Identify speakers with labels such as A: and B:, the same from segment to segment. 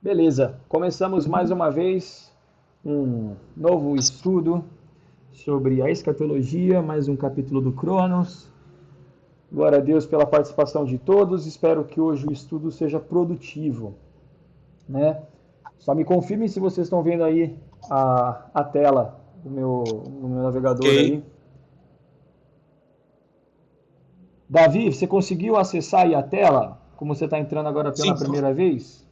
A: Beleza, começamos mais uma vez um novo estudo sobre a escatologia, mais um capítulo do Cronos. Glória a Deus pela participação de todos, espero que hoje o estudo seja produtivo, né? Só me confirmem se vocês estão vendo aí a tela do meu navegador
B: Ok.
A: aí. Davi, você conseguiu acessar aí a tela? Como você está entrando agora pela
B: Sim,
A: primeira vez?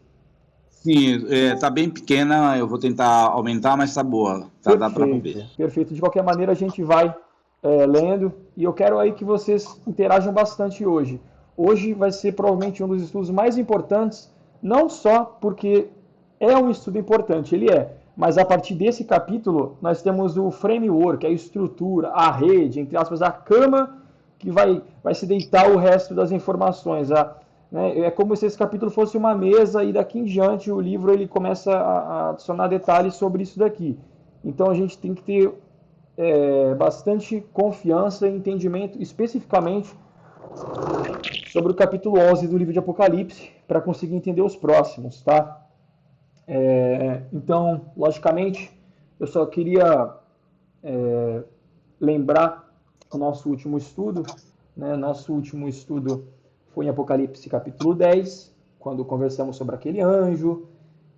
B: sim, tá bem pequena, eu vou tentar aumentar, mas tá boa, dá para ver.
A: Perfeito, perfeito. De qualquer maneira, a gente vai lendo e eu quero aí que vocês interajam bastante hoje. Hoje vai ser provavelmente um dos estudos mais importantes, não só porque é um estudo importante, ele é, mas a partir desse capítulo nós temos o framework, a estrutura, a rede, entre aspas, a cama que vai se deitar o resto das informações. Né, é como se esse capítulo fosse uma mesa e daqui em diante o livro ele começa a adicionar detalhes sobre isso daqui. Então a gente tem que ter bastante confiança e entendimento especificamente sobre o capítulo 11 do livro de Apocalipse para conseguir entender os próximos, tá? Então, logicamente, eu só queria lembrar o nosso último estudo, né? Nosso último estudo foi em Apocalipse capítulo 10, quando conversamos sobre aquele anjo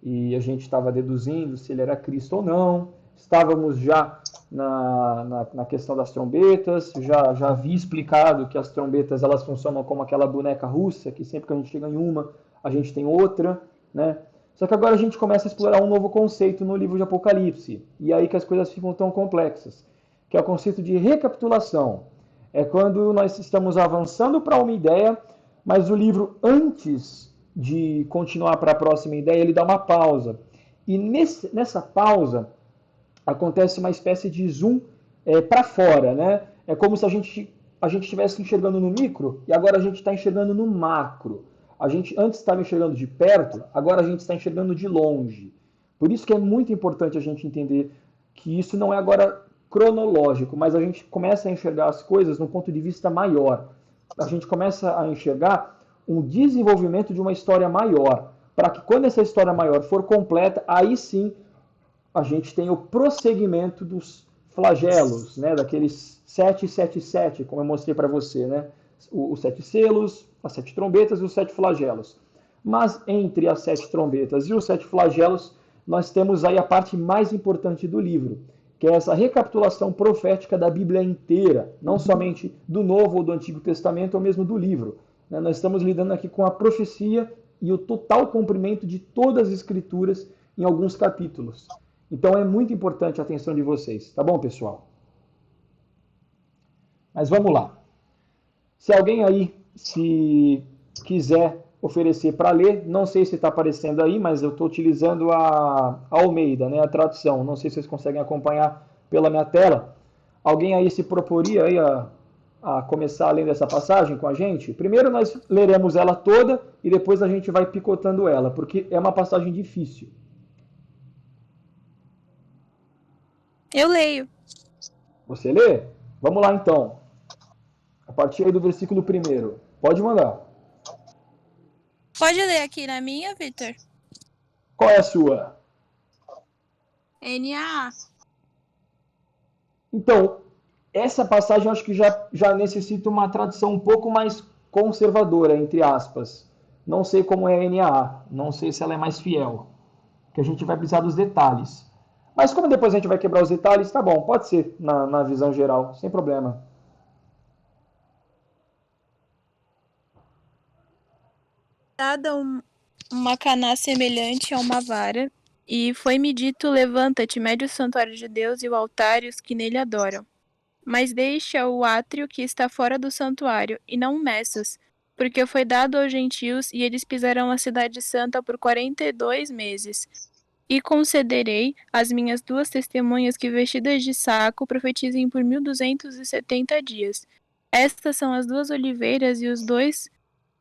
A: e a gente estava deduzindo se ele era Cristo ou não. Estávamos já na questão das trombetas, já havia explicado que as trombetas elas funcionam como aquela boneca russa, que sempre que a gente chega em uma, a gente tem outra, né? Só que agora a gente começa a explorar um novo conceito no livro de Apocalipse, e aí que as coisas ficam tão complexas, que é o conceito de recapitulação. É quando nós estamos avançando para uma ideia, mas o livro, antes de continuar para a próxima ideia, ele dá uma pausa. E nessa pausa acontece uma espécie de zoom para fora, né? É como se a gente estivesse enxergando no micro e agora a gente está enxergando no macro. A gente antes estava enxergando de perto, agora a gente está enxergando de longe. Por isso que é muito importante a gente entender que isso não é agora cronológico, mas a gente começa a enxergar as coisas num ponto de vista maior. A gente começa a enxergar um desenvolvimento de uma história maior, para que quando essa história maior for completa, aí sim a gente tem o prosseguimento dos flagelos, né, daqueles 777, como eu mostrei para você, né, os 7 selos, as 7 trombetas e os 7 flagelos. Mas entre as 7 trombetas e os 7 flagelos, nós temos aí a parte mais importante do livro, que é essa recapitulação profética da Bíblia inteira, não somente do Novo ou do Antigo Testamento, ou mesmo do livro. Né? Nós estamos lidando aqui com a profecia e o total cumprimento de todas as Escrituras em alguns capítulos. Então é muito importante a atenção de vocês, tá bom, pessoal? Mas vamos lá. Se alguém aí se quiser oferecer para ler, não sei se está aparecendo aí, mas eu estou utilizando a Almeida, né, a tradução. Não sei se vocês conseguem acompanhar pela minha tela. Alguém aí se proporia aí a começar lendo essa passagem com a gente? Primeiro nós leremos ela toda e depois a gente vai picotando ela, porque é uma passagem difícil.
C: Eu leio.
A: Você lê? Vamos lá então. A partir aí do versículo primeiro. Pode mandar.
C: Pode ler aqui na minha, Vitor?
A: Qual é a sua?
C: NA.
A: Então, essa passagem eu acho que já necessita uma tradução um pouco mais conservadora, entre aspas. Não sei como é a NAA, não sei se ela é mais fiel, que a gente vai precisar dos detalhes. Mas como depois a gente vai quebrar os detalhes, tá bom, pode ser na visão geral, sem problema.
C: Dada uma caná semelhante a uma vara, e foi-me dito: levanta-te, mede o santuário de Deus e o altar e os que nele adoram. Mas deixa o átrio que está fora do santuário, e não o meças, porque foi dado aos gentios, e eles pisarão a cidade santa por 42 meses. E concederei às minhas duas testemunhas que, vestidas de saco, profetizem por 1270 dias. Estas são as duas oliveiras e os dois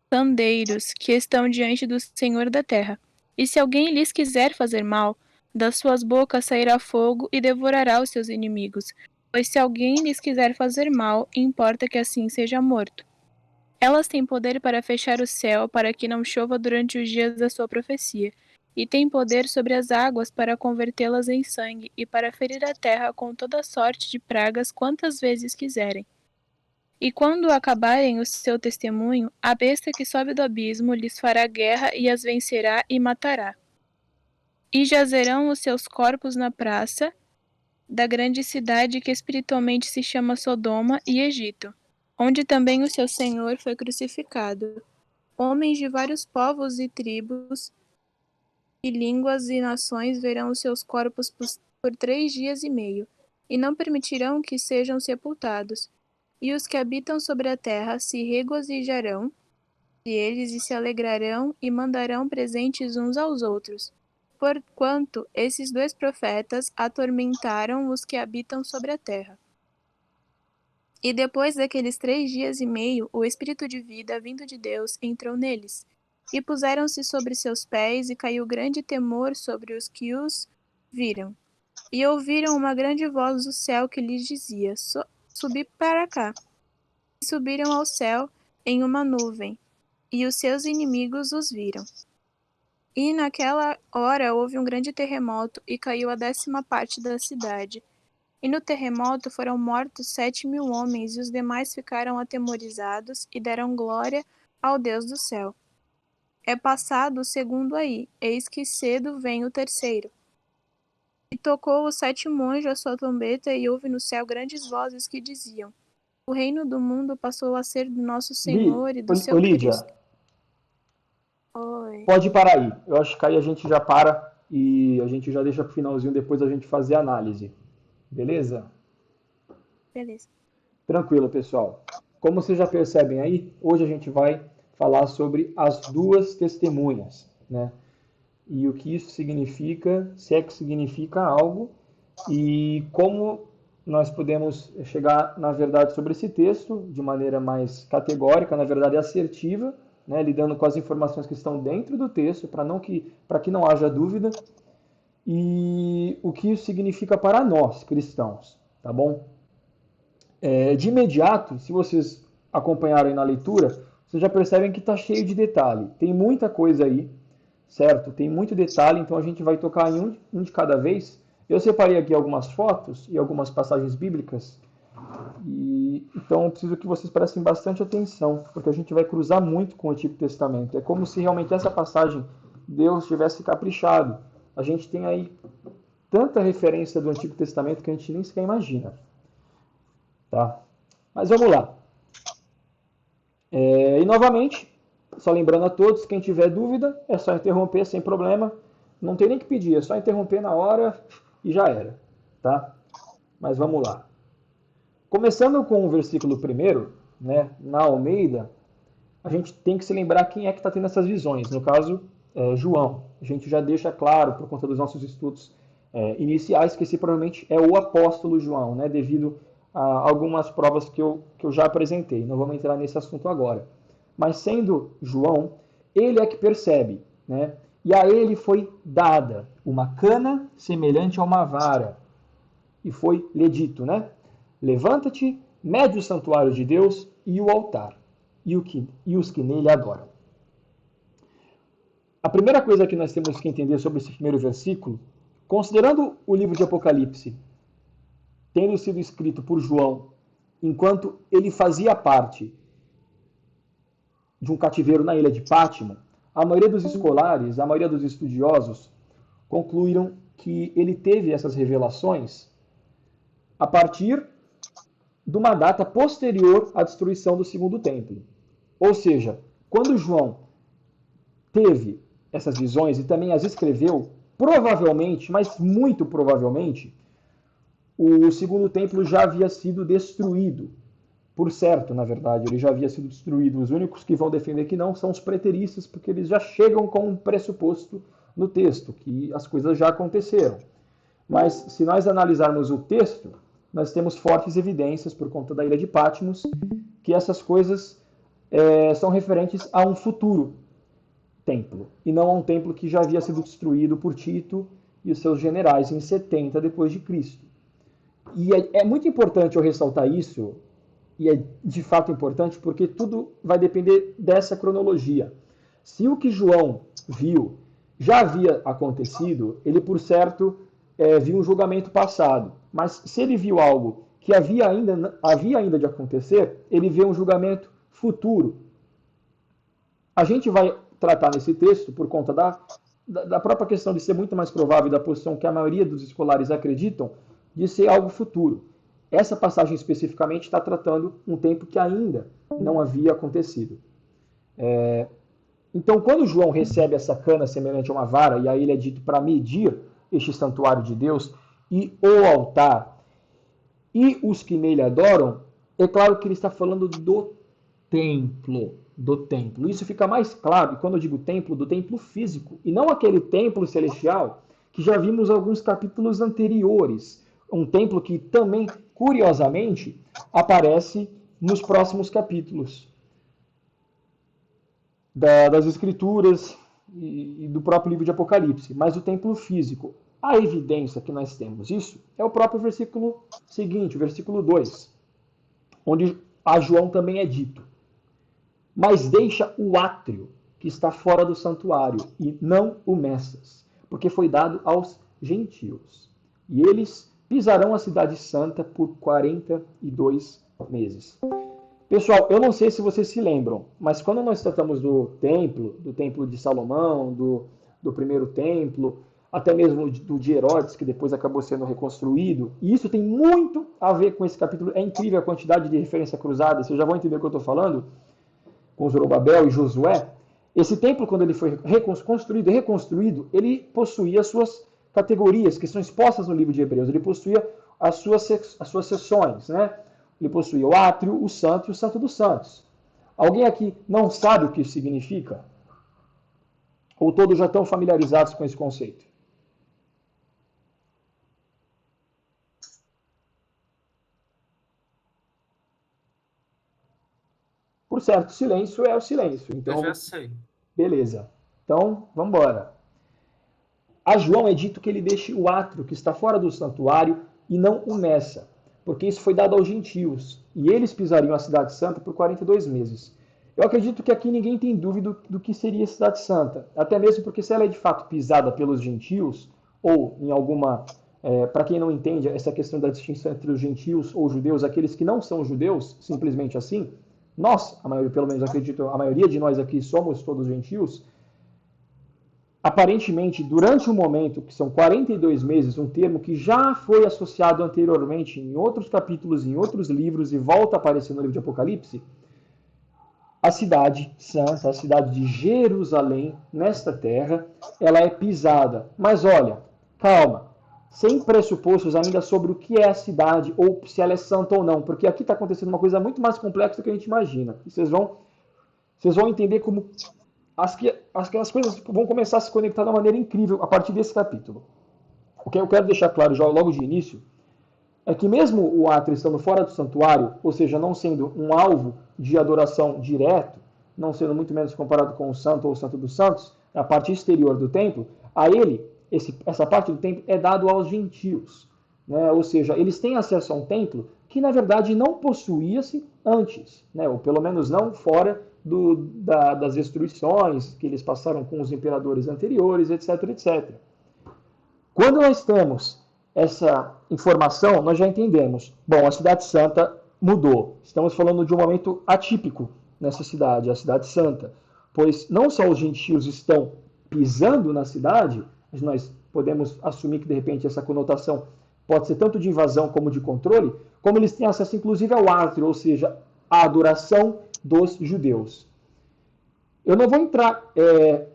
C: candeiros que estão diante do Senhor da terra. E se alguém lhes quiser fazer mal, das suas bocas sairá fogo e devorará os seus inimigos. Pois se alguém lhes quiser fazer mal, importa que assim seja morto. Elas têm poder para fechar o céu, para que não chova durante os dias da sua profecia, e tem poder sobre as águas para convertê-las em sangue e para ferir a terra com toda sorte de pragas quantas vezes quiserem. E quando acabarem o seu testemunho, a besta que sobe do abismo lhes fará guerra e as vencerá e matará. E jazerão os seus corpos na praça da grande cidade que espiritualmente se chama Sodoma e Egito, onde também o seu Senhor foi crucificado. Homens de vários povos e tribos, e línguas e nações verão os seus corpos por 3 dias e meio, e não permitirão que sejam sepultados. E os que habitam sobre a terra se regozijarão de eles e se alegrarão e mandarão presentes uns aos outros, porquanto esses 2 profetas atormentaram os que habitam sobre a terra. E depois daqueles 3 dias e meio, o Espírito de vida vindo de Deus entrou neles, e puseram-se sobre seus pés, e caiu grande temor sobre os que os viram. E ouviram uma grande voz do céu que lhes dizia: Subi para cá. E subiram ao céu em uma nuvem, e os seus inimigos os viram. E naquela hora houve um grande terremoto, e caiu a 10ª parte da cidade. E no terremoto foram mortos 7.000 homens, e os demais ficaram atemorizados, e deram glória ao Deus do céu. É passado o segundo aí, eis que cedo vem o terceiro. E tocou o 7º anjo a sua trombeta, e houve no céu grandes vozes que diziam: O reino do mundo passou a ser do nosso Senhor e do seu
A: Lídia,
C: Cristo. Oi.
A: pode parar aí. Eu acho que aí a gente já para e a gente já deixa pro finalzinho depois a gente fazer a análise. Beleza?
C: Beleza.
A: Tranquilo, pessoal. Como vocês já percebem aí, hoje a gente vai falar sobre as 2 testemunhas, né? E o que isso significa, se é que significa algo, e como nós podemos chegar na verdade sobre esse texto de maneira mais categórica, na verdade assertiva, né? Lidando com as informações que estão dentro do texto, para que não haja dúvida, e o que isso significa para nós, cristãos, tá bom? De imediato, se vocês acompanharem na leitura, vocês já percebem que está cheio de detalhe. Tem muita coisa aí, certo? Tem muito detalhe, então a gente vai tocar em um de cada vez. Eu separei aqui algumas fotos e algumas passagens bíblicas, então eu preciso que vocês prestem bastante atenção, porque a gente vai cruzar muito com o Antigo Testamento. É como se realmente essa passagem Deus tivesse caprichado. A gente tem aí tanta referência do Antigo Testamento que a gente nem sequer imagina. Tá? Mas vamos lá. E novamente, só lembrando a todos, quem tiver dúvida, é só interromper sem problema. Não tem nem que pedir, é só interromper na hora e já era. Tá? Mas vamos lá. Começando com o versículo 1, né, na Almeida, a gente tem que se lembrar quem é que está tendo essas visões. No caso, João. A gente já deixa claro, por conta dos nossos estudos iniciais, que esse provavelmente é o apóstolo João, né, devido a algumas provas que eu já apresentei. Não vamos entrar nesse assunto agora. Mas sendo João, ele é que percebe, né? E a ele foi dada uma cana semelhante a uma vara. E foi-lhe dito, né? Levanta-te, mede o santuário de Deus e o altar, e os que nele adoram. A primeira coisa que nós temos que entender sobre esse primeiro versículo, considerando o livro de Apocalipse tendo sido escrito por João, enquanto ele fazia parte de um cativeiro na ilha de Pátimo, a maioria dos escolares, a maioria dos estudiosos, concluíram que ele teve essas revelações a partir de uma data posterior à destruição do segundo templo. Ou seja, quando João teve essas visões e também as escreveu, provavelmente, mas muito provavelmente, o segundo templo já havia sido destruído. Por certo, na verdade, ele já havia sido destruído. Os únicos que vão defender que não são os preteristas, porque eles já chegam com um pressuposto no texto, que as coisas já aconteceram. Mas, se nós analisarmos o texto, nós temos fortes evidências, por conta da ilha de Patmos, que essas coisas são referentes a um futuro templo, e não a um templo que já havia sido destruído por Tito e os seus generais em 70 depois de Cristo. E é muito importante eu ressaltar isso, e é de fato importante, porque tudo vai depender dessa cronologia. Se o que João viu já havia acontecido, ele, por certo, viu um julgamento passado. Mas se ele viu algo que havia ainda de acontecer, ele vê um julgamento futuro. A gente vai tratar nesse texto, por conta da própria questão de ser muito mais provável, da posição que a maioria dos escolares acreditam, de ser algo futuro. Essa passagem especificamente está tratando um tempo que ainda não havia acontecido. Então, quando João recebe essa cana semelhante a uma vara, e aí ele é dito para medir este santuário de Deus e o altar e os que nele adoram, é claro que ele está falando do templo. Isso fica mais claro, e quando eu digo templo, do templo físico, e não aquele templo celestial que já vimos alguns capítulos anteriores. Um templo que também, curiosamente, aparece nos próximos capítulos das Escrituras e do próprio livro de Apocalipse. Mas o templo físico, a evidência que nós temos isso é o próprio versículo seguinte, o versículo 2, onde a João também é dito: mas deixa o átrio que está fora do santuário e não o meças, porque foi dado aos gentios. E eles pisarão a cidade santa por 42 meses. Pessoal, eu não sei se vocês se lembram, mas quando nós tratamos do templo de Salomão, do primeiro templo, até mesmo do de Herodes, que depois acabou sendo reconstruído, e isso tem muito a ver com esse capítulo. É incrível a quantidade de referência cruzada, vocês já vão entender o que eu estou falando, com Zorobabel e Josué. Esse templo, quando ele foi construído e reconstruído, ele possuía as suas categorias, que são expostas no livro de Hebreus. Ele possuía as suas seções, né? Ele possuía o átrio, o santo e o santo dos santos. Alguém aqui não sabe o que isso significa? Ou todos já estão familiarizados com esse conceito? Por certo, silêncio é o silêncio. Então,
D: Eu já sei.
A: beleza. Então, vamos embora. A João é dito que ele deixe o átrio que está fora do santuário e não o meça, porque isso foi dado aos gentios, e eles pisariam a cidade santa por 42 meses. Eu acredito que aqui ninguém tem dúvida do que seria a cidade santa, até mesmo porque se ela é de fato pisada pelos gentios, ou em alguma... para quem não entende essa questão da distinção entre os gentios ou judeus, aqueles que não são judeus, simplesmente assim, nós, pelo menos acredito, a maioria de nós aqui somos todos gentios. Aparentemente, durante um momento, que são 42 meses, um termo que já foi associado anteriormente em outros capítulos, em outros livros, e volta a aparecer no livro de Apocalipse, a cidade santa, a cidade de Jerusalém, nesta terra, ela é pisada. Mas olha, calma, sem pressupostos ainda sobre o que é a cidade, ou se ela é santa ou não, porque aqui está acontecendo uma coisa muito mais complexa do que a gente imagina. E vocês vão entender como as coisas vão começar a se conectar de uma maneira incrível a partir desse capítulo. O que eu quero deixar claro já logo de início é que mesmo o átrio estando fora do santuário, ou seja, não sendo um alvo de adoração direto, não sendo muito menos comparado com o santo ou o santo dos santos, a parte exterior do templo, a ele, essa parte do templo é dado aos gentios. Né? Ou seja, eles têm acesso a um templo que na verdade não possuía-se antes, né? Ou pelo menos não fora das destruições que eles passaram com os imperadores anteriores, etc, etc. Quando nós temos essa informação, nós já entendemos. Bom, a Cidade Santa mudou. Estamos falando de um momento atípico nessa cidade, a Cidade Santa. Pois não só os gentios estão pisando na cidade, mas nós podemos assumir que, de repente, essa conotação pode ser tanto de invasão como de controle, como eles têm acesso, inclusive, ao átrio, ou seja, à adoração dos judeus. Eu não vou entrar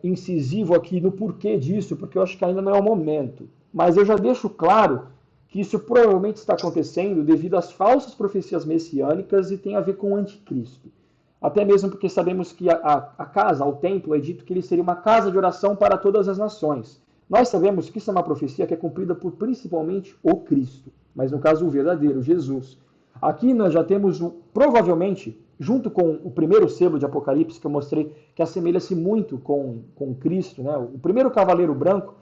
A: incisivo aqui no porquê disso, porque eu acho que ainda não é o momento. Mas eu já deixo claro que isso provavelmente está acontecendo devido às falsas profecias messiânicas e tem a ver com o anticristo. Até mesmo porque sabemos que a casa, o templo, é dito que ele seria uma casa de oração para todas as nações. Nós sabemos que isso é uma profecia que é cumprida por principalmente o Cristo, mas no caso o verdadeiro, Jesus. Aqui nós já temos, provavelmente, junto com o primeiro selo de Apocalipse, que eu mostrei, que assemelha-se muito com Cristo, né? O primeiro cavaleiro branco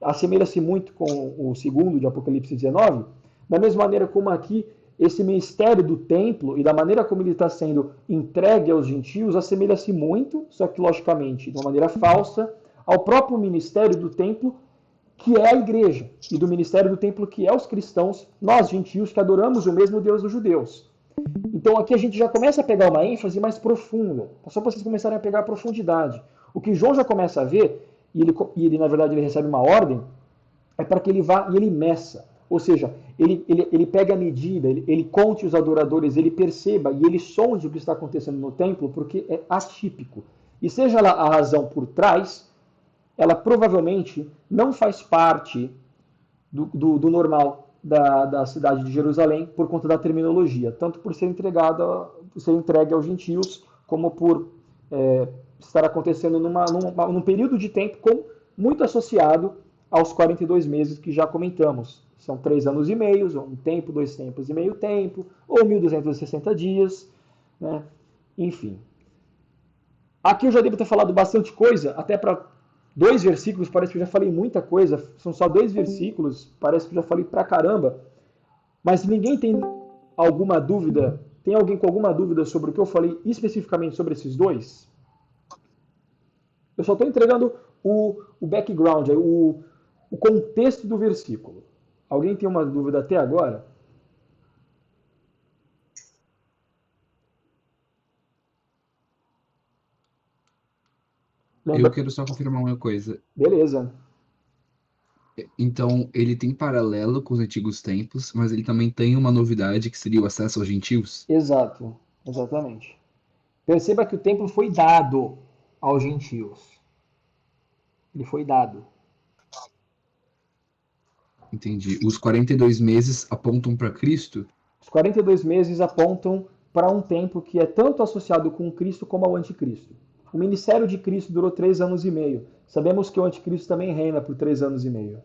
A: assemelha-se muito com o segundo de Apocalipse 19, da mesma maneira como aqui, esse mistério do templo e da maneira como ele está sendo entregue aos gentios assemelha-se muito, só que logicamente de uma maneira falsa, ao próprio ministério do templo, que é a igreja, e do ministério do templo, que é os cristãos, nós gentios que adoramos o mesmo Deus dos judeus. Então aqui a gente já começa a pegar uma ênfase mais profunda, só para vocês começarem a pegar a profundidade. O que João já começa a ver, e ele na verdade ele recebe uma ordem, é para que ele vá e ele meça. Ou seja, ele pega a medida, ele conte os adoradores, ele perceba e ele sonde o que está acontecendo no templo, porque é atípico. E seja lá a razão por trás, ela provavelmente não faz parte do normal da cidade de Jerusalém por conta da terminologia, tanto por ser entregue aos gentios, como por estar acontecendo num período de tempo muito associado aos 42 meses que já comentamos. São 3 anos e meio, um tempo, 2 tempos e meio tempo, ou 1.260 dias, né? Enfim. Aqui eu já devo ter falado bastante coisa, até para 2 versículos, parece que eu já falei muita coisa, são só 2 versículos, parece que eu já falei pra caramba, mas ninguém tem alguma dúvida, tem alguém com alguma dúvida sobre o que eu falei especificamente sobre esses 2? Eu só estou entregando o background, o contexto do versículo. Alguém tem uma dúvida até agora?
D: Eu quero só confirmar uma coisa.
A: Beleza.
D: Então, ele tem paralelo com os antigos tempos, mas ele também tem uma novidade que seria o acesso aos gentios?
A: Exato, exatamente. Perceba que o templo foi dado aos gentios. Ele foi dado.
D: Entendi. Os 42 meses apontam para Cristo?
A: Os 42 meses apontam para um tempo que é tanto associado com Cristo como ao anticristo. O ministério de Cristo durou 3 anos e meio. Sabemos que o anticristo também reina por 3 anos e meio.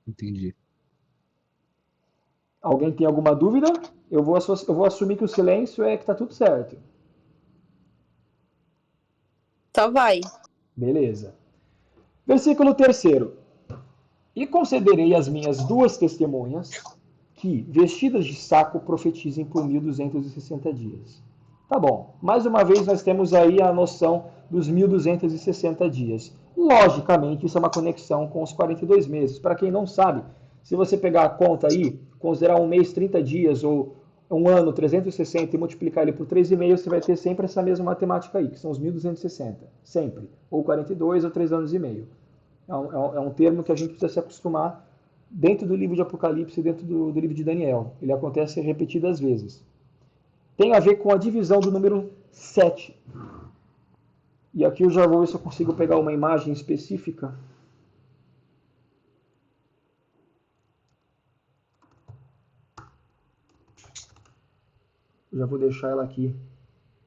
D: Entendi.
A: Alguém tem alguma dúvida? Eu vou assumir que o silêncio é que está tudo certo.
C: Só vai.
A: Beleza. Versículo 3. E concederei às minhas 2 testemunhas que, vestidas de saco, profetizem por 1.260 dias. Tá bom. Mais uma vez nós temos aí a noção dos 1.260 dias. Logicamente, isso é uma conexão com os 42 meses. Para quem não sabe, se você pegar a conta aí, considerar um mês 30 dias ou um ano 360 e multiplicar ele por 3,5, você vai ter sempre essa mesma matemática aí, que são os 1.260. Sempre. Ou 42 ou 3 anos e meio. É um termo que a gente precisa se acostumar dentro do livro de Apocalipse e dentro do livro de Daniel. Ele acontece repetidas vezes. Tem a ver com a divisão do número 7. E aqui eu já vou ver se eu consigo pegar uma imagem específica. Já vou deixar ela aqui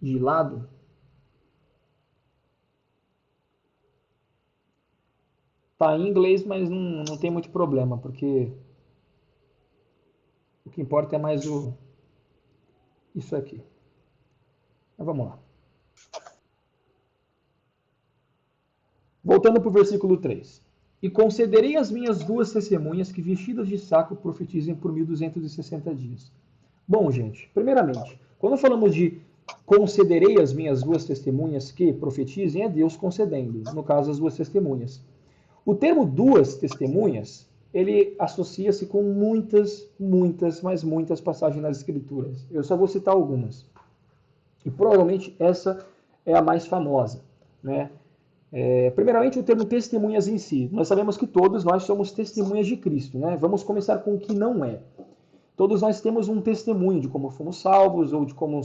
A: de lado. Tá em inglês, mas não tem muito problema, porque o que importa é mais isso aqui. Mas vamos lá. Voltando para o versículo 3. E concederei às minhas 2 testemunhas que, vestidas de saco, profetizem por 1.260 dias. Bom, gente, primeiramente, quando falamos de concederei às minhas 2 testemunhas que profetizem, é Deus concedendo, no caso, as 2 testemunhas. O termo 2 testemunhas, ele associa-se com muitas, mas muitas passagens nas Escrituras. Eu só vou citar algumas. E provavelmente essa é a mais famosa, né? Primeiramente, o termo testemunhas em si. Nós sabemos que todos nós somos testemunhas de Cristo, né? Vamos começar com o que não é. Todos nós temos um testemunho de como fomos salvos ou de como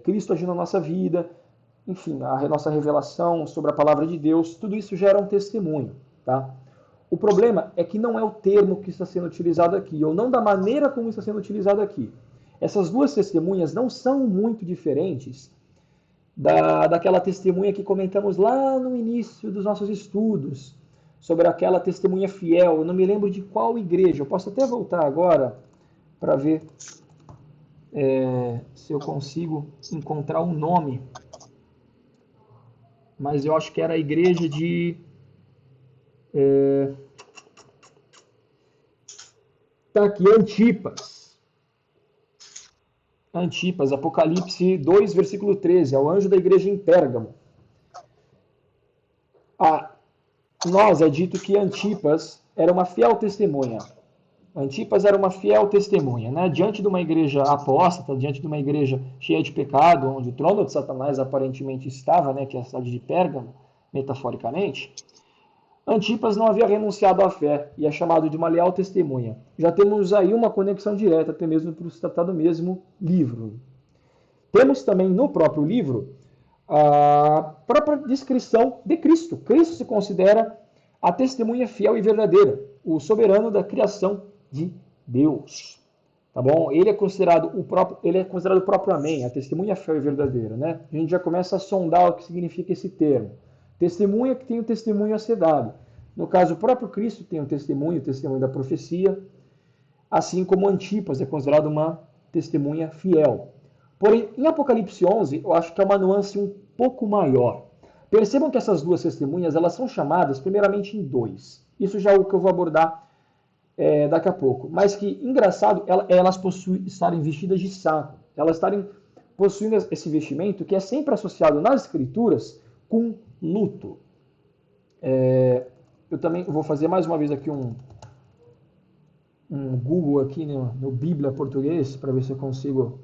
A: Cristo agiu na nossa vida. Enfim, a nossa revelação sobre a palavra de Deus, tudo isso gera um testemunho, tá? O problema é que não é o termo que está sendo utilizado aqui, ou não da maneira como está sendo utilizado aqui. Essas 2 testemunhas não são muito diferentes daquela testemunha que comentamos lá no início dos nossos estudos, sobre aquela testemunha fiel. Eu não me lembro de qual igreja, eu posso até voltar agora para ver se eu consigo encontrar um nome. Mas eu acho que era a igreja de... Tá aqui, Antipas. Antipas, Apocalipse 2, versículo 13. É o anjo da igreja em Pérgamo. a nós é dito que Antipas era uma fiel testemunha. Antipas era uma fiel testemunha, né? Diante de uma igreja apóstata, diante de uma igreja cheia de pecado, onde o trono de Satanás aparentemente estava, né? Que é a cidade de Pérgamo, metaforicamente, Antipas não havia renunciado à fé e é chamado de uma leal testemunha. Já temos aí uma conexão direta, até mesmo para se tratar do mesmo livro. Temos também no próprio livro a própria descrição de Cristo. Cristo se considera a testemunha fiel e verdadeira, o soberano da criação de Deus. Tá bom? Ele é considerado o próprio Amém, a testemunha fiel e verdadeira, né? A gente já começa a sondar o que significa esse termo. Testemunha que tem o testemunho a ser dado. No caso, o próprio Cristo tem o testemunho da profecia, assim como Antipas é considerado uma testemunha fiel. Porém, em Apocalipse 11, eu acho que é uma nuance um pouco maior. Percebam que essas duas testemunhas, elas são chamadas primeiramente em dois. Isso já é o que eu vou abordar daqui a pouco. Mas que, engraçado, elas estarem vestidas de saco. Elas possuindo esse vestimento que é sempre associado nas Escrituras com luto. Eu também vou fazer mais uma vez aqui um Google aqui no Bíblia português, para ver se eu consigo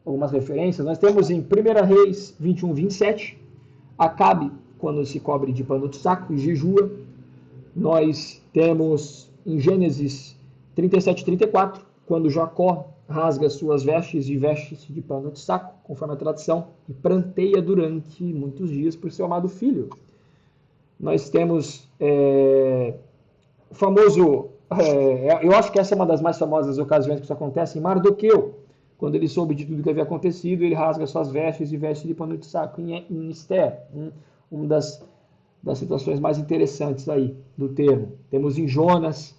A: algumas referências. Nós temos em 1 Reis 21, 27, Acabe, quando se cobre de pano de saco e jejua. Nós temos em Gênesis 37, 34, quando Jacó rasga suas vestes e veste-se de pano de saco, conforme a tradição, e pranteia durante muitos dias por seu amado filho. Nós temos o famoso, eu acho que essa é uma das mais famosas ocasiões que isso acontece, em Mardoqueu, quando ele soube de tudo que havia acontecido, ele rasga suas vestes e veste de pano de saco. Em Esther, uma das situações mais interessantes aí do termo. Temos em Jonas,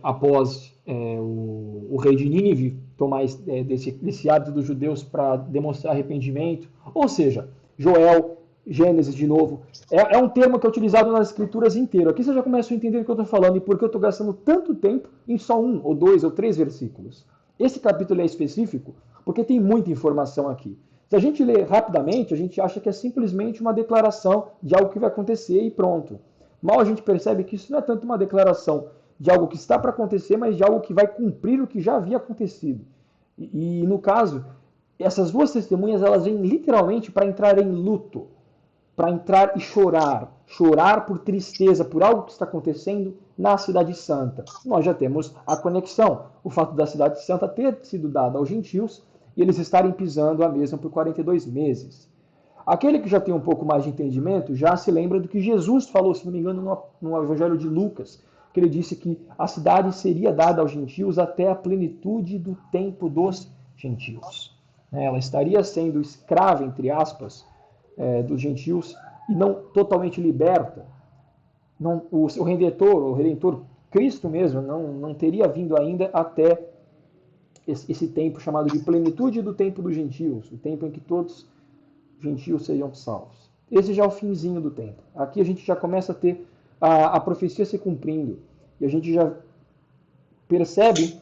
A: após o rei de Nínive tomar desse hábito dos judeus para demonstrar arrependimento. Ou seja, Joel, Gênesis de novo. É um termo que é utilizado nas escrituras inteiro. Aqui você já começa a entender o que eu estou falando e por que eu estou gastando tanto tempo em só 1, ou 2, ou 3 versículos. Esse capítulo é específico porque tem muita informação aqui. Se a gente ler rapidamente, a gente acha que é simplesmente uma declaração de algo que vai acontecer e pronto. Mal a gente percebe que isso não é tanto uma declaração de algo que está para acontecer, mas de algo que vai cumprir o que já havia acontecido. E no caso, essas duas testemunhas, elas vêm literalmente para entrar em luto, para entrar e chorar por tristeza, por algo que está acontecendo na Cidade Santa. Nós já temos a conexão, o fato da Cidade Santa ter sido dada aos gentios e eles estarem pisando a mesma por 42 meses. Aquele que já tem um pouco mais de entendimento já se lembra do que Jesus falou, se não me engano, no Evangelho de Lucas, que ele disse que a cidade seria dada aos gentios até a plenitude do tempo dos gentios. Ela estaria sendo escrava, entre aspas, dos gentios e não totalmente liberta. O Redentor Cristo mesmo, não teria vindo ainda até esse tempo chamado de plenitude do tempo dos gentios, o tempo em que todos os gentios seriam salvos. Esse já é o finzinho do tempo. Aqui a gente já começa a ter a profecia se cumprindo e a gente já percebe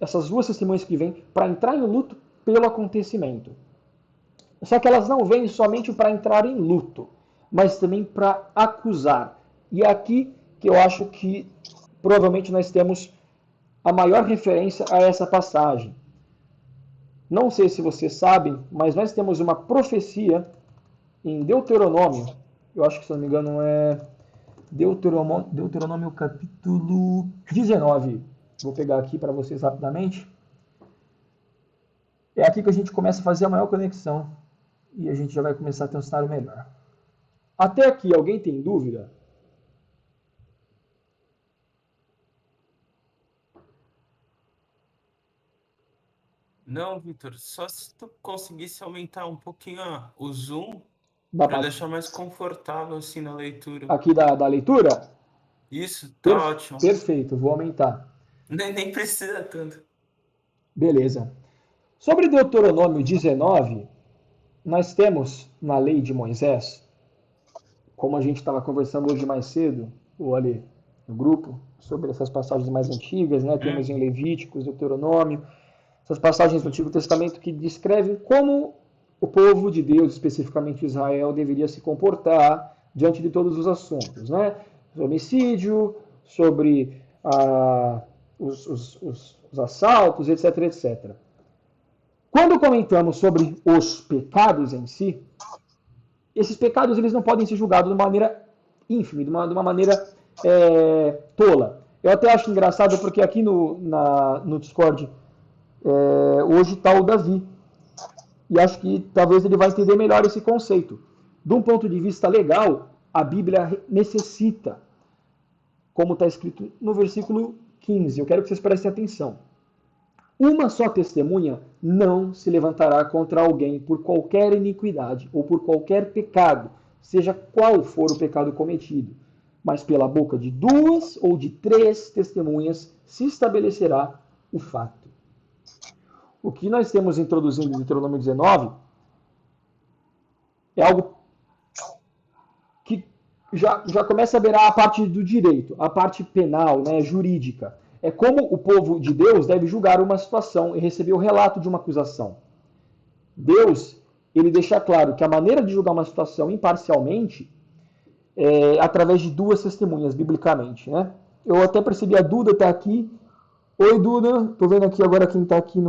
A: essas duas testemunhas que vêm para entrar em luto pelo acontecimento. Só que elas não vêm somente para entrar em luto, mas também para acusar. E é aqui que eu acho que provavelmente nós temos a maior referência a essa passagem. Não sei se vocês sabem, mas nós temos uma profecia em Deuteronômio. Eu acho que, se não me engano, é Deuteronômio capítulo 19. Vou pegar aqui para vocês rapidamente. É aqui que a gente começa a fazer a maior conexão e a gente já vai começar a ter um cenário melhor. Até aqui, alguém tem dúvida?
E: Não, Vitor, só se tu conseguisse aumentar um pouquinho o zoom
A: Dá
E: para
A: pra-
E: deixar mais confortável assim na leitura.
A: Aqui da leitura?
E: Isso, tá ótimo.
A: Perfeito, vou aumentar.
E: Nem precisa tanto.
A: Beleza. Sobre Deuteronômio 19, nós temos na lei de Moisés, como a gente estava conversando hoje mais cedo, ou ali no grupo, sobre essas passagens mais antigas, né? Temos em Levíticos, Deuteronômio, essas passagens do Antigo Testamento que descrevem como o povo de Deus, especificamente Israel, deveria se comportar diante de todos os assuntos, né? Homicídio, sobre os assaltos, etc, etc. Quando comentamos sobre os pecados em si, esses pecados eles não podem ser julgados de uma maneira ínfime, de uma maneira tola. Eu até acho engraçado porque aqui no Discord hoje está o Davi. E acho que talvez ele vai entender melhor esse conceito. De um ponto de vista legal, a Bíblia necessita, como está escrito no versículo 15. Eu quero que vocês prestem atenção. Uma só testemunha não se levantará contra alguém por qualquer iniquidade ou por qualquer pecado, seja qual for o pecado cometido. Mas pela boca de 2 ou de 3 testemunhas se estabelecerá o fato. O que nós temos introduzindo em Deuteronômio 19 é algo que já começa a beirar a parte do direito, a parte penal, né, jurídica. É como o povo de Deus deve julgar uma situação e receber o relato de uma acusação. Deus, ele deixa claro que a maneira de julgar uma situação imparcialmente é através de 2 testemunhas, biblicamente, né? Eu até percebi, a Duda está aqui. Oi, Duda. Estou vendo aqui agora quem está aqui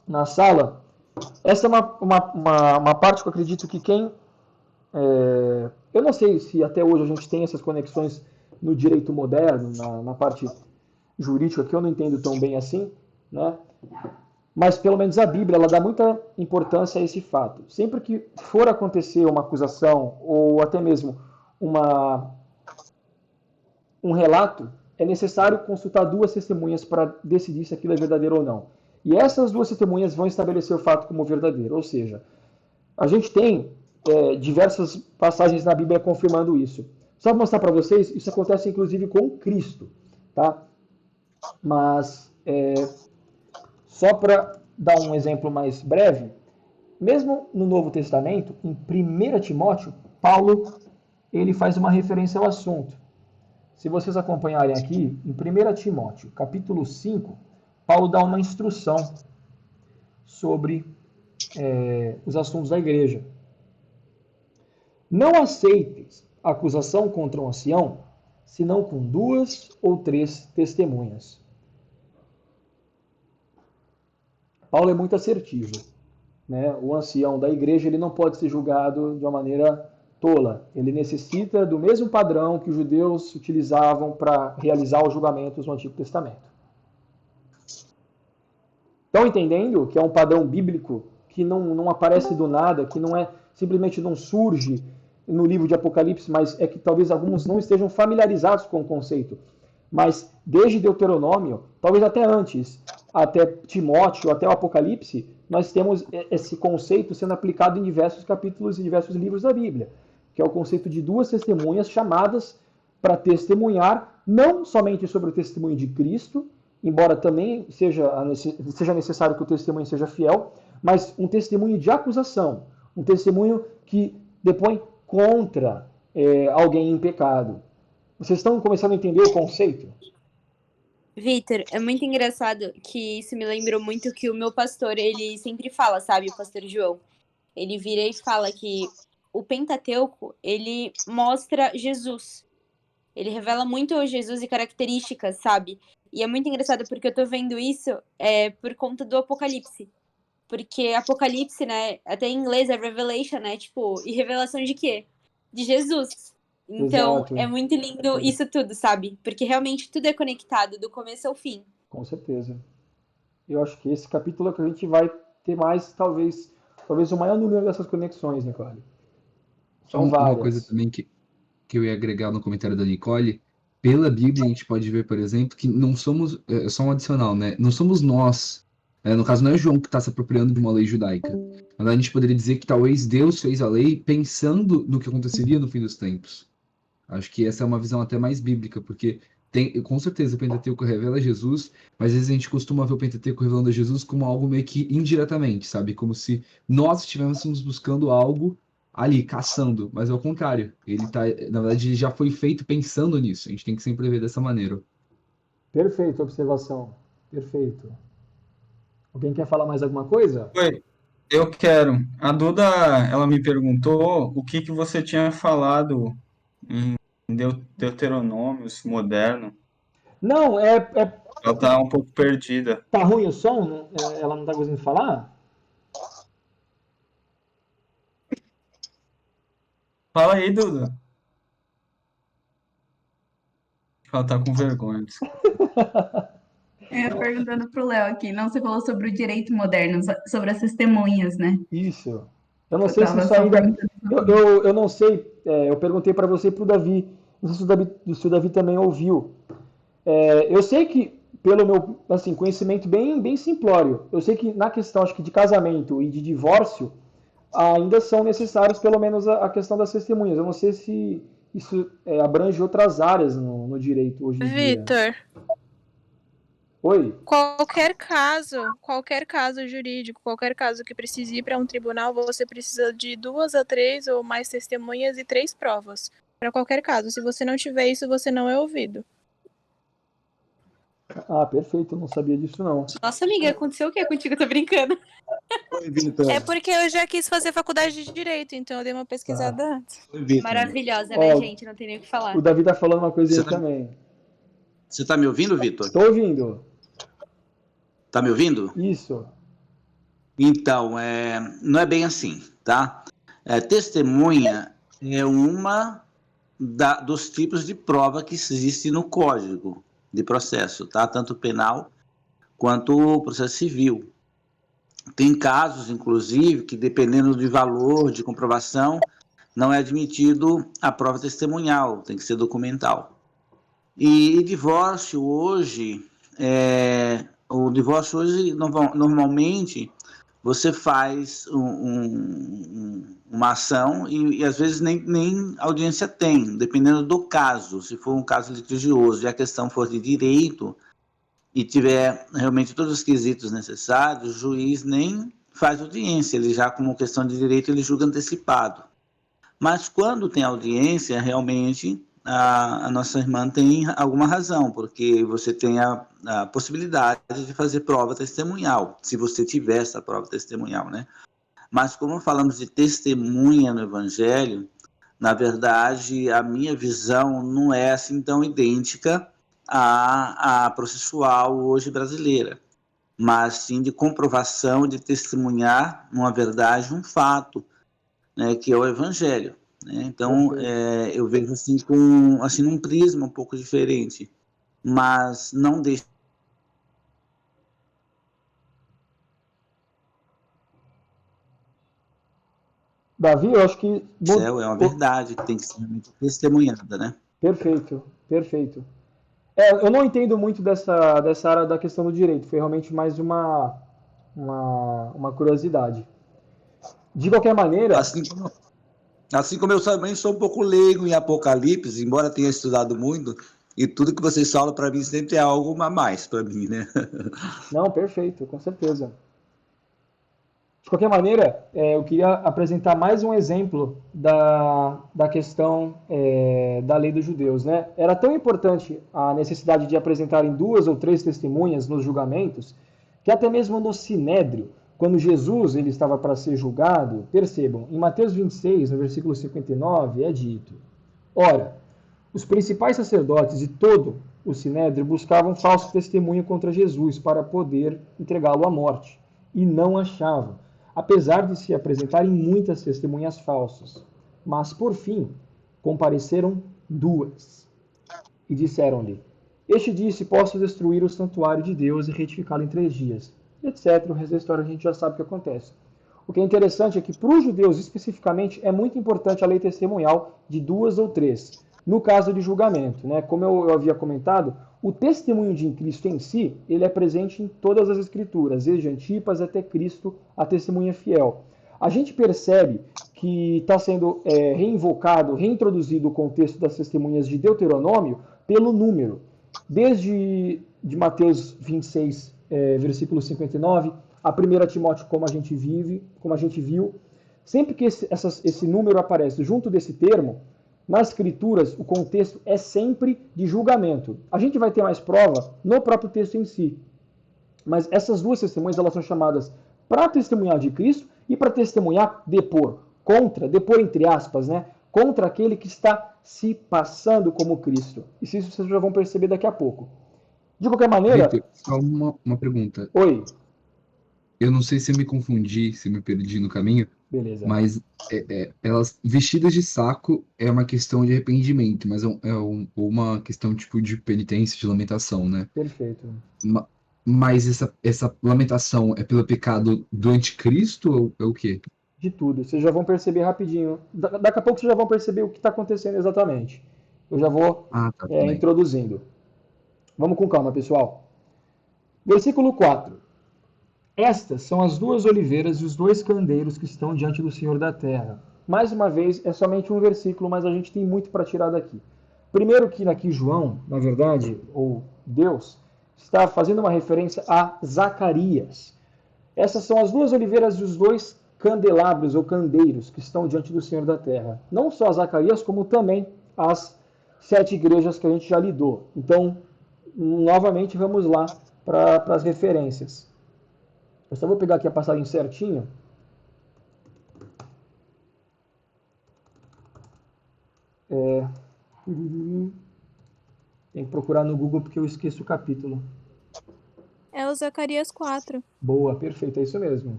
A: na sala. Essa é uma parte que eu acredito que quem... eu não sei se até hoje a gente tem essas conexões no direito moderno, na parte jurídica, que eu não entendo tão bem assim, né? Mas pelo menos a Bíblia ela dá muita importância a esse fato. Sempre que for acontecer uma acusação ou até mesmo um relato, é necessário consultar 2 testemunhas para decidir se aquilo é verdadeiro ou não. E essas 2 testemunhas vão estabelecer o fato como verdadeiro. Ou seja, a gente tem diversas passagens na Bíblia confirmando isso. Só para mostrar para vocês, isso acontece inclusive com Cristo, tá? Mas, só para dar um exemplo mais breve, mesmo no Novo Testamento, em 1 Timóteo, Paulo ele faz uma referência ao assunto. Se vocês acompanharem aqui, em 1 Timóteo, capítulo 5, Paulo dá uma instrução sobre os assuntos da igreja. Não aceites acusação contra um ancião, senão com 2 ou 3 testemunhas. Paulo é muito assertivo, né? O ancião da igreja ele não pode ser julgado de uma maneira tola. Ele necessita do mesmo padrão que os judeus utilizavam para realizar os julgamentos no Antigo Testamento. Estão entendendo que é um padrão bíblico que não aparece do nada, que não simplesmente não surge no livro de Apocalipse, mas é que talvez alguns não estejam familiarizados com o conceito. Mas desde Deuteronômio, talvez até antes, até Timóteo, até o Apocalipse, nós temos esse conceito sendo aplicado em diversos capítulos e diversos livros da Bíblia, que é o conceito de 2 testemunhas chamadas para testemunhar não somente sobre o testemunho de Cristo, embora também seja necessário que o testemunho seja fiel, mas um testemunho de acusação, um testemunho que depõe contra alguém em pecado. Vocês estão começando a entender o conceito?
F: Vitor, é muito engraçado que isso me lembrou muito que o meu pastor, ele sempre fala, sabe, o pastor João? Ele vira e fala que o Pentateuco, ele mostra Jesus. Ele revela muito Jesus e características, sabe? E é muito engraçado porque eu tô vendo isso por conta do Apocalipse. Porque Apocalipse, né, até em inglês é Revelation, né, tipo, e revelação de quê? De Jesus. Então,
A: Exato.
F: é muito lindo isso tudo, sabe? Porque realmente tudo é conectado, do começo ao fim.
A: Com certeza. Eu acho que esse capítulo é que a gente vai ter mais, talvez o maior número dessas conexões, Nicole. São
D: Uma
A: várias.
D: coisa também que eu ia agregar no comentário da Nicole, pela Bíblia a gente pode ver, por exemplo, que não somos, só um adicional, né? Não somos nós, no caso não é João que está se apropriando de uma lei judaica, mas a gente poderia dizer que talvez Deus fez a lei pensando no que aconteceria no fim dos tempos. Acho que essa é uma visão até mais bíblica, porque com certeza o Pentateuco revela Jesus, mas às vezes a gente costuma ver o Pentateuco revelando a Jesus como algo meio que indiretamente, sabe? Como se nós estivéssemos buscando algo ali, caçando, mas é o contrário. Na verdade, ele já foi feito pensando nisso. A gente tem que sempre ver dessa maneira.
A: Perfeito, observação. Perfeito. Alguém quer falar mais alguma coisa?
E: Oi.
G: Eu quero. A Duda, ela me perguntou o que que você tinha falado em Deuteronômios moderno.
A: Não,
G: Ela tá um pouco perdida.
A: tá ruim o som? Ela não tá conseguindo falar?
G: Fala aí, Duda. Ela tá com vergonha.
H: Eu perguntando pro Léo aqui, não, você falou sobre o direito moderno, sobre as testemunhas, né?
A: Isso. Eu não
H: Eu
A: sei se
H: tava
A: isso
H: só
A: ainda.
H: perguntando.
A: Eu não sei. Eu perguntei para você e para o Davi. Não sei se o Davi também ouviu. Eu sei que, pelo meu assim, conhecimento bem simplório, eu sei que na questão acho que de casamento e de divórcio ainda são necessários pelo menos a questão das testemunhas. Eu não sei se isso abrange outras áreas no direito hoje em dia.
C: Vitor,
A: Oi?
C: qualquer caso jurídico, qualquer caso que precise ir para um tribunal, você precisa de 2 a 3 ou mais testemunhas e 3 provas. Para qualquer caso, se você não tiver isso, você não é ouvido.
A: Ah, perfeito. Eu não sabia disso não.
F: Nossa, amiga, aconteceu o que contigo? Eu tô brincando.
B: Oi, Vitor.
C: É porque eu já quis fazer faculdade de direito, então eu dei uma pesquisada antes.
B: Oi, Vitor.
F: Maravilhosa, né,
A: Ó,
F: gente? Não tem nem o que falar.
A: O Davi tá falando uma coisa
B: Você
A: aí
B: tá,
A: também.
B: você tá me ouvindo, Vitor?
A: Tô ouvindo.
B: Tá me ouvindo?
A: Isso.
B: Então, não é bem assim, tá? Testemunha é uma dos tipos de prova que existe no Código de Processo, tá? Tanto penal quanto processo civil. Tem casos, inclusive, que dependendo do valor de comprovação, não é admitido a prova testemunhal, tem que ser documental. E divórcio hoje, normalmente você faz uma ação e às vezes nem audiência tem, dependendo do caso. Se for um caso litigioso e a questão for de direito e tiver realmente todos os quesitos necessários, o juiz nem faz audiência, ele já, como questão de direito, ele julga antecipado. Mas quando tem audiência, realmente a nossa irmã tem alguma razão, porque você tem a possibilidade de fazer prova testemunhal, se você tiver essa prova testemunhal, né? Mas como falamos de testemunha no Evangelho, na verdade, a minha visão não é assim tão idêntica à processual hoje brasileira, mas sim de comprovação, de testemunhar uma verdade, um fato, né, que é o Evangelho. Né? Então, eu vejo assim, assim num prisma um pouco diferente, mas não deixa.
A: Davi, eu acho que.
B: É uma verdade que tem que ser testemunhada, né?
A: Perfeito, perfeito. Eu não entendo muito dessa área da questão do direito, foi realmente mais uma curiosidade. De qualquer maneira.
B: Assim como eu também sou um pouco leigo em Apocalipse, embora tenha estudado muito, e tudo que vocês falam para mim sempre é algo a mais para mim, né?
A: Não, perfeito, com certeza. De qualquer maneira, eu queria apresentar mais um exemplo da questão da lei dos judeus. Né? Era tão importante a necessidade de apresentarem 2 ou 3 testemunhas nos julgamentos, que até mesmo no Sinédrio, quando Jesus ele estava para ser julgado, percebam, em Mateus 26, no versículo 59, é dito: Ora, os principais sacerdotes e todo o Sinédrio buscavam falso testemunho contra Jesus para poder entregá-lo à morte, e não achavam, apesar de se apresentarem muitas testemunhas falsas. Mas, por fim, compareceram 2 e disseram-lhe: Este disse, posso destruir o santuário de Deus e retificá-lo em 3 dias. Etc. O resto da história a gente já sabe o que acontece. O que é interessante é que, para os judeus especificamente, é muito importante a lei testemunhal de 2 ou 3. No caso de julgamento, né? Como eu havia comentado, o testemunho de Cristo em si, ele é presente em todas as escrituras, desde Antipas até Cristo, a testemunha fiel. A gente percebe que está sendo reinvocado, reintroduzido o contexto das testemunhas de Deuteronômio pelo número. Desde de Mateus 26, versículo 59, a 1 Timóteo, como a gente viu, sempre que esse número aparece junto desse termo, nas escrituras, o contexto é sempre de julgamento. A gente vai ter mais prova no próprio texto em si. Mas essas 2 testemunhas, elas são chamadas para testemunhar de Cristo E para testemunhar, depor entre aspas, né? Contra aquele que está se passando como Cristo. E isso vocês já vão perceber daqui a pouco. De qualquer maneira...
D: Victor, só uma pergunta.
A: Oi.
D: Eu não sei se eu me confundi, se eu me perdi no caminho,
A: Beleza.
D: mas elas vestidas de saco é uma questão de arrependimento, mas uma questão tipo de penitência, de lamentação, né?
A: Perfeito.
D: Mas essa lamentação é pelo pecado do anticristo ou é o quê?
A: De tudo. Vocês já vão perceber rapidinho. Daqui a pouco vocês já vão perceber o que está acontecendo exatamente. Eu já vou
D: Tá bem.
A: introduzindo. Vamos com calma, pessoal. Versículo 4. Estas são as duas oliveiras e os dois candeiros que estão diante do Senhor da terra. Mais uma vez, é somente um versículo, mas a gente tem muito para tirar daqui. Primeiro que aqui João, na verdade, ou Deus, está fazendo uma referência a Zacarias. Essas são as duas oliveiras e os dois candelabros ou candeiros que estão diante do Senhor da terra. Não só Zacarias, como também as 7 igrejas que a gente já lidou. Então, novamente, vamos lá para as referências. Eu só vou pegar aqui a passagem certinho. Tem que procurar no Google porque eu esqueço o capítulo.
C: É o Zacarias 4.
A: Boa, perfeito, é isso mesmo.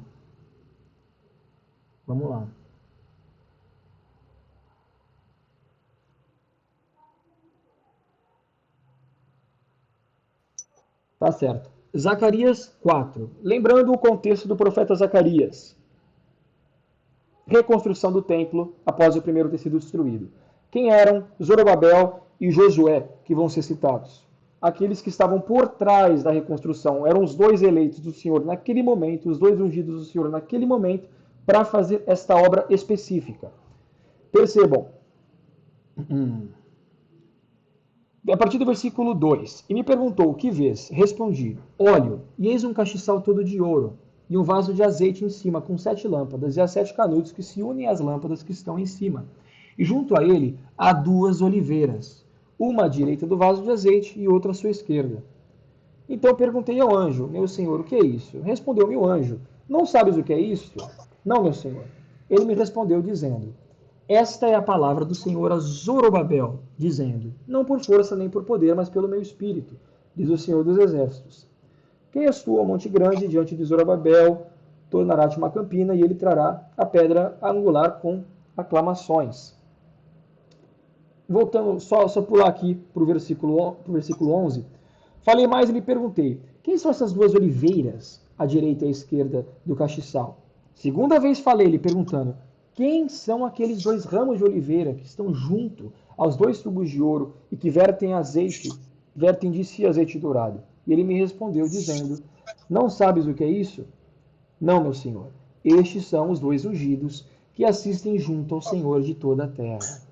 A: Vamos lá. Tá certo. Zacarias 4. Lembrando o contexto do profeta Zacarias. Reconstrução do templo após o primeiro ter sido destruído. Quem eram Zorobabel e Josué, que vão ser citados? Aqueles que estavam por trás da reconstrução. Eram os dois eleitos do Senhor naquele momento, os dois ungidos do Senhor naquele momento, para fazer esta obra específica. Percebam. A partir do versículo 2. E me perguntou, o que vês? Respondi, óleo, e eis um castiçal todo de ouro, e um vaso de azeite em cima, com 7 lâmpadas, e as 7 canudos que se unem às lâmpadas que estão em cima. E junto a ele há 2 oliveiras, uma à direita do vaso de azeite e outra à sua esquerda. Então perguntei ao anjo, meu senhor, o que é isso? Respondeu-me o anjo, não sabes o que é isso? Não, meu senhor. Ele me respondeu dizendo, esta é a palavra do Senhor a Zorobabel, dizendo, não por força nem por poder, mas pelo meu espírito, diz o Senhor dos Exércitos. Quem és tu, ó monte grande, diante de Zorobabel, tornará-te uma campina, e ele trará a pedra angular com aclamações. Voltando, só pular aqui para o versículo 11. Falei mais e lhe perguntei, quem são essas 2 oliveiras, à direita e à esquerda do castiçal? Segunda vez falei-lhe, perguntando, quem são aqueles 2 ramos de oliveira que estão junto aos 2 tubos de ouro e que vertem de si azeite dourado? E ele me respondeu, dizendo, não sabes o que é isso? Não, meu senhor. Estes são os 2 ungidos que assistem junto ao Senhor de toda a terra.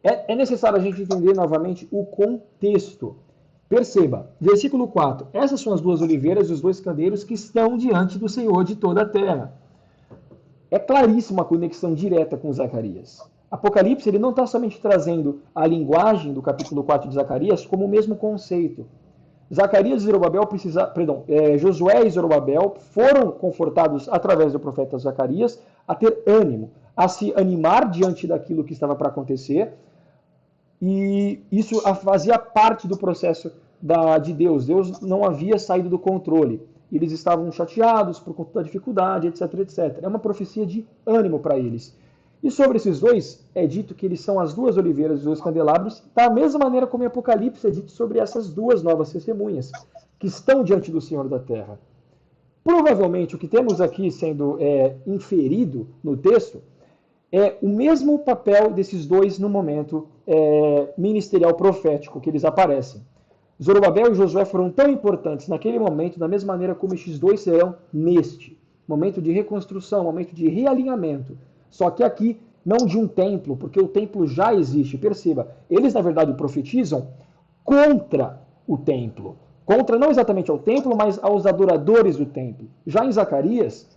A: É necessário a gente entender novamente o contexto. Perceba, versículo 4. Essas são as 2 oliveiras e os 2 candeiros que estão diante do Senhor de toda a terra. É claríssima a conexão direta com Zacarias. Apocalipse ele não está somente trazendo a linguagem do capítulo 4 de Zacarias como o mesmo conceito. Zacarias e Zorobabel Josué e Zorobabel foram confortados através do profeta Zacarias a ter ânimo, a se animar diante daquilo que estava para acontecer, e isso fazia parte do processo de Deus. Deus não havia saído do controle. Eles estavam chateados por conta da dificuldade, etc, etc. É uma profecia de ânimo para eles. E sobre esses 2, é dito que eles são as 2 oliveiras e os 2 candelabros, da mesma maneira como em Apocalipse é dito sobre essas 2 novas testemunhas, que estão diante do Senhor da terra. Provavelmente, o que temos aqui sendo inferido no texto é o mesmo papel desses 2 no momento ministerial profético que eles aparecem. Zorobabel e Josué foram tão importantes naquele momento, da mesma maneira como estes 2 serão neste momento de reconstrução, momento de realinhamento. Só que aqui, não de um templo, porque o templo já existe. Perceba, eles na verdade profetizam contra o templo. Contra não exatamente ao templo, mas aos adoradores do templo. Já em Zacarias,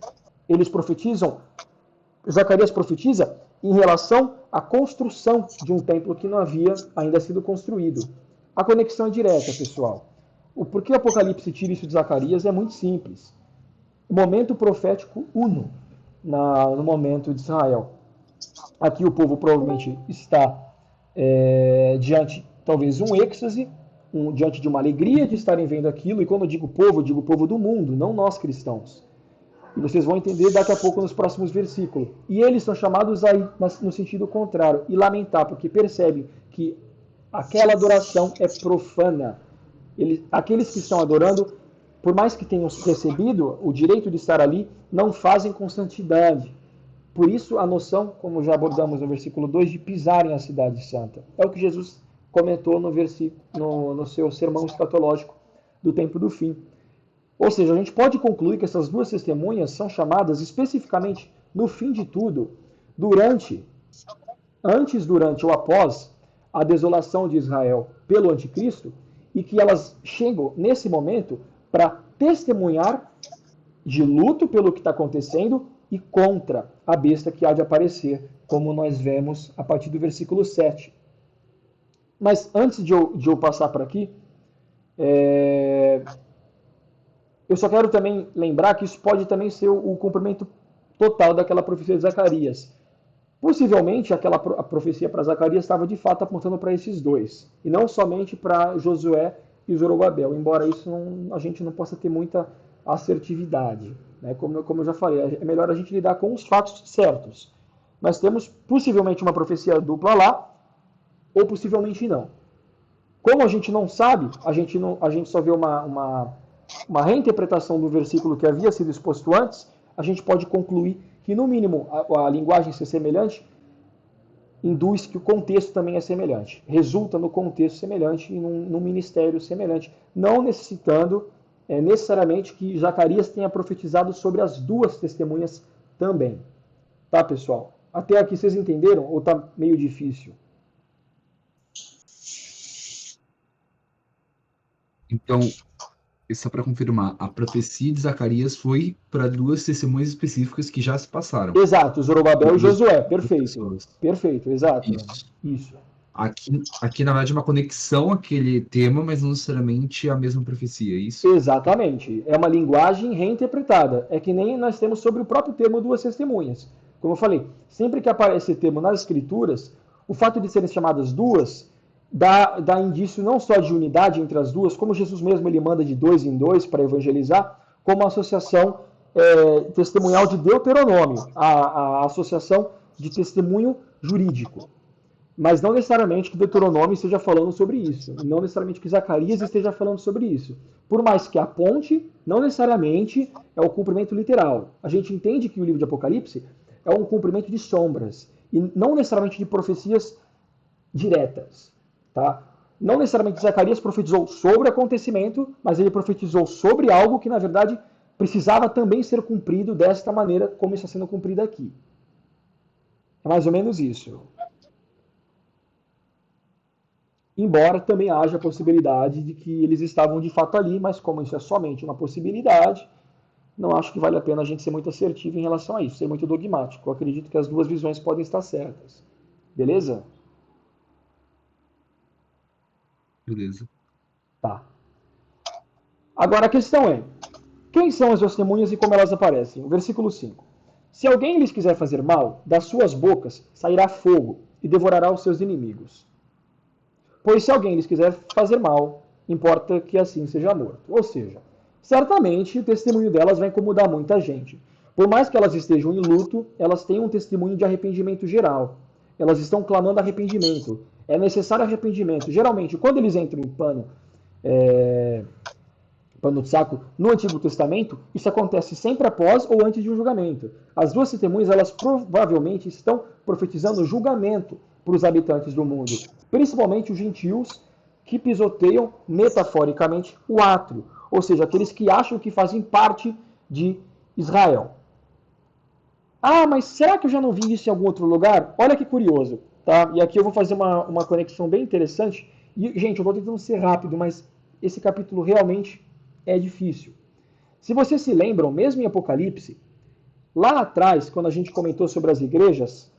A: Zacarias profetiza em relação à construção de um templo que não havia ainda sido construído. A conexão é direta, pessoal. Por que o Apocalipse tira isso de Zacarias é muito simples. Momento profético uno. no momento de Israel. Aqui o povo provavelmente está diante, talvez, um êxtase, diante de uma alegria de estarem vendo aquilo, e quando eu digo povo do mundo, não nós cristãos. E vocês vão entender daqui a pouco nos próximos versículos. E eles são chamados aí no sentido contrário, e lamentar, porque percebem que aquela adoração é profana. Aqueles que estão adorando, por mais que tenham recebido o direito de estar ali, não fazem com santidade. Por isso a noção, como já abordamos no versículo 2, de pisarem a cidade santa. É o que Jesus comentou no seu sermão escatológico do tempo do fim. Ou seja, a gente pode concluir que essas duas testemunhas são chamadas especificamente no fim de tudo, antes, durante ou após a desolação de Israel pelo anticristo, e que elas chegam nesse momento para testemunhar de luto pelo que está acontecendo e contra a besta que há de aparecer, como nós vemos a partir do versículo 7. Mas antes de eu passar para aqui, eu só quero também lembrar que isso pode também ser o cumprimento total daquela profecia de Zacarias. Possivelmente, a profecia para Zacarias estava de fato apontando para esses dois, e não somente para Josué e Zorobabel, embora isso a gente não possa ter muita assertividade. Né? Como eu já falei, é melhor a gente lidar com os fatos certos. Mas temos possivelmente uma profecia dupla lá, ou possivelmente não. Como a gente não sabe, a gente só vê uma reinterpretação do versículo que havia sido exposto antes, a gente pode concluir que, no mínimo, a linguagem ser semelhante induz que o contexto também é semelhante. Resulta no contexto semelhante e num ministério semelhante, não necessitando necessariamente que Zacarias tenha profetizado sobre as duas testemunhas também. Tá, pessoal? Até aqui vocês entenderam ou tá meio difícil?
D: Então, só para confirmar, a profecia de Zacarias foi para duas testemunhas específicas que já se passaram.
A: Exato, Zorobabel e Josué. Perfeito.
D: Pessoas.
A: Perfeito, exato.
D: Isso. Aqui, na verdade, é uma conexão àquele tema, mas não necessariamente a mesma profecia, é isso?
A: Exatamente. É uma linguagem reinterpretada. É que nem nós temos sobre o próprio termo duas testemunhas. Como eu falei, sempre que aparece esse termo nas Escrituras, o fato de serem chamadas duas dá indício não só de unidade entre as duas, como Jesus mesmo ele manda de 2 em 2 para evangelizar, como a associação testemunhal de Deuteronômio, a associação de testemunho jurídico. Mas não necessariamente que Deuteronômio esteja falando sobre isso, não necessariamente que Zacarias esteja falando sobre isso. Por mais que aponte, não necessariamente é o cumprimento literal. A gente entende que o livro de Apocalipse é um cumprimento de sombras, e não necessariamente de profecias diretas. Tá? Não necessariamente Zacarias profetizou sobre o acontecimento, mas ele profetizou sobre algo que, na verdade, precisava também ser cumprido desta maneira como está sendo cumprido aqui. É mais ou menos isso. Embora também haja a possibilidade de que eles estavam de fato ali, mas como isso é somente uma possibilidade, não acho que vale a pena a gente ser muito assertivo em relação a isso, ser muito dogmático. Eu acredito que as duas visões podem estar certas. Beleza?
D: Beleza.
A: Tá. Agora a questão é, quem são as testemunhas e como elas aparecem? O versículo 5. Se alguém lhes quiser fazer mal, das suas bocas sairá fogo e devorará os seus inimigos. Pois se alguém lhes quiser fazer mal, importa que assim seja morto. Ou seja, certamente o testemunho delas vai incomodar muita gente. Por mais que elas estejam em luto, elas têm um testemunho de arrependimento geral. Elas estão clamando arrependimento. É necessário arrependimento. Geralmente, quando eles entram em pano de saco no Antigo Testamento, isso acontece sempre após ou antes de um julgamento. As duas testemunhas, elas provavelmente estão profetizando julgamento para os habitantes do mundo, principalmente os gentios que pisoteiam metaforicamente o átrio, ou seja, aqueles que acham que fazem parte de Israel. Ah, mas será que eu já não vi isso em algum outro lugar? Olha que curioso, tá? E aqui eu vou fazer uma conexão bem interessante. E, gente, eu vou tentando ser rápido, mas esse capítulo realmente é difícil. Se vocês se lembram, mesmo em Apocalipse, lá atrás, quando a gente comentou sobre as igrejas,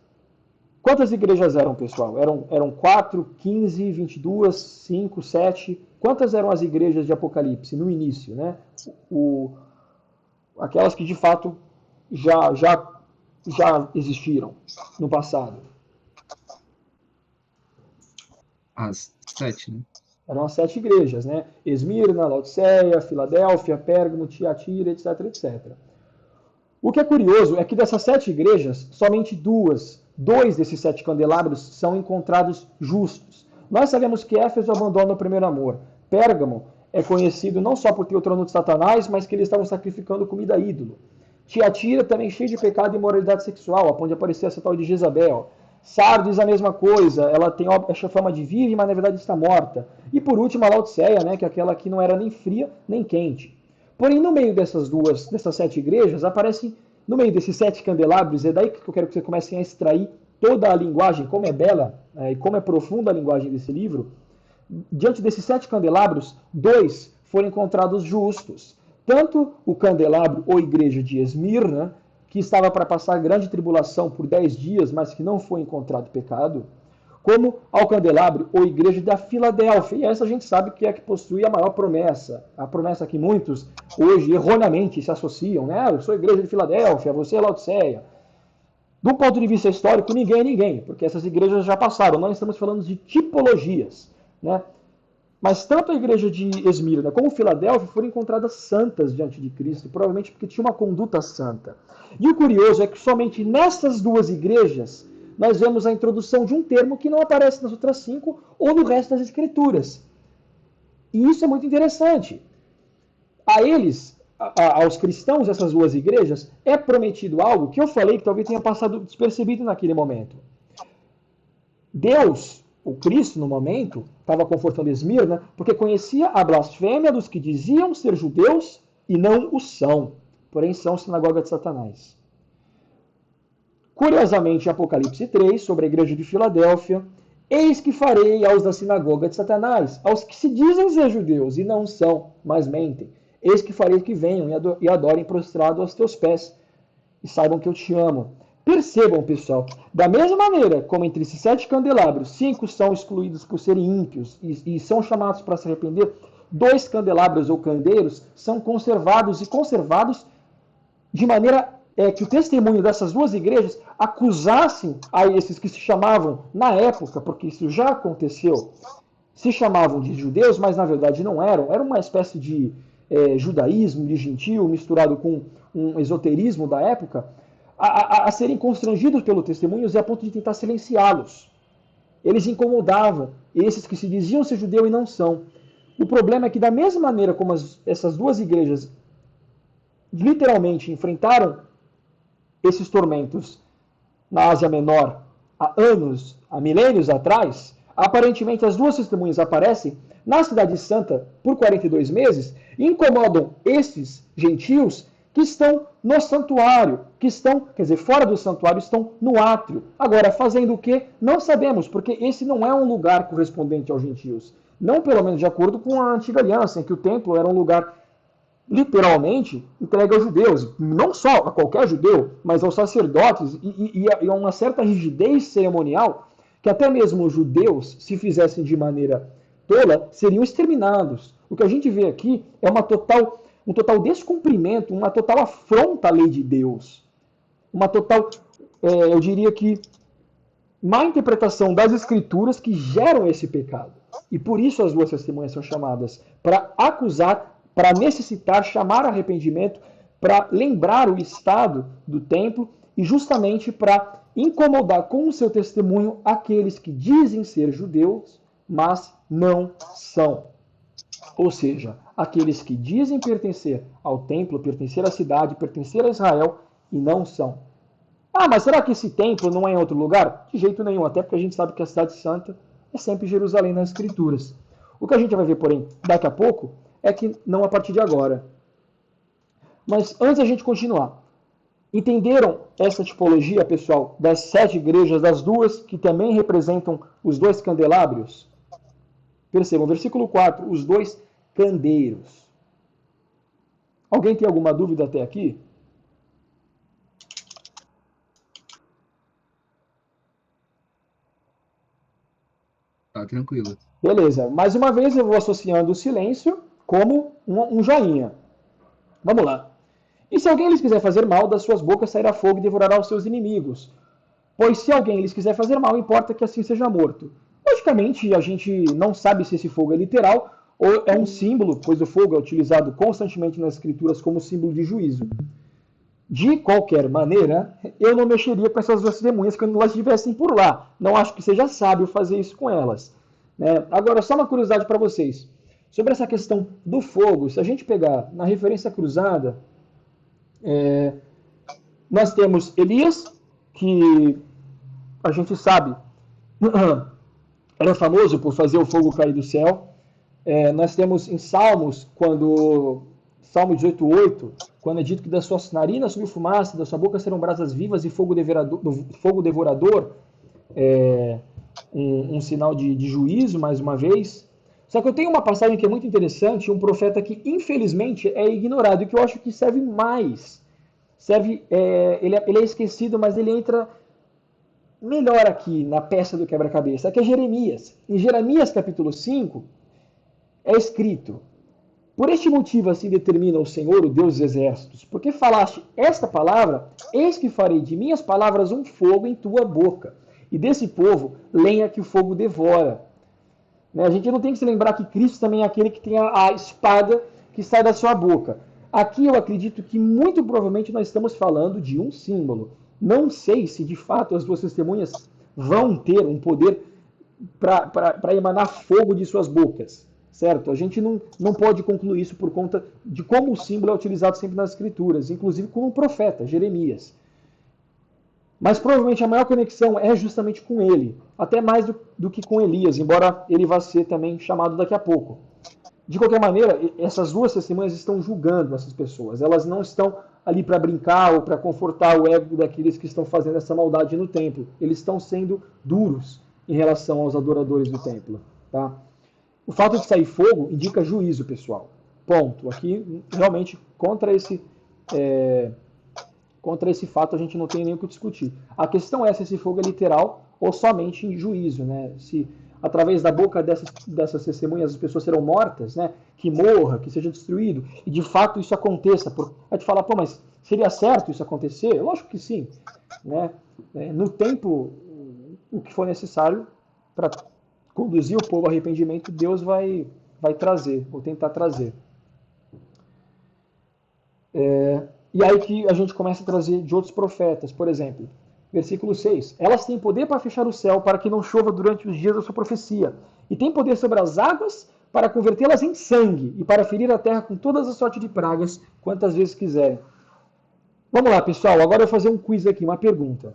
A: quantas igrejas eram, pessoal? Eram 4, 15, 22, 5, 7. Quantas eram as igrejas de Apocalipse no início, né? Aquelas que de fato já já existiram no passado?
D: As 7, né?
A: Eram as 7 igrejas, né? Esmirna, Laodiceia, Filadélfia, Pérgamo, Tiatira, etc, etc. O que é curioso é que dessas 7 igrejas, somente dois desses 7 candelabros são encontrados justos. Nós sabemos que Éfeso abandona o primeiro amor. Pérgamo é conhecido não só por ter o trono de Satanás, mas que eles estavam sacrificando comida a ídolo. Tiatira também cheia de pecado e imoralidade sexual, onde aparecia essa tal de Jezabel. Sardes a mesma coisa, ela tem essa fama de vive, mas na verdade está morta. E por último a Laodiceia, né, que é aquela que não era nem fria nem quente. Porém, no meio dessas 7 igrejas, aparecem, no meio desses 7 candelabros, é daí que eu quero que vocês comecem a extrair toda a linguagem, como é bela e como é profunda a linguagem desse livro. Diante desses 7 candelabros, 2 foram encontrados justos. Tanto o candelabro ou igreja de Esmirna, que estava para passar grande tribulação por 10 dias, mas que não foi encontrado pecado, como ao candelabro ou igreja da Filadélfia. E essa a gente sabe que é a que possui a maior promessa. A promessa que muitos hoje erroneamente se associam, né? Eu sou a igreja de Filadélfia, você é Laodiceia. Do ponto de vista histórico, ninguém é ninguém, porque essas igrejas já passaram. Nós estamos falando de tipologias, né? Mas tanto a igreja de Esmirna como Filadélfia foram encontradas santas diante de Cristo, provavelmente porque tinha uma conduta santa. E o curioso é que somente nessas 2 igrejas nós vemos a introdução de um termo que não aparece nas outras 5 ou no resto das escrituras. E isso é muito interessante. A eles, aos cristãos dessas 2 igrejas, é prometido algo que eu falei que talvez tenha passado despercebido naquele momento. Deus, o Cristo, no momento, estava confortando Esmirna, porque conhecia a blasfêmia dos que diziam ser judeus e não o são, porém são sinagoga de Satanás. Curiosamente, em Apocalipse 3, sobre a igreja de Filadélfia, eis que farei aos da sinagoga de Satanás, aos que se dizem ser judeus e não são, mas mentem. Eis que farei que venham e adorem prostrado aos teus pés, e saibam que eu te amo. Percebam, pessoal, da mesma maneira como entre esses 7 candelabros, 5 são excluídos por serem ímpios e são chamados para se arrepender, 2 candelabros ou candeiros são conservados de maneira que o testemunho dessas 2 igrejas acusassem a esses que se chamavam, na época, porque isso já aconteceu, se chamavam de judeus, mas na verdade não eram, era uma espécie de judaísmo, de gentil, misturado com um esoterismo da época, a serem constrangidos pelo testemunho e a ponto de tentar silenciá-los. Eles incomodavam esses que se diziam ser judeu e não são. O problema é que, da mesma maneira como essas 2 igrejas literalmente enfrentaram esses tormentos na Ásia Menor há anos, há milênios atrás, aparentemente as 2 testemunhas aparecem na Cidade Santa por 42 meses e incomodam esses gentios que estão no santuário, que estão, quer dizer, fora do santuário, estão no átrio. Agora, fazendo o quê? Não sabemos, porque esse não é um lugar correspondente aos gentios. Não, pelo menos, de acordo com a antiga aliança, em que o templo era um lugar, literalmente, entregue aos judeus. Não só a qualquer judeu, mas aos sacerdotes e a uma certa rigidez cerimonial, que até mesmo os judeus, se fizessem de maneira tola, seriam exterminados. O que a gente vê aqui é um total descumprimento, uma total afronta à lei de Deus. Uma total, eu diria que, má interpretação das escrituras que geram esse pecado. E por isso as 2 testemunhas são chamadas para acusar, para necessitar, chamar arrependimento, para lembrar o estado do templo e justamente para incomodar com o seu testemunho aqueles que dizem ser judeus, mas não são. Ou seja, aqueles que dizem pertencer ao templo, pertencer à cidade, pertencer a Israel e não são. Ah, mas será que esse templo não é em outro lugar? De jeito nenhum, até porque a gente sabe que a cidade santa é sempre Jerusalém nas Escrituras. O que a gente vai ver, porém, daqui a pouco, é que não a partir de agora. Mas antes da gente continuar, entenderam essa tipologia, pessoal, das 7 igrejas, das 2 que também representam os 2 candelabros? Percebam, versículo 4, os 2 candeiros. Alguém tem alguma dúvida até aqui?
D: Tá tranquilo.
A: Beleza, mais uma vez eu vou associando o silêncio como um joinha. Vamos lá. E se alguém lhes quiser fazer mal, das suas bocas sairá fogo e devorará os seus inimigos. Pois se alguém lhes quiser fazer mal, importa que assim seja morto. Logicamente, a gente não sabe se esse fogo é literal ou é um símbolo, pois o fogo é utilizado constantemente nas escrituras como símbolo de juízo. De qualquer maneira, eu não mexeria com essas duas testemunhas quando elas estivessem por lá. Não acho que seja sábio fazer isso com elas. Né? Agora, só uma curiosidade para vocês. Sobre essa questão do fogo, se a gente pegar na referência cruzada, nós temos Elias, que a gente sabe era famoso por fazer o fogo cair do céu. Nós temos em Salmos, Salmo 18:8, quando é dito que das suas narinas subiu fumaça, da sua boca serão brasas vivas e fogo devorador, um sinal de juízo, mais uma vez. Só que eu tenho uma passagem que é muito interessante, um profeta que, infelizmente, é ignorado, e que eu acho que serve mais. Ele é esquecido, mas ele entra melhor aqui na peça do quebra-cabeça, que é Jeremias. Em Jeremias, capítulo 5, é escrito: por este motivo assim determina o Senhor, o Deus dos exércitos, porque falaste esta palavra, eis que farei de minhas palavras um fogo em tua boca, e desse povo lenha que o fogo devora. A gente não tem que se lembrar que Cristo também é aquele que tem a espada que sai da sua boca. Aqui eu acredito que muito provavelmente nós estamos falando de um símbolo. Não sei se de fato as duas testemunhas vão ter um poder para emanar fogo de suas bocas. Certo? A gente não pode concluir isso por conta de como o símbolo é utilizado sempre nas escrituras, inclusive com o profeta, Jeremias. Mas provavelmente a maior conexão é justamente com ele, até mais do que com Elias, embora ele vá ser também chamado daqui a pouco. De qualquer maneira, essas duas testemunhas estão julgando essas pessoas. Elas não estão ali para brincar ou para confortar o ego daqueles que estão fazendo essa maldade no templo. Eles estão sendo duros em relação aos adoradores do templo. Tá? O fato de sair fogo indica juízo, pessoal. Ponto. Aqui, realmente, contra esse fato, a gente não tem nem o que discutir. A questão é se esse fogo é literal ou somente em juízo, né? Se através da boca dessas testemunhas as pessoas serão mortas, né? Que morra, que seja destruído, e de fato isso aconteça. A gente fala, mas seria certo isso acontecer? Lógico que sim. Né? No tempo, o que for necessário para conduzir o povo ao arrependimento, Deus vai trazer, ou tentar trazer. E aí que a gente começa a trazer de outros profetas, por exemplo, versículo 6. Elas têm poder para fechar o céu, para que não chova durante os dias da sua profecia, e têm poder sobre as águas para convertê-las em sangue, e para ferir a terra com todas as sortes de pragas, quantas vezes quiserem. Vamos lá, pessoal, agora eu vou fazer um quiz aqui, uma pergunta.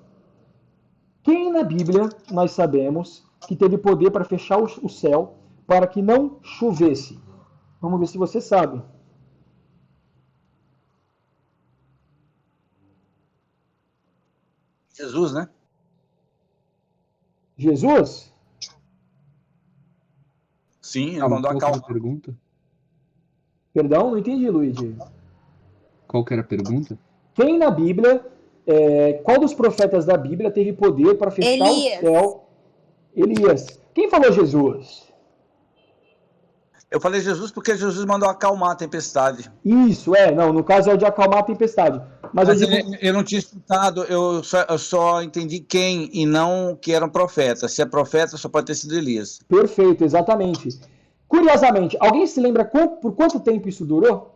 A: Quem na Bíblia nós sabemos que teve poder para fechar o céu para que não chovesse? Vamos ver se você sabe.
B: Jesus, né?
A: Jesus?
B: Sim, ele mandou
D: Qual que era a
B: acalmar.
D: pergunta?
A: Perdão, não entendi, Luigi.
D: Qual que era a pergunta?
A: Quem na Bíblia, qual dos profetas da Bíblia teve poder para fechar
F: Elias.
A: o céu? Elias. Quem falou Jesus?
B: Eu falei Jesus porque Jesus mandou acalmar a tempestade.
A: Isso, não, no caso é o de acalmar a tempestade. Mas eu digo...
B: eu não tinha escutado, eu só entendi quem e não que era um profeta. Se é profeta, só pode ter sido Elias.
A: Perfeito, exatamente. Curiosamente, alguém se lembra por quanto tempo isso durou?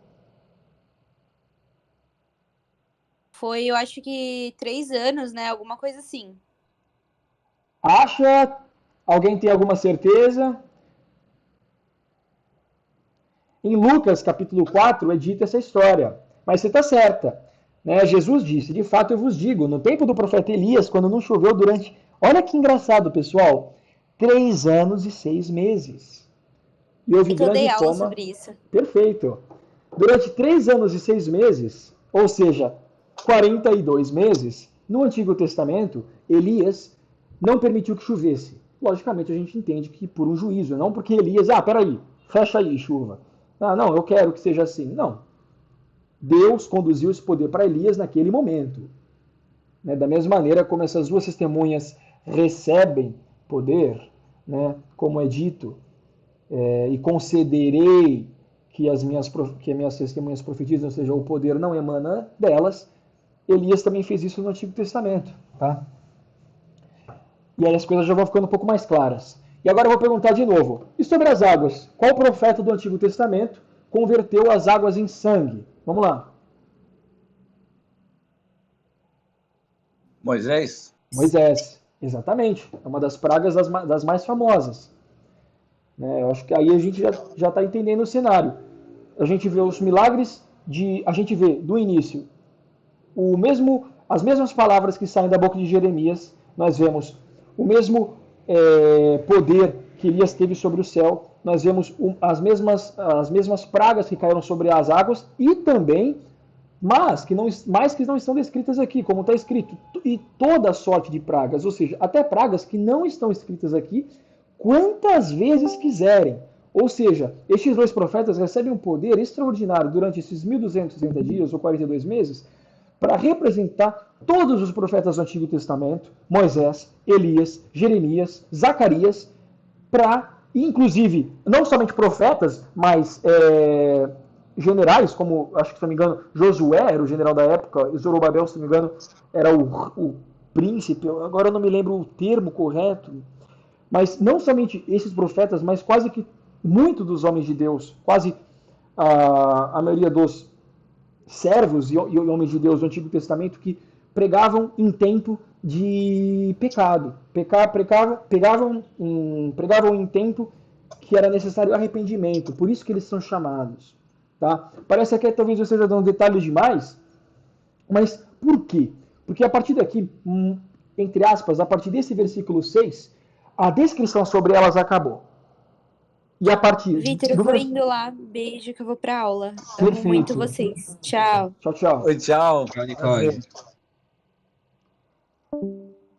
F: Foi, eu acho que 3 anos, né? Alguma coisa assim.
A: Acha? Alguém tem alguma certeza? Em Lucas, capítulo 4, é dita essa história. Mas você está certa. Né? Jesus disse, de fato eu vos digo, no tempo do profeta Elias, quando não choveu durante... Olha que engraçado, pessoal. 3 anos e 6 meses. E houve
F: Eu dei
A: grande
F: aula
A: fome.
F: sobre isso.
A: Perfeito. Durante 3 anos e 6 meses, ou seja, 42 meses, no Antigo Testamento, Elias não permitiu que chovesse. Logicamente, a gente entende que por um juízo, não porque Elias, peraí, fecha aí, chuva. Não, eu quero que seja assim. Não. Deus conduziu esse poder para Elias naquele momento. Né? Da mesma maneira como essas duas testemunhas recebem poder, né? Como é dito, e concederei que as minhas testemunhas profetizam, ou seja, o poder não emana delas, Elias também fez isso no Antigo Testamento, tá? E aí as coisas já vão ficando um pouco mais claras. E agora eu vou perguntar de novo. E sobre as águas? Qual profeta do Antigo Testamento converteu as águas em sangue? Vamos lá.
B: Moisés?
A: Moisés, exatamente. É uma das pragas das mais famosas. Né? Eu acho que aí a gente já está entendendo o cenário. A gente vê os milagres a gente vê do início as mesmas palavras que saem da boca de Jeremias. Nós vemos o mesmo poder que Elias teve sobre o céu. Nós vemos as mesmas pragas que caíram sobre as águas e também mas que não estão descritas aqui, como está escrito, e toda sorte de pragas, ou seja, até pragas que não estão escritas aqui, quantas vezes quiserem. Ou seja, estes dois profetas recebem um poder extraordinário durante esses 1.260 dias ou 42 meses para representar todos os profetas do Antigo Testamento, Moisés, Elias, Jeremias, Zacarias, inclusive, não somente profetas, mas generais, como, acho que se não me engano, Josué era o general da época, e Zorobabel, se não me engano, era o príncipe, agora eu não me lembro o termo correto, mas não somente esses profetas, mas quase que muitos dos homens de Deus, quase a maioria dos servos e homens de Deus do Antigo Testamento que pregavam em tempo de pecado, pregavam em tempo que era necessário arrependimento, por isso que eles são chamados. Tá? Parece que talvez eu esteja dando detalhes demais, mas por quê? Porque a partir daqui, entre aspas, a partir desse versículo 6, a descrição sobre elas acabou. E a partir
F: Vitor, eu vou indo lá. Beijo que eu vou pra aula.
A: Perfeito.
F: Amo muito vocês. Tchau.
A: Tchau, tchau.
B: Oi, tchau.
D: Tchau, Nicole.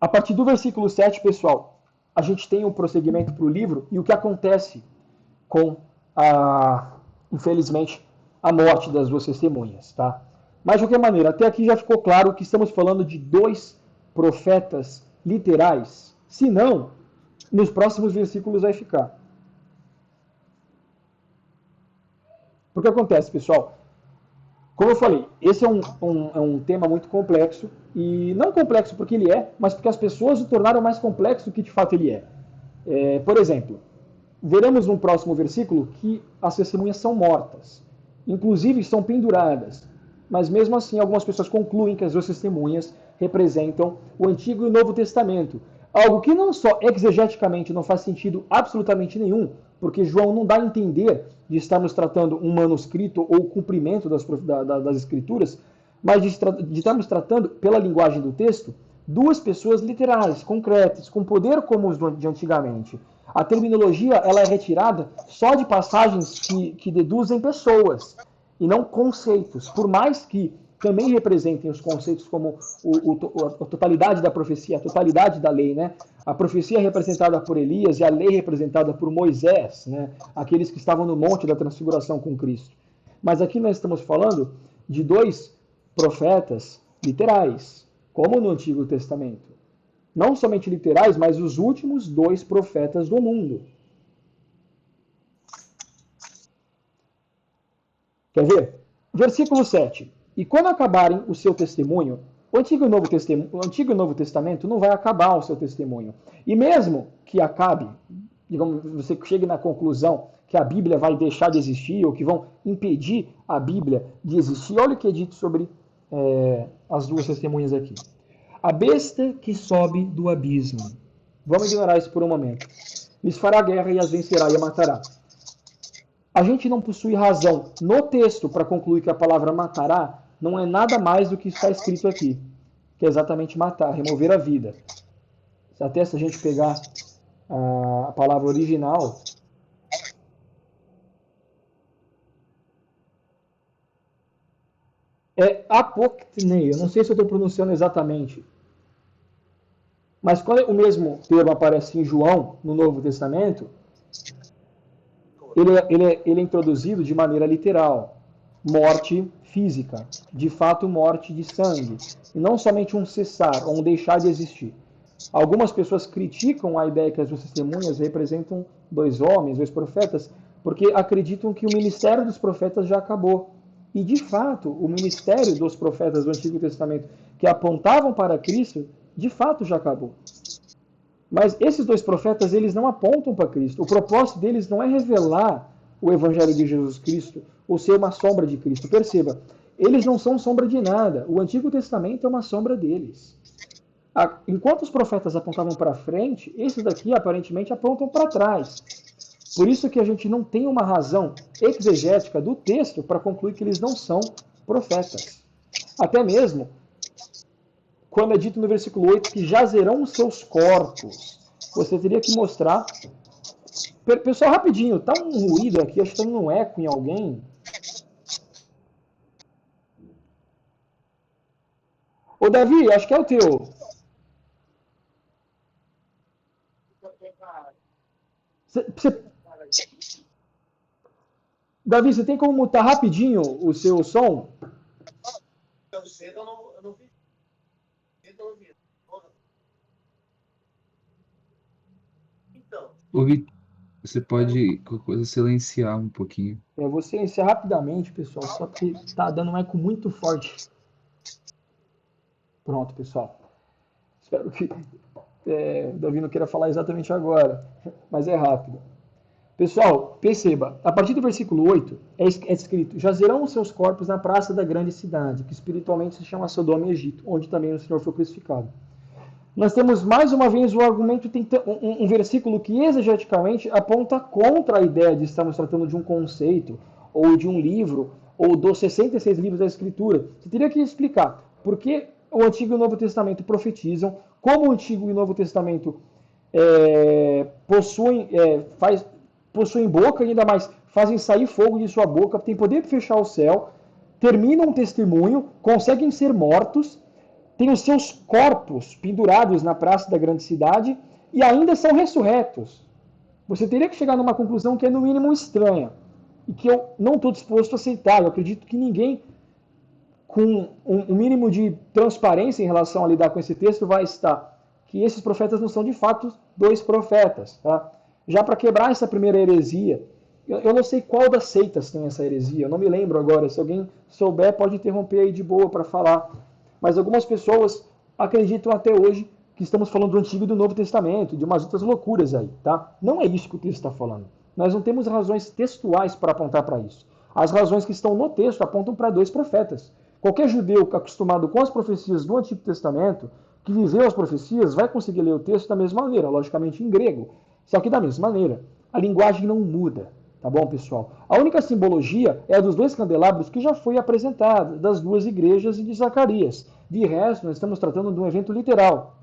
A: A partir do versículo 7, pessoal, a gente tem um prosseguimento para o livro e o que acontece com infelizmente, a morte das duas testemunhas, tá? Mas, de qualquer maneira, até aqui já ficou claro que estamos falando de dois profetas literais. Se não, nos próximos versículos vai ficar. Porque acontece, pessoal? Como eu falei, esse é um tema muito complexo, e não complexo porque ele é, mas porque as pessoas o tornaram mais complexo do que de fato ele é. Por exemplo, veremos no próximo versículo que as testemunhas são mortas. Inclusive, são penduradas. Mas mesmo assim, algumas pessoas concluem que as duas testemunhas representam o Antigo e o Novo Testamento. Algo que não só exegeticamente não faz sentido absolutamente nenhum, porque João não dá a entender de estarmos tratando um manuscrito ou o cumprimento das Escrituras, mas de estarmos tratando, pela linguagem do texto, duas pessoas literais, concretas, com poder como os de antigamente. A terminologia ela é retirada só de passagens que deduzem pessoas e não conceitos, por mais que também representem os conceitos como a totalidade da profecia, a totalidade da lei, né? A profecia é representada por Elias e a lei é representada por Moisés, né? Aqueles que estavam no monte da transfiguração com Cristo. Mas aqui nós estamos falando de dois profetas literais, como no Antigo Testamento. Não somente literais, mas os últimos dois profetas do mundo. Quer ver? Versículo 7. E quando acabarem o seu testemunho, o Antigo e Novo Testamento não vai acabar o seu testemunho. E mesmo que acabe, digamos, você chegue na conclusão que a Bíblia vai deixar de existir, ou que vão impedir a Bíblia de existir, olha o que é dito sobre as duas testemunhas aqui. A besta que sobe do abismo. Vamos ignorar isso por um momento. Lhes fará guerra e as vencerá e a matará. A gente não possui razão no texto para concluir que a palavra matará não é nada mais do que está escrito aqui, que é exatamente matar, remover a vida. Até se a gente pegar a palavra original, é apoctnei, eu não sei se eu estou pronunciando exatamente, mas quando o mesmo termo aparece em João, no Novo Testamento, ele é introduzido de maneira literal. Morte física, de fato morte de sangue, e não somente um cessar, ou um deixar de existir. Algumas pessoas criticam a ideia que as duas testemunhas representam dois homens, dois profetas, porque acreditam que o ministério dos profetas já acabou. E, de fato, o ministério dos profetas do Antigo Testamento que apontavam para Cristo, de fato já acabou. Mas esses dois profetas, eles não apontam para Cristo. O propósito deles não é revelar o Evangelho de Jesus Cristo ou ser uma sombra de Cristo. Perceba, eles não são sombra de nada. O Antigo Testamento é uma sombra deles. Enquanto os profetas apontavam para frente, esses daqui aparentemente apontam para trás. Por isso que a gente não tem uma razão exegética do texto para concluir que eles não são profetas. Até mesmo quando é dito no versículo 8 que jazerão os seus corpos, você teria que mostrar... Pessoal, rapidinho, tá um ruído aqui, acho que tá um eco em alguém. Ô Davi, acho que é o teu. Davi, você tem como mutar rapidinho o seu som?
I: Eu sei, eu não vi. Então.
D: Ô, Vitor, você pode, qualquer coisa, silenciar um pouquinho.
A: Eu vou silenciar rapidamente, pessoal, só que tá dando um eco muito forte. Pronto, pessoal. Espero que o Davi não queira falar exatamente agora, mas é rápido. Pessoal, perceba, a partir do versículo 8 é escrito: jazerão os seus corpos na praça da grande cidade, que espiritualmente se chama Sodoma e Egito, onde também o Senhor foi crucificado. Nós temos mais uma vez o argumento, um versículo que exegeticamente aponta contra a ideia de estarmos tratando de um conceito, ou de um livro, ou dos 66 livros da Escritura. Você teria que explicar por que o Antigo e o Novo Testamento profetizam, como o Antigo e o Novo Testamento possuem boca, e ainda mais fazem sair fogo de sua boca, têm poder de fechar o céu, terminam um testemunho, conseguem ser mortos, têm os seus corpos pendurados na praça da grande cidade e ainda são ressurretos. Você teria que chegar numa conclusão que é no mínimo estranha e que eu não estou disposto a aceitar. Eu acredito que ninguém com um mínimo de transparência em relação a lidar com esse texto vai estar que esses profetas não são de fato dois profetas. Tá? Já para quebrar essa primeira heresia, eu não sei qual das seitas tem essa heresia, eu não me lembro agora. Se alguém souber, pode interromper aí de boa para falar. Mas algumas pessoas acreditam até hoje que estamos falando do Antigo e do Novo Testamento, de umas outras loucuras aí, tá? Não é isso que o texto está falando. Nós não temos razões textuais para apontar para isso. As razões que estão no texto apontam para dois profetas. Qualquer judeu acostumado com as profecias do Antigo Testamento, que viveu as profecias, vai conseguir ler o texto da mesma maneira, logicamente em grego. Só que da mesma maneira. A linguagem não muda. Tá bom, pessoal? A única simbologia é a dos dois candelabros que já foi apresentada, das duas igrejas e de Zacarias. De resto, nós estamos tratando de um evento literal.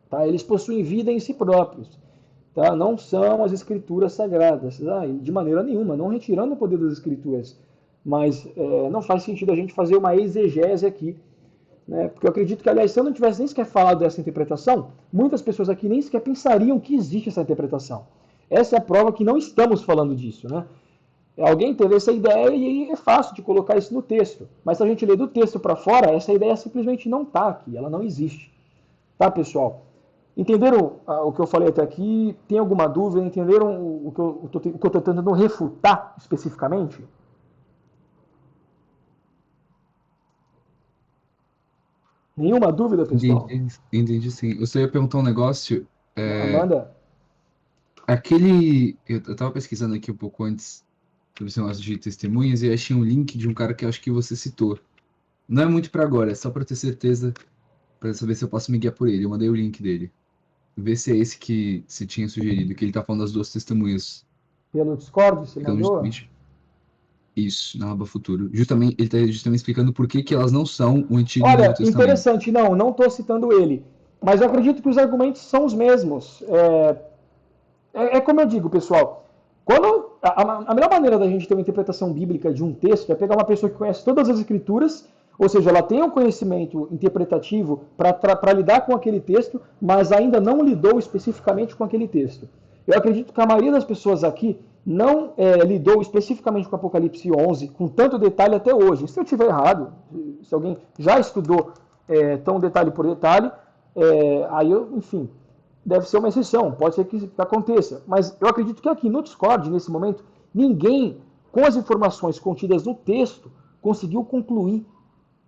A: Tá? Eles possuem vida em si próprios. Tá? Não são as escrituras sagradas. De maneira nenhuma, não retirando o poder das escrituras. Mas não faz sentido a gente fazer uma exegese aqui. Né? Porque eu acredito que, aliás, se eu não tivesse nem sequer falado dessa interpretação, muitas pessoas aqui nem sequer pensariam que existe essa interpretação. Essa é a prova que não estamos falando disso, né? Alguém teve essa ideia e é fácil de colocar isso no texto. Mas se a gente ler do texto para fora, essa ideia simplesmente não está aqui, ela não existe. Tá, pessoal? Entenderam o que eu falei até aqui? Tem alguma dúvida? Entenderam o que eu estou tentando refutar especificamente? Nenhuma dúvida, pessoal?
D: Entendi sim. Eu só ia perguntar um negócio.
A: Amanda?
D: Eu tava pesquisando aqui um pouco antes sobre esse negócio de testemunhas e achei um link de um cara que eu acho que você citou. Não é muito pra agora, é só pra ter certeza, pra saber se eu posso me guiar por ele. Eu mandei o link dele. Vê se é esse que você tinha sugerido, que ele tá falando das duas testemunhas.
A: Pelo Discord, você mandou?
D: Isso, na aba futuro. Justamente, ele tá justamente explicando por que elas não são o Antigo e o Novo
A: Olha,
D: Testamento.
A: interessante, não estou citando ele. Mas eu acredito que os argumentos são os mesmos. É como eu digo, pessoal, a melhor maneira da gente ter uma interpretação bíblica de um texto é pegar uma pessoa que conhece todas as escrituras, ou seja, ela tem um conhecimento interpretativo para lidar com aquele texto, mas ainda não lidou especificamente com aquele texto. Eu acredito que a maioria das pessoas aqui não lidou especificamente com Apocalipse 11 com tanto detalhe até hoje. Se eu estiver errado, se alguém já estudou tão detalhe por detalhe, aí enfim, deve ser uma exceção, pode ser que aconteça. Mas eu acredito que aqui no Discord, nesse momento, Ninguém, com as informações contidas no texto, conseguiu concluir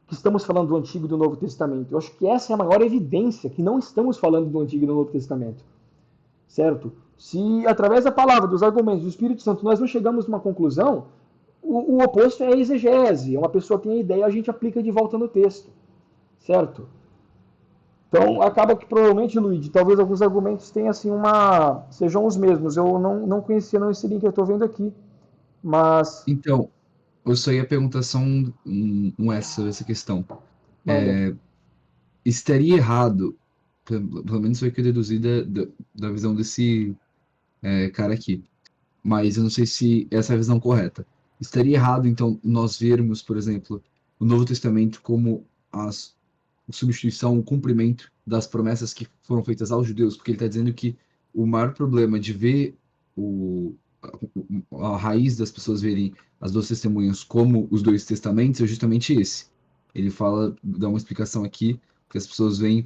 A: que estamos falando do Antigo e do Novo Testamento. Eu acho que essa é a maior evidência que não estamos falando do Antigo e do Novo Testamento. Certo? Se através da palavra, dos argumentos do Espírito Santo, nós não chegamos a uma conclusão, o oposto é a exegese. Uma pessoa tem a ideia, a gente aplica de volta no texto. Certo? Então, acaba que provavelmente, Luigi, talvez alguns argumentos tenham assim sejam os mesmos. Eu não conhecia não esse link que eu estou vendo aqui. Mas,
D: Então, eu só ia perguntar só um S sobre essa questão.
A: manda.
D: Estaria errado, pelo menos foi o que eu deduzi da visão desse cara aqui, mas eu não sei se essa é a visão correta. Estaria errado, então, nós vermos, por exemplo, o Novo Testamento como a substituição, o cumprimento das promessas que foram feitas aos judeus, porque ele está dizendo que o maior problema de ver a raiz das pessoas verem as duas testemunhas como os dois testamentos é justamente esse. Ele dá uma explicação aqui, que as pessoas veem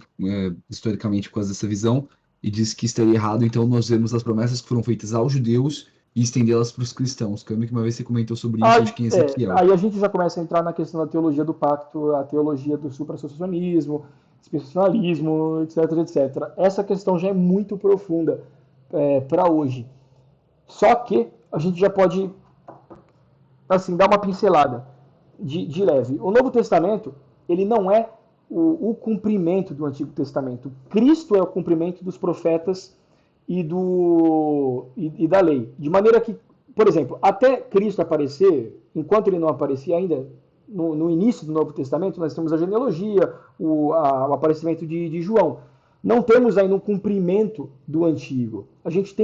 D: historicamente por causa dessa visão, e diz que estaria errado, então, nós vemos as promessas que foram feitas aos judeus e estendê-las para os cristãos. Que eu lembro que uma vez você comentou sobre isso, acho que em Ezequiel.
A: Aí a gente já começa a entrar na questão da teologia do pacto, a teologia do suprassociacionismo, dispensacionalismo, etc, etc. Essa questão já é muito profunda para hoje. Só que a gente já pode assim, dar uma pincelada de leve. O Novo Testamento, ele não é o cumprimento do Antigo Testamento. Cristo é o cumprimento dos profetas e da lei. De maneira que, por exemplo, até Cristo aparecer, enquanto ele não aparecia ainda, no início do Novo Testamento, nós temos a genealogia, o aparecimento de João. Não temos ainda um cumprimento do Antigo. A gente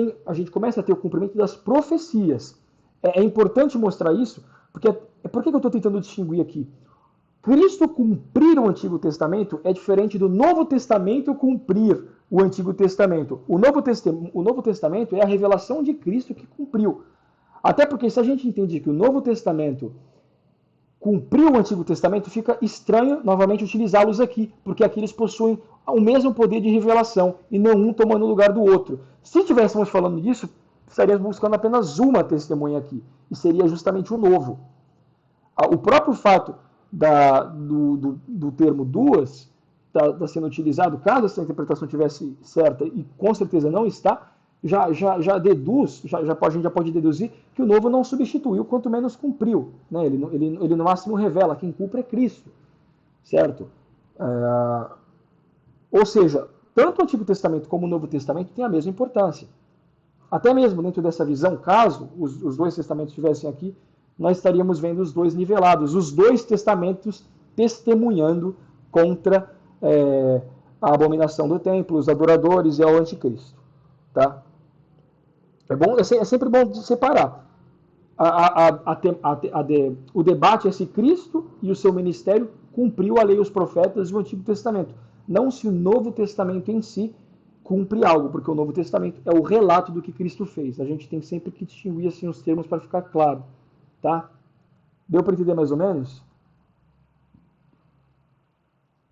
A: começa a ter o cumprimento das profecias. É importante mostrar isso, porque por que eu estou tentando distinguir aqui? Cristo cumprir o Antigo Testamento é diferente do Novo Testamento cumprir o Antigo Testamento. O Novo Testamento é a revelação de Cristo que cumpriu. Até porque se a gente entende que o Novo Testamento cumpriu o Antigo Testamento, fica estranho novamente utilizá-los aqui, porque aqui eles possuem o mesmo poder de revelação e não um tomando o lugar do outro. Se estivéssemos falando disso, estaríamos buscando apenas uma testemunha aqui, e seria justamente o novo. O próprio fato do termo duas está sendo utilizado, caso essa interpretação estivesse certa, e com certeza não está, já deduz, a gente já pode deduzir que o novo não substituiu, quanto menos cumpriu. Né? Ele no máximo revela, quem cumpre é Cristo. Certo? Ou seja, tanto o Antigo Testamento como o Novo Testamento têm a mesma importância. Até mesmo dentro dessa visão, caso os dois testamentos estivessem aqui, nós estaríamos vendo os dois nivelados, os dois testamentos testemunhando contra a abominação do templo, os adoradores e ao anticristo. Tá? É sempre bom de separar. O debate é se Cristo e o seu ministério cumpriu a lei e os profetas e o Antigo Testamento. Não se o Novo Testamento em si cumpre algo, porque o Novo Testamento é o relato do que Cristo fez. A gente tem sempre que distinguir assim os termos para ficar claro. Tá? Deu para entender mais ou menos?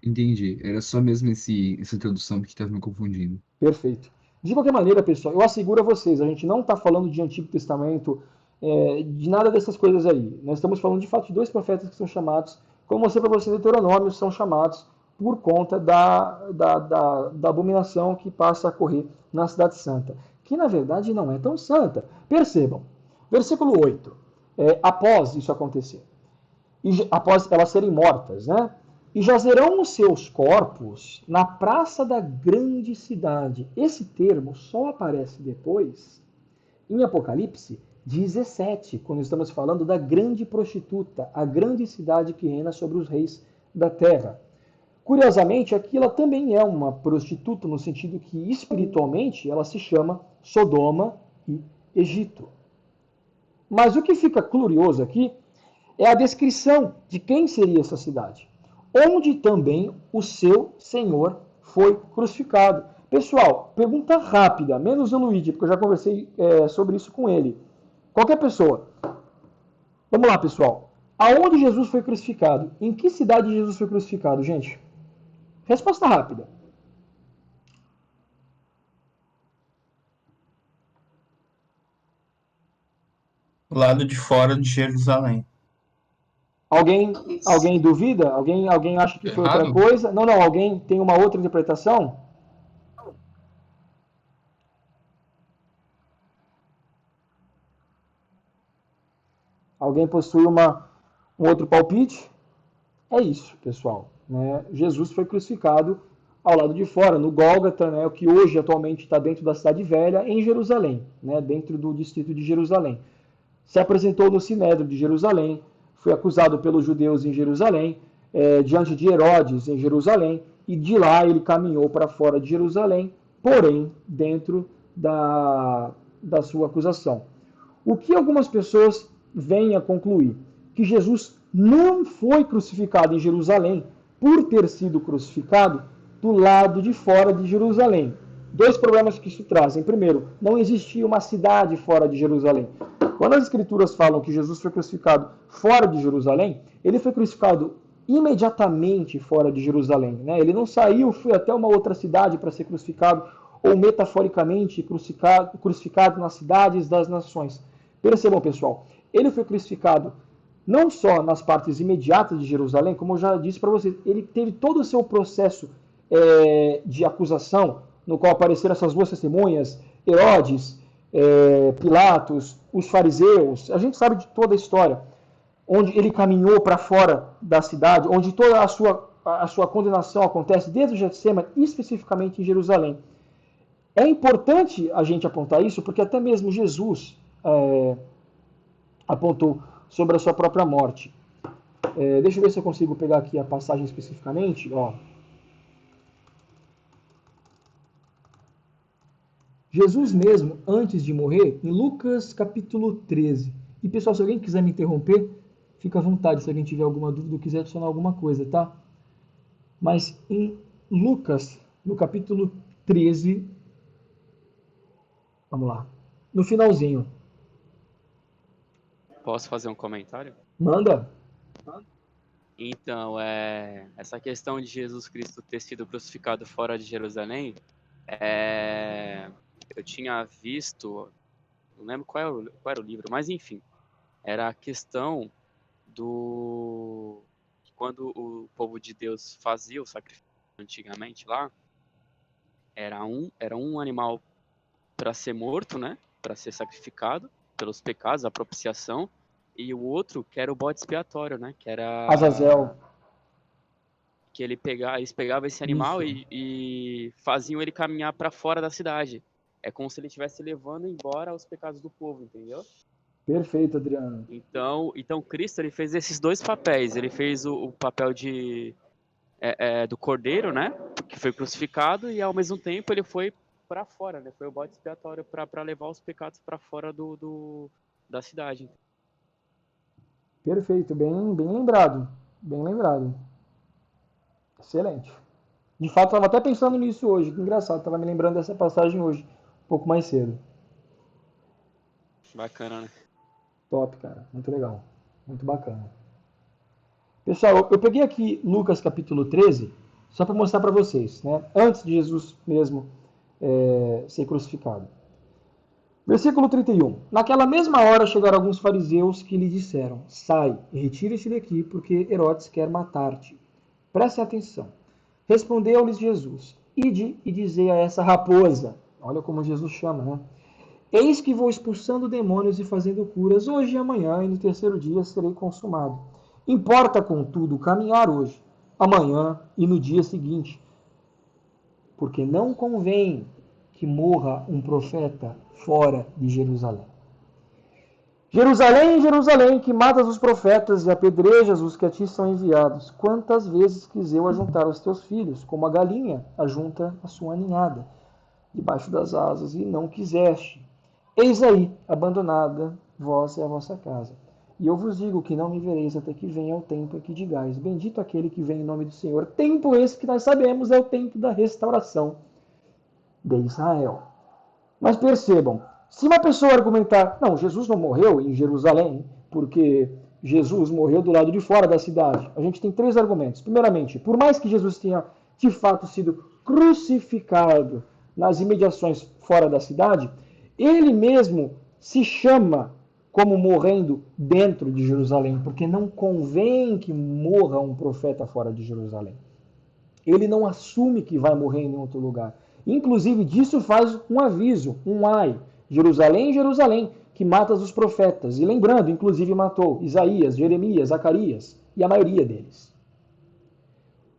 D: Entendi. Era só mesmo essa introdução que estava me confundindo.
A: Perfeito. De qualquer maneira, pessoal, eu asseguro a vocês, a gente não está falando de Antigo Testamento, de nada dessas coisas aí. Nós estamos falando de fato de dois profetas que são chamados, como eu mostrei para vocês, Deuteronômio, são chamados por conta da abominação que passa a correr na Cidade Santa, que na verdade não é tão santa. Percebam, versículo 8, após isso acontecer, após elas serem mortas, né? E jazerão os seus corpos na praça da grande cidade. Esse termo só aparece depois em Apocalipse 17, quando estamos falando da grande prostituta, a grande cidade que reina sobre os reis da terra. Curiosamente, aqui ela também é uma prostituta, no sentido que espiritualmente ela se chama Sodoma e Egito. Mas o que fica curioso aqui é a descrição de quem seria essa cidade, onde também o seu Senhor foi crucificado. Pessoal, pergunta rápida, menos o Luigi, porque eu já conversei sobre isso com ele. Qualquer pessoa. Vamos lá, pessoal. Aonde Jesus foi crucificado? Em que cidade Jesus foi crucificado, gente? Resposta rápida.
G: lado de fora de Jerusalém.
A: Alguém duvida? Alguém acha que foi outra
G: Errado?
A: coisa? Não, alguém tem uma outra interpretação? Alguém possui um outro palpite? É isso, pessoal. Né? Jesus foi crucificado ao lado de fora, no Gólgota, né, o que hoje atualmente está dentro da Cidade Velha, em Jerusalém, né, dentro do distrito de Jerusalém. Se apresentou no Sinédrio de Jerusalém, foi acusado pelos judeus em Jerusalém, diante de Herodes em Jerusalém, e de lá ele caminhou para fora de Jerusalém, porém dentro da sua acusação. O que algumas pessoas vêm a concluir? Que Jesus não foi crucificado em Jerusalém por ter sido crucificado do lado de fora de Jerusalém. Dois problemas que isso trazem. Primeiro, não existia uma cidade fora de Jerusalém. Quando as escrituras falam que Jesus foi crucificado fora de Jerusalém, ele foi crucificado imediatamente fora de Jerusalém. Né? Ele não saiu, foi até uma outra cidade para ser crucificado, ou metaforicamente crucificado nas cidades das nações. Percebam, pessoal, ele foi crucificado não só nas partes imediatas de Jerusalém, como eu já disse para vocês, ele teve todo o seu processo de acusação, no qual apareceram essas duas testemunhas, Herodes, Pilatos, os fariseus. A gente sabe de toda a história, onde ele caminhou para fora da cidade, onde toda a sua condenação acontece, desde o Getsêmani, especificamente em Jerusalém. É importante a gente apontar isso, porque até mesmo Jesus apontou sobre a sua própria morte. Deixa eu ver se eu consigo pegar aqui a passagem especificamente. Ó. Jesus mesmo, antes de morrer, em Lucas capítulo 13. E pessoal, se alguém quiser me interromper, fica à vontade, se alguém tiver alguma dúvida ou quiser adicionar alguma coisa, tá? Mas em Lucas, no capítulo 13, vamos lá, no finalzinho.
J: Posso fazer um comentário?
A: Manda.
J: Então, essa questão de Jesus Cristo ter sido crucificado fora de Jerusalém, eu tinha visto, não lembro qual era o livro, mas enfim, era a questão do quando o povo de Deus fazia o sacrifício antigamente lá, era um animal para ser morto, né? Para ser sacrificado pelos pecados, a propiciação, e o outro que era o bode expiatório, né? Que era
A: Azazel.
J: Que eles pegavam esse animal e faziam ele caminhar para fora da cidade. É como se ele estivesse levando embora os pecados do povo, entendeu?
A: Perfeito, Adriano.
J: Então Cristo ele fez esses dois papéis. Ele fez o papel do cordeiro, né? Que foi crucificado, e ao mesmo tempo ele foi para fora, né? Foi o bode expiatório para levar os pecados para fora da cidade.
A: Perfeito, bem lembrado. Bem lembrado. Excelente. De fato, eu estava até pensando nisso hoje. Que engraçado, estava me lembrando dessa passagem hoje, um pouco mais cedo.
J: Bacana, né?
A: Top, cara. Muito legal. Muito bacana. Pessoal, eu peguei aqui Lucas capítulo 13, só para mostrar para vocês, né? Antes de Jesus mesmo ser crucificado. Versículo 31. Naquela mesma hora chegaram alguns fariseus que lhe disseram: sai e retire-se daqui, porque Herodes quer matar-te. Prestem atenção. Respondeu-lhes Jesus: ide e dizei a essa raposa. Olha como Jesus chama, né? Eis que vou expulsando demônios e fazendo curas hoje e amanhã, e no terceiro dia serei consumado. Importa, contudo, caminhar hoje, amanhã e no dia seguinte, porque não convém que morra um profeta fora de Jerusalém. Jerusalém, Jerusalém, que matas os profetas e apedrejas os que a ti são enviados. Quantas vezes quis eu ajuntar os teus filhos, como a galinha ajunta a sua ninhada, debaixo das asas, e não quiseste. Eis aí, abandonada vós e a vossa casa. E eu vos digo que não me vereis até que venha o tempo em que digais: bendito aquele que vem em nome do Senhor. Tempo esse que nós sabemos é o tempo da restauração de Israel. Mas percebam, se uma pessoa argumentar: não, Jesus não morreu em Jerusalém, porque Jesus morreu do lado de fora da cidade. A gente tem três argumentos. Primeiramente, por mais que Jesus tenha de fato sido crucificado nas imediações fora da cidade, ele mesmo se chama como morrendo dentro de Jerusalém, porque não convém que morra um profeta fora de Jerusalém. Ele não assume que vai morrer em outro lugar. Inclusive, disso faz um aviso, um ai. Jerusalém, Jerusalém, que matas os profetas. E lembrando, inclusive matou Isaías, Jeremias, Zacarias e a maioria deles.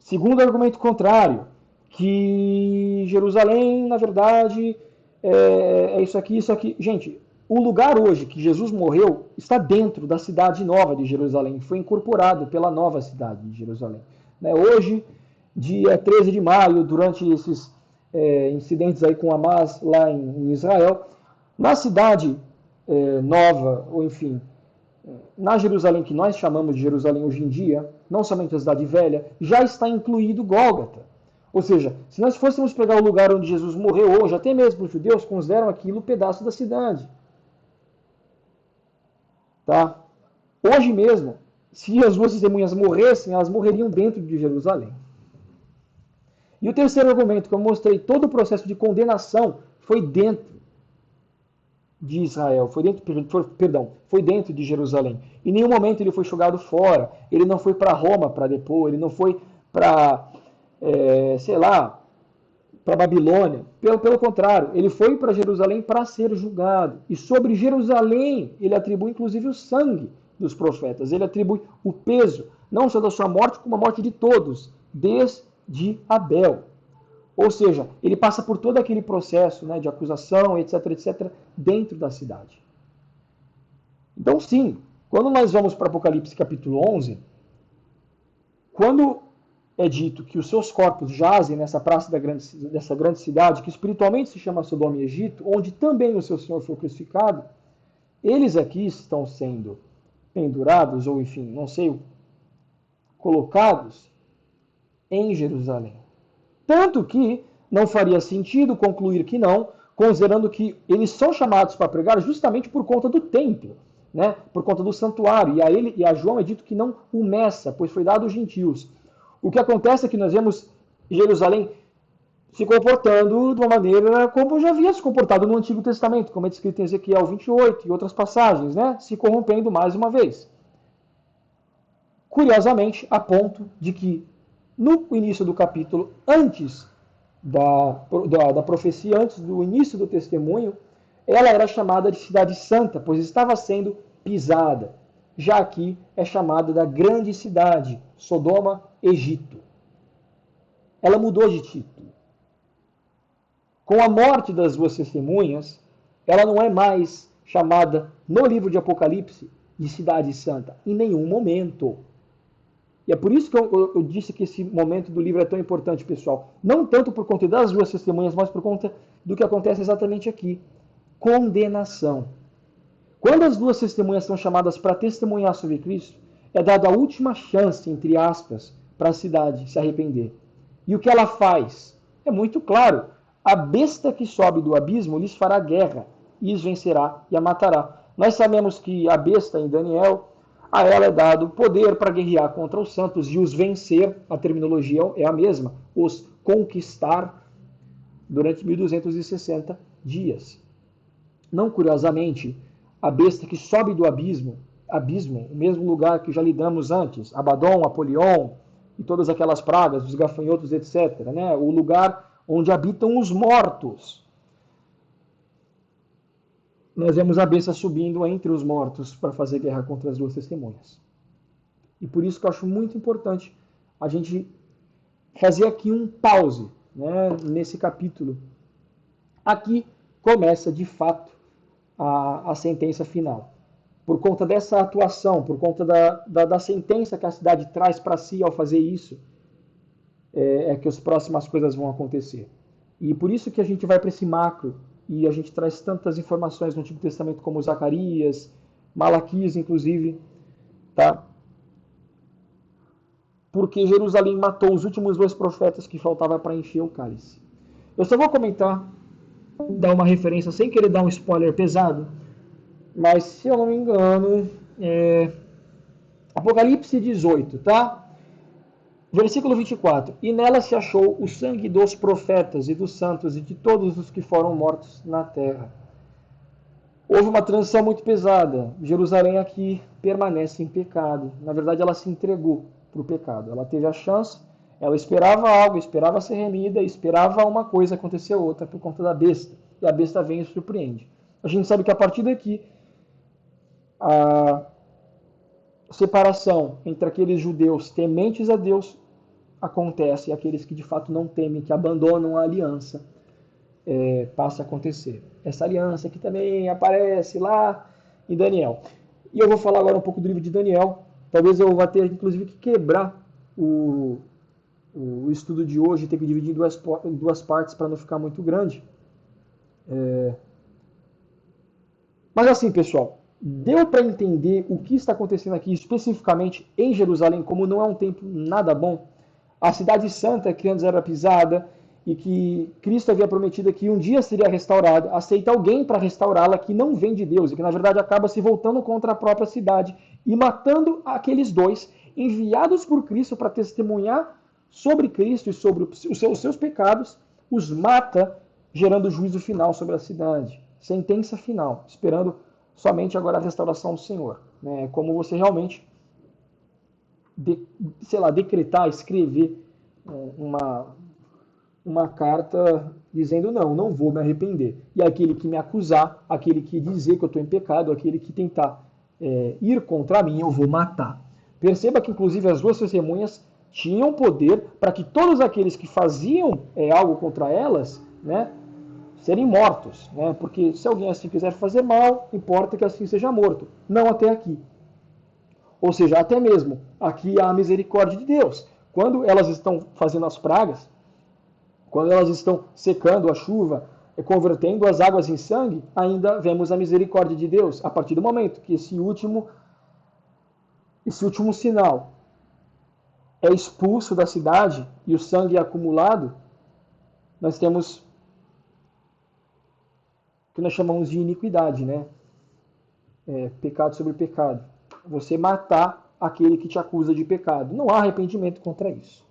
A: Segundo argumento contrário, que Jerusalém, na verdade, é isso aqui, isso aqui. Gente, o lugar hoje que Jesus morreu está dentro da cidade nova de Jerusalém. Foi incorporado pela nova cidade de Jerusalém. Hoje, dia 13 de maio, durante esses incidentes aí com Hamas lá em Israel, na cidade nova, ou enfim, na Jerusalém que nós chamamos de Jerusalém hoje em dia, não somente a cidade velha, já está incluído Gólgota. Ou seja, se nós fôssemos pegar o lugar onde Jesus morreu hoje, até mesmo os judeus consideram aquilo um pedaço da cidade. Tá? Hoje mesmo, se as duas testemunhas morressem, elas morreriam dentro de Jerusalém. E o terceiro argumento que eu mostrei, todo o processo de condenação foi dentro de Israel, foi dentro de Jerusalém. Em nenhum momento ele foi jogado fora, ele não foi para Roma para depor, ele não foi para, para Babilônia. Pelo contrário, ele foi para Jerusalém para ser julgado. E sobre Jerusalém, ele atribui inclusive o sangue dos profetas. Ele atribui o peso, não só da sua morte, como a morte de todos, desde Abel. Ou seja, ele passa por todo aquele processo, né, de acusação, etc, etc, dentro da cidade. Então, sim, quando nós vamos para Apocalipse capítulo 11, quando é dito que os seus corpos jazem nessa praça dessa grande cidade, que espiritualmente se chama Sodoma e Egito, onde também o seu Senhor foi crucificado, eles aqui estão sendo pendurados, ou enfim, não sei, colocados em Jerusalém. Tanto que não faria sentido concluir que não, considerando que eles são chamados para pregar justamente por conta do templo, né? Por conta do santuário. E a João é dito que não o meça, pois foi dado aos gentios. O que acontece é que nós vemos Jerusalém se comportando de uma maneira como já havia se comportado no Antigo Testamento, como é descrito em Ezequiel 28 e outras passagens, né? Se corrompendo mais uma vez. Curiosamente, a ponto de que no início do capítulo, antes da profecia, antes do início do testemunho, ela era chamada de Cidade Santa, pois estava sendo pisada. Já aqui é chamada da Grande Cidade, Sodoma, Egito. Ela mudou de título. Com a morte das duas testemunhas, ela não é mais chamada, no livro de Apocalipse, de Cidade Santa, em nenhum momento. E é por isso que eu disse que esse momento do livro é tão importante, pessoal. Não tanto por conta das duas testemunhas, mas por conta do que acontece exatamente aqui. Condenação. Quando as duas testemunhas são chamadas para testemunhar sobre Cristo, é dada a última chance, entre aspas, para a cidade se arrepender. E o que ela faz? É muito claro. A besta que sobe do abismo lhes fará guerra, e os vencerá e a matará. Nós sabemos que a besta, em Daniel, a ela é dado poder para guerrear contra os santos e os vencer, a terminologia é a mesma, os conquistar durante 1260 dias. Não curiosamente, a besta que sobe do abismo, o mesmo lugar que já lidamos antes, Abaddon, Apolion e todas aquelas pragas, os gafanhotos, etc., né? O lugar onde habitam os mortos. Nós vemos a besta subindo entre os mortos para fazer guerra contra as duas testemunhas. E por isso que eu acho muito importante a gente fazer aqui um pause, né, nesse capítulo. Aqui começa, de fato, a sentença final. Por conta dessa atuação, por conta da sentença que a cidade traz para si ao fazer isso, é que as próximas coisas vão acontecer. E por isso que a gente vai para esse macro, e a gente traz tantas informações no Antigo Testamento como Zacarias, Malaquias, inclusive, tá? Porque Jerusalém matou os últimos dois profetas que faltava para encher o cálice. Eu só vou comentar, dar uma referência, sem querer dar um spoiler pesado, mas se eu não me engano, Apocalipse 18, tá? Versículo 24. E nela se achou o sangue dos profetas e dos santos e de todos os que foram mortos na terra. Houve uma transição muito pesada. Jerusalém aqui permanece em pecado. Na verdade, ela se entregou para o pecado. Ela teve a chance, ela esperava algo, esperava ser remida, esperava uma coisa, aconteceu outra por conta da besta. E a besta vem e surpreende. A gente sabe que a partir daqui, a separação entre aqueles judeus tementes a Deus acontece e aqueles que de fato não temem, que abandonam a aliança, passa a acontecer. Essa aliança que também aparece lá em Daniel. E eu vou falar agora um pouco do livro de Daniel. Talvez eu vá ter, inclusive, que quebrar o estudo de hoje, ter que dividir em duas partes para não ficar muito grande. Mas assim, pessoal, deu para entender o que está acontecendo aqui, especificamente em Jerusalém, como não é um tempo nada bom. A cidade santa, que antes era pisada, e que Cristo havia prometido que um dia seria restaurada, aceita alguém para restaurá-la que não vem de Deus, e que na verdade acaba se voltando contra a própria cidade e matando aqueles dois enviados por Cristo para testemunhar sobre Cristo e sobre os seus pecados, os mata, gerando juízo final sobre a cidade. Sentença final, esperando somente agora a restauração do Senhor. Como você realmente, decretar, escrever uma carta dizendo não vou me arrepender. E aquele que me acusar, aquele que dizer que eu estou em pecado, aquele que tentar ir contra mim, eu vou matar. Perceba que inclusive as duas testemunhas tinham poder para que todos aqueles que faziam algo contra elas, serem mortos. Porque se alguém assim quiser fazer mal, importa que assim seja morto. Não até aqui. Ou seja, até mesmo aqui há a misericórdia de Deus. Quando elas estão fazendo as pragas, quando elas estão secando a chuva, convertendo as águas em sangue, ainda vemos a misericórdia de Deus. A partir do momento que esse último sinal é expulso da cidade e o sangue é acumulado, nós temos o que nós chamamos de iniquidade, pecado sobre pecado. Você matar aquele que te acusa de pecado. Não há arrependimento contra isso.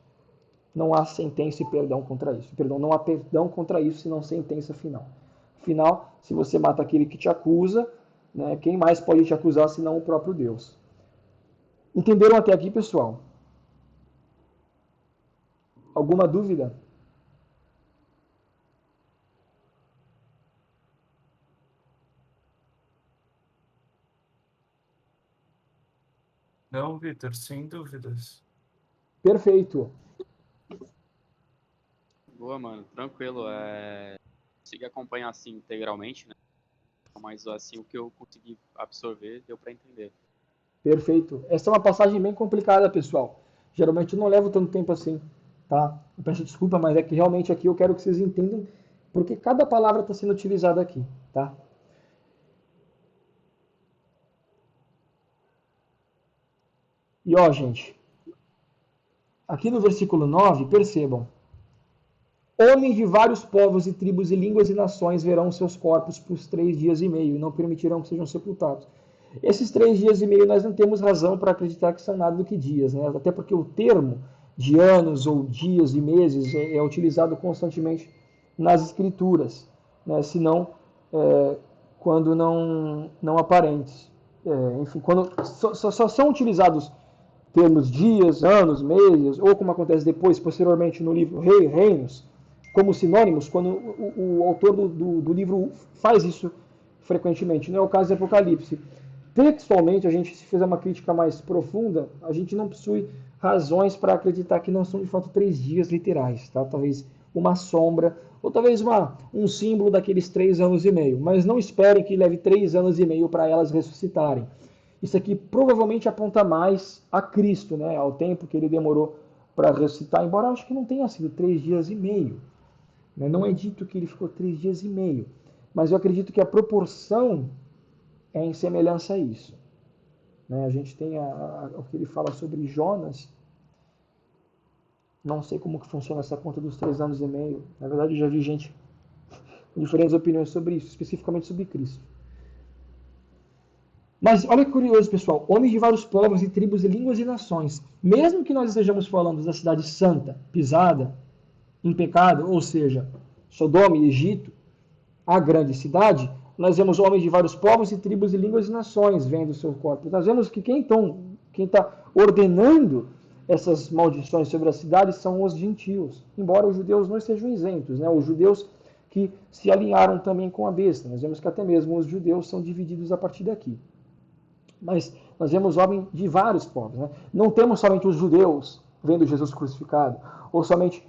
A: Não há sentença e perdão contra isso. Perdão, não há perdão contra isso, senão sentença final. Afinal, se você mata aquele que te acusa, quem mais pode te acusar senão o próprio Deus? Entenderam até aqui, pessoal? Alguma dúvida?
E: Não, Vitor, sem dúvidas.
A: Perfeito.
J: Boa, mano. Tranquilo. Consegui acompanhar assim integralmente, mas assim o que eu consegui absorver deu para entender.
A: Perfeito. Essa é uma passagem bem complicada, pessoal. Geralmente eu não levo tanto tempo assim, tá? Eu peço desculpa, mas é que realmente aqui eu quero que vocês entendam porque cada palavra está sendo utilizada aqui, tá? E ó, gente, aqui no versículo 9, percebam. Homens de vários povos e tribos e línguas e nações verão seus corpos por 3 dias e meio e não permitirão que sejam sepultados. Esses 3 dias e meio nós não temos razão para acreditar que são nada do que dias, até porque o termo de anos ou dias e meses é utilizado constantemente nas escrituras, senão quando não aparentes. Enfim, quando só são utilizados termos dias, anos, meses, ou como acontece depois, posteriormente no livro Reinos, como sinônimos, quando o autor do livro faz isso frequentemente. Não é o caso de Apocalipse. Textualmente, a gente, se fizer uma crítica mais profunda, a gente não possui razões para acreditar que não são de fato 3 dias literais, tá? Talvez uma sombra, ou talvez um símbolo daqueles 3 anos e meio. Mas não esperem que leve 3 anos e meio para elas ressuscitarem. Isso aqui provavelmente aponta mais a Cristo, ao tempo que ele demorou para ressuscitar, embora eu acho que não tenha sido 3 dias e meio. Não é dito que ele ficou 3 dias e meio, mas eu acredito que a proporção é em semelhança a isso. A gente tem o que ele fala sobre Jonas. Não sei como que funciona essa conta dos 3 anos e meio. Na verdade, eu já vi gente com diferentes opiniões sobre isso, especificamente sobre Cristo. Mas olha que curioso, pessoal. Homens de vários povos e tribos e línguas e nações. Mesmo que nós estejamos falando da cidade santa, pisada, em pecado, ou seja, Sodoma e Egito, a grande cidade, nós vemos homens de vários povos e tribos e línguas e nações vendo o seu corpo. Nós vemos que quem está ordenando essas maldições sobre a cidade são os gentios, embora os judeus não estejam isentos, né? Os judeus que se alinharam também com a besta. Nós vemos que até mesmo os judeus são divididos a partir daqui. Mas nós vemos homens de vários povos, né? Não temos somente os judeus vendo Jesus crucificado, ou somente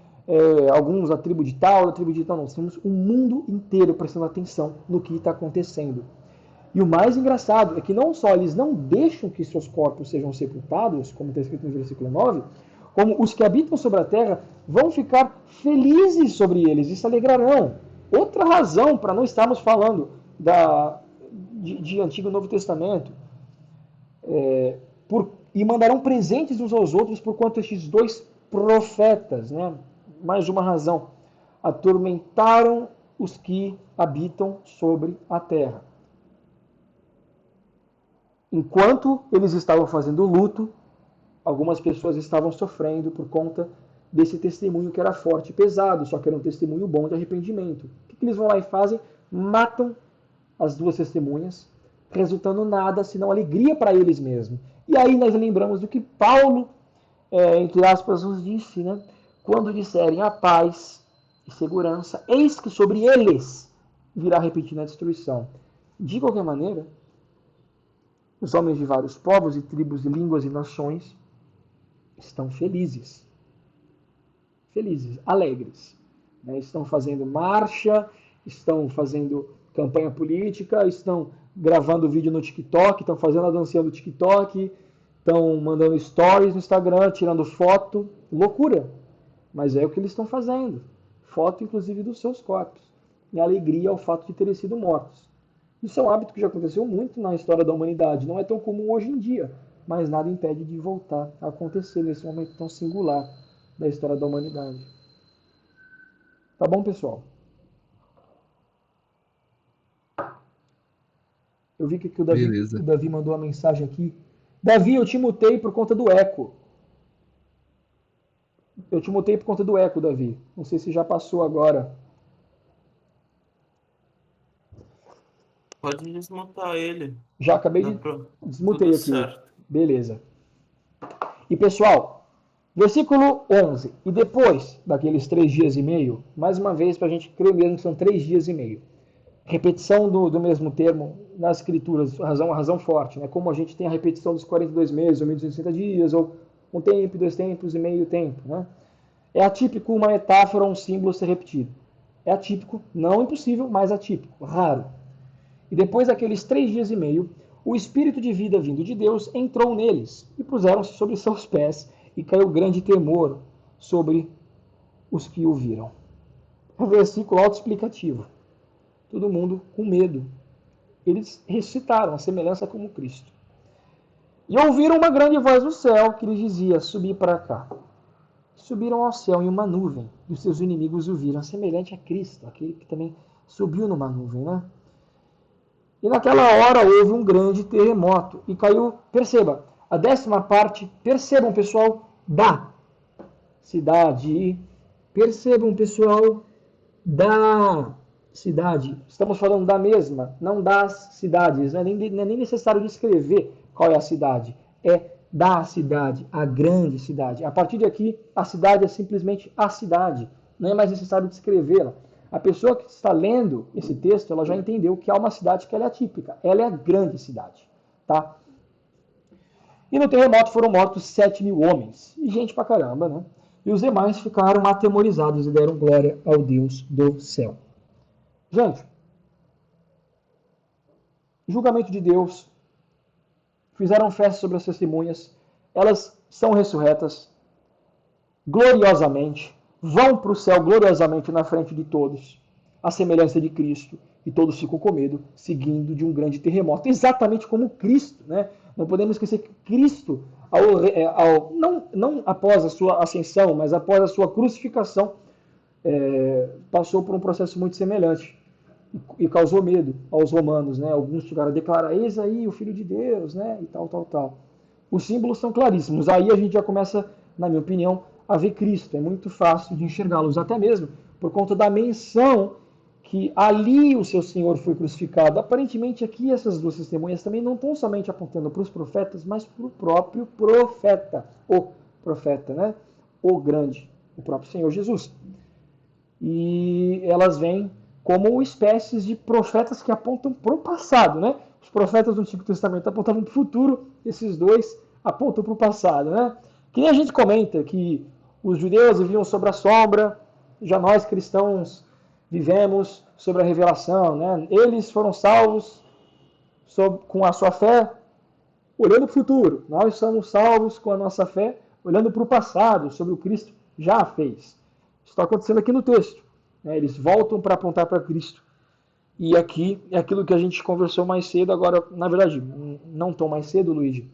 A: alguns da tribo de tal, da tribo de tal. Nós temos o mundo inteiro prestando atenção no que está acontecendo. E o mais engraçado é que não só eles não deixam que seus corpos sejam sepultados, como está escrito no versículo 9, como os que habitam sobre a terra vão ficar felizes sobre eles e se alegrarão. Outra razão para não estarmos falando de Antigo e Novo Testamento. E mandarão presentes uns aos outros por quanto estes dois profetas, né? Mais uma razão, atormentaram os que habitam sobre a terra. Enquanto eles estavam fazendo luto, algumas pessoas estavam sofrendo por conta desse testemunho que era forte e pesado, só que era um testemunho bom de arrependimento. O que eles vão lá e fazem? Matam as duas testemunhas, resultando nada senão alegria para eles mesmos. E aí nós lembramos do que Paulo, entre aspas, nos disse, né? Quando disserem a paz e segurança, eis que sobre eles virá repentina destruição. De qualquer maneira, os homens de vários povos e tribos e línguas e nações estão felizes, alegres, né? Estão fazendo marcha, estão fazendo campanha política, estão gravando vídeo no TikTok, estão fazendo a dancinha do TikTok, estão mandando stories no Instagram, tirando foto, loucura. Mas é o que eles estão fazendo. Foto, inclusive, dos seus corpos. E alegria ao fato de terem sido mortos. Isso é um hábito que já aconteceu muito na história da humanidade. Não é tão comum hoje em dia, mas nada impede de voltar a acontecer nesse momento tão singular da história da humanidade. Tá bom, pessoal? Eu vi que o Davi mandou uma mensagem aqui. Davi, eu te mutei por conta do eco. Davi. Não sei se já passou agora.
E: Pode desmutar ele.
A: Já acabei de... Desmutei aqui. Certo. Beleza. E, pessoal, versículo 11. E depois daqueles 3 dias e meio, mais uma vez, para a gente crer mesmo que são 3 dias e meio. Repetição do mesmo termo nas escrituras, razão forte, né? Como a gente tem a repetição dos 42 meses, ou 1260 dias, ou um tempo, 2 tempos e meio tempo, né? É atípico uma metáfora ou um símbolo ser repetido. É atípico, não impossível, mas atípico, raro. E depois daqueles 3 dias e meio, o Espírito de vida vindo de Deus entrou neles, e puseram-se sobre seus pés, e caiu grande temor sobre os que o viram. Um versículo autoexplicativo. Todo mundo com medo. Eles ressuscitaram, a semelhança como Cristo. E ouviram uma grande voz do céu que lhes dizia, subi para cá. Subiram ao céu em uma nuvem, e os seus inimigos o viram, semelhante a Cristo, aquele que também subiu numa nuvem, né? E naquela hora houve um grande terremoto, e caiu, perceba, a 10ª parte, percebam, pessoal, da cidade. Percebam, pessoal, da cidade. Estamos falando da mesma, não das cidades. Não é nem necessário descrever qual é a cidade. É da cidade, a grande cidade. A partir de aqui, a cidade é simplesmente a cidade. Não é mais necessário descrevê-la. A pessoa que está lendo esse texto, ela já entendeu que há uma cidade que ela é atípica. Ela é a grande cidade. Tá? E no terremoto foram mortos 7.000 homens. E gente pra caramba, né? E os demais ficaram atemorizados e deram glória ao Deus do céu. Gente, julgamento de Deus, fizeram festa sobre as testemunhas, elas são ressurretas gloriosamente, vão para o céu gloriosamente na frente de todos, a semelhança de Cristo, e todos ficam com medo, seguindo de um grande terremoto, exatamente como Cristo, né? Não podemos esquecer que Cristo, não após a sua ascensão, mas após a sua crucificação, passou por um processo muito semelhante e causou medo aos romanos, né? Alguns chegaram a declarar, eis aí o Filho de Deus, né? E tal. Os símbolos são claríssimos. Aí a gente já começa, na minha opinião, a ver Cristo. É muito fácil de enxergá-los, até mesmo por conta da menção que ali o seu Senhor foi crucificado. Aparentemente aqui essas duas testemunhas também não estão somente apontando para os profetas, mas para o próprio profeta, o profeta, né? O grande, o próprio Senhor Jesus. E elas vêm como espécies de profetas que apontam para o passado, né? Os profetas do Antigo Testamento apontavam para o futuro, esses dois apontam para o passado, né? Que nem a gente comenta que os judeus viviam sobre a sombra, já nós cristãos vivemos sobre a revelação, né? Eles foram salvos com a sua fé, olhando para o futuro. Nós somos salvos com a nossa fé, olhando para o passado, sobre o que Cristo já fez. Isso está acontecendo aqui no texto, né? Eles voltam para apontar para Cristo. E aqui é aquilo que a gente conversou mais cedo, agora, na verdade, não tão mais cedo, Luigi.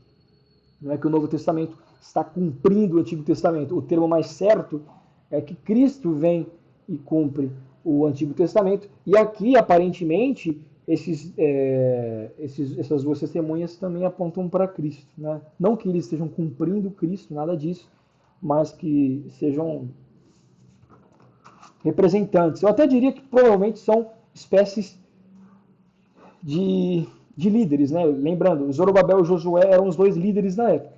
A: Não é que o Novo Testamento está cumprindo o Antigo Testamento. O termo mais certo é que Cristo vem e cumpre o Antigo Testamento. E aqui, aparentemente, essas duas testemunhas também apontam para Cristo, né? Não que eles estejam cumprindo Cristo, nada disso, mas que sejam representantes. Eu até diria que provavelmente são espécies de líderes, né? Lembrando, Zorobabel e Josué eram os dois líderes da época.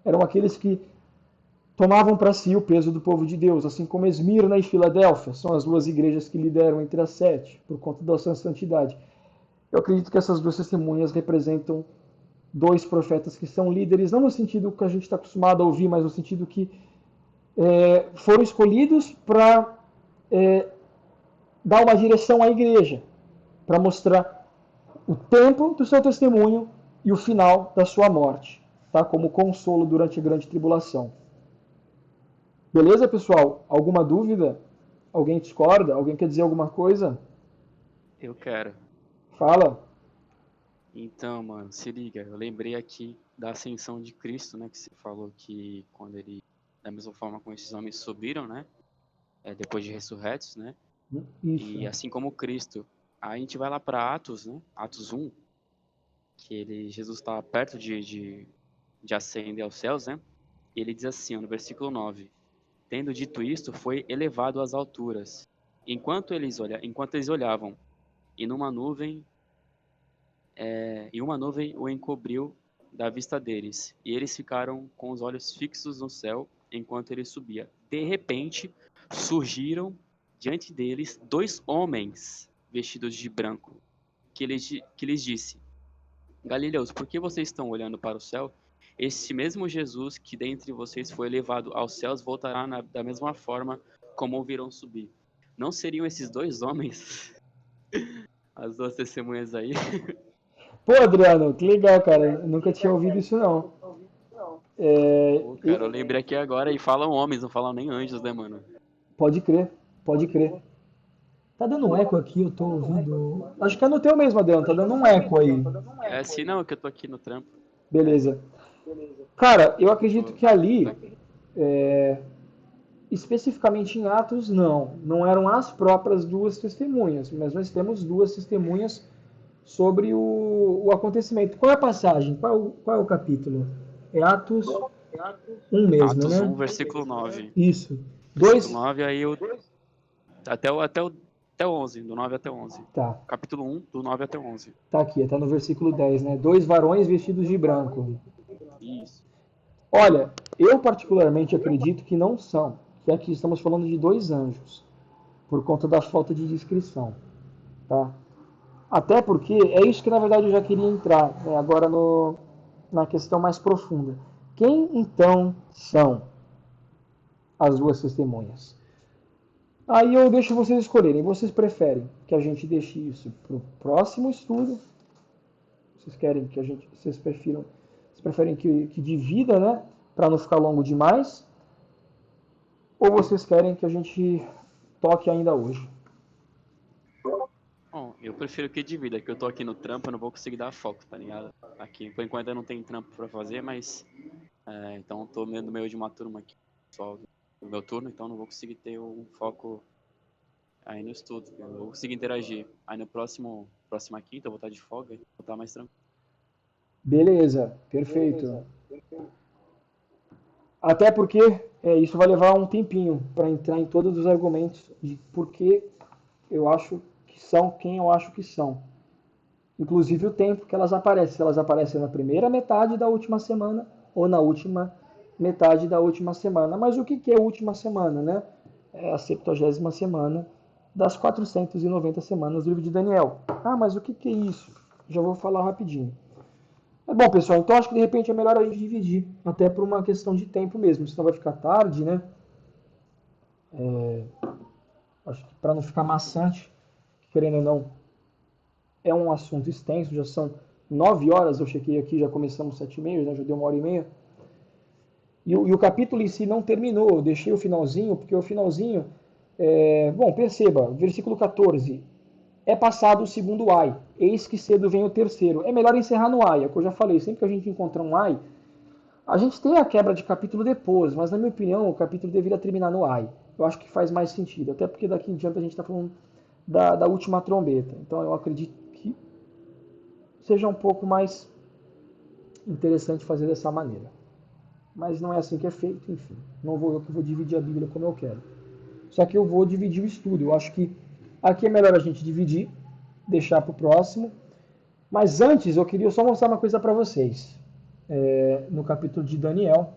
A: Eram aqueles que tomavam para si o peso do povo de Deus, assim como Esmirna e Filadélfia, são as duas igrejas que lideram entre as 7, por conta da sua santidade. Eu acredito que essas duas testemunhas representam dois profetas que são líderes, não no sentido que a gente está acostumado a ouvir, mas no sentido que foram escolhidos para dar uma direção à igreja, para mostrar o tempo do seu testemunho e o final da sua morte, tá? Como consolo durante a grande tribulação. Beleza, pessoal? Alguma dúvida? Alguém discorda? Alguém quer dizer alguma coisa?
J: Eu quero.
A: Fala.
J: Então, mano, se liga, eu lembrei aqui da ascensão de Cristo, né, que você falou que quando ele, da mesma forma como esses homens subiram, né, depois de ressurretos, né,
A: Isso.
J: e assim como Cristo, aí a gente vai lá para Atos, né, Atos 1, que Jesus está perto de ascender aos céus, né, e ele diz assim, ó, no versículo 9, tendo dito isto, foi elevado às alturas, enquanto eles olhavam, e uma nuvem o encobriu da vista deles, e eles ficaram com os olhos fixos no céu enquanto ele subia. De repente, surgiram diante deles 2 homens vestidos de branco, que lhes disse: Galileus, por que vocês estão olhando para o céu? Este mesmo Jesus que dentre vocês foi elevado aos céus voltará da mesma forma como o viram subir. Não seriam esses 2 homens as 2 testemunhas aí?
A: Pô, Adriano, que legal, cara. Eu nunca tinha ouvido isso, não.
J: Pô, cara, eu lembrei aqui agora e falam homens, não falam nem anjos, né, mano?
A: Pode crer, pode crer. Tá dando um eco aqui, eu tô ouvindo. Acho que é no teu mesmo, Adriano, tá dando um eco aí.
J: Sim, não, que eu tô aqui no trampo.
A: Beleza. Cara, eu acredito que ali, especificamente em Atos, não eram as próprias 2 testemunhas, mas nós temos 2 testemunhas sobre o acontecimento. Qual é a passagem? Qual é o capítulo? É Atos 1 mesmo,
J: Atos
A: né?
J: 1, versículo 9.
A: Isso.
J: Versículo 9, aí até o 11, do 9 até o 11.
A: Tá.
J: Capítulo 1, do 9 até o 11.
A: Tá aqui, tá no versículo 10, né? 2 varões vestidos de branco.
J: Isso.
A: Olha, eu particularmente acredito que não são, que aqui estamos falando de 2 anjos, por conta da falta de descrição, tá? Até porque é isso que na verdade eu já queria entrar, né, agora na questão mais profunda. Quem então são as 2 testemunhas? Aí eu deixo vocês escolherem. Vocês preferem que a gente deixe isso para o próximo estudo? Vocês preferem que divida, né, para não ficar longo demais? Ou vocês querem que a gente toque ainda hoje?
J: Bom, eu prefiro que divida, que eu tô aqui no trampo, eu não vou conseguir dar foco, tá ligado? Aqui, por enquanto eu não tenho trampo pra fazer, mas então eu tô no meio de uma turma aqui, pessoal, no meu turno, então não vou conseguir ter um foco aí no estudo, eu não vou conseguir interagir. Aí no próxima quinta eu vou estar de folga, vou estar mais tranquilo.
A: Beleza, perfeito. Até porque isso vai levar um tempinho para entrar em todos os argumentos de por que eu acho que que são quem eu acho que são. Inclusive o tempo que elas aparecem. Se elas aparecem na primeira metade da última semana ou na última metade da última semana. Mas o que é última semana, né? É a 70ª semana das 490 semanas do livro de Daniel. Ah, mas o que é isso? Já vou falar rapidinho. Bom, pessoal, então acho que de repente é melhor a gente dividir, até por uma questão de tempo mesmo, senão vai ficar tarde, né? Acho que para não ficar maçante, querendo ou não, é um assunto extenso, já são 9 horas, eu chequei aqui, já começamos 7h30, já deu 1h30. E o capítulo em si não terminou, eu deixei o finalzinho, porque o finalzinho, bom, perceba, versículo 14, é passado o segundo ai, eis que cedo vem o terceiro. É melhor encerrar no ai, é o que eu já falei, sempre que a gente encontrar um ai, a gente tem a quebra de capítulo depois, mas na minha opinião o capítulo deveria terminar no ai. Eu acho que faz mais sentido, até porque daqui em diante a gente está falando da última trombeta. Então eu acredito que seja um pouco mais interessante fazer dessa maneira. Mas não é assim que é feito, enfim. Não vou eu que vou dividir a Bíblia como eu quero. Só que eu vou dividir o estudo. Eu acho que aqui é melhor a gente dividir, deixar para o próximo. Mas antes eu queria só mostrar uma coisa para vocês. No capítulo de Daniel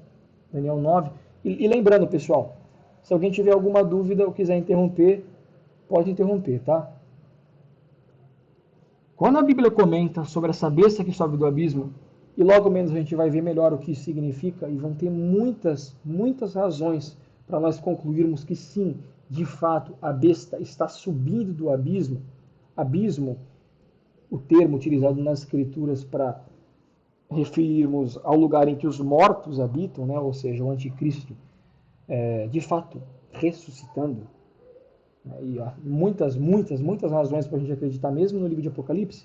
A: 9. E lembrando, pessoal, se alguém tiver alguma dúvida ou quiser interromper, pode interromper, tá? Quando a Bíblia comenta sobre essa besta que sobe do abismo, e logo menos a gente vai ver melhor o que isso significa, e vão ter muitas razões para nós concluirmos que sim, de fato, a besta está subindo do abismo. Abismo, o termo utilizado nas escrituras para referirmos ao lugar em que os mortos habitam, né? Ou seja, o anticristo, de fato, ressuscitando. E há muitas razões para a gente acreditar mesmo no livro de Apocalipse.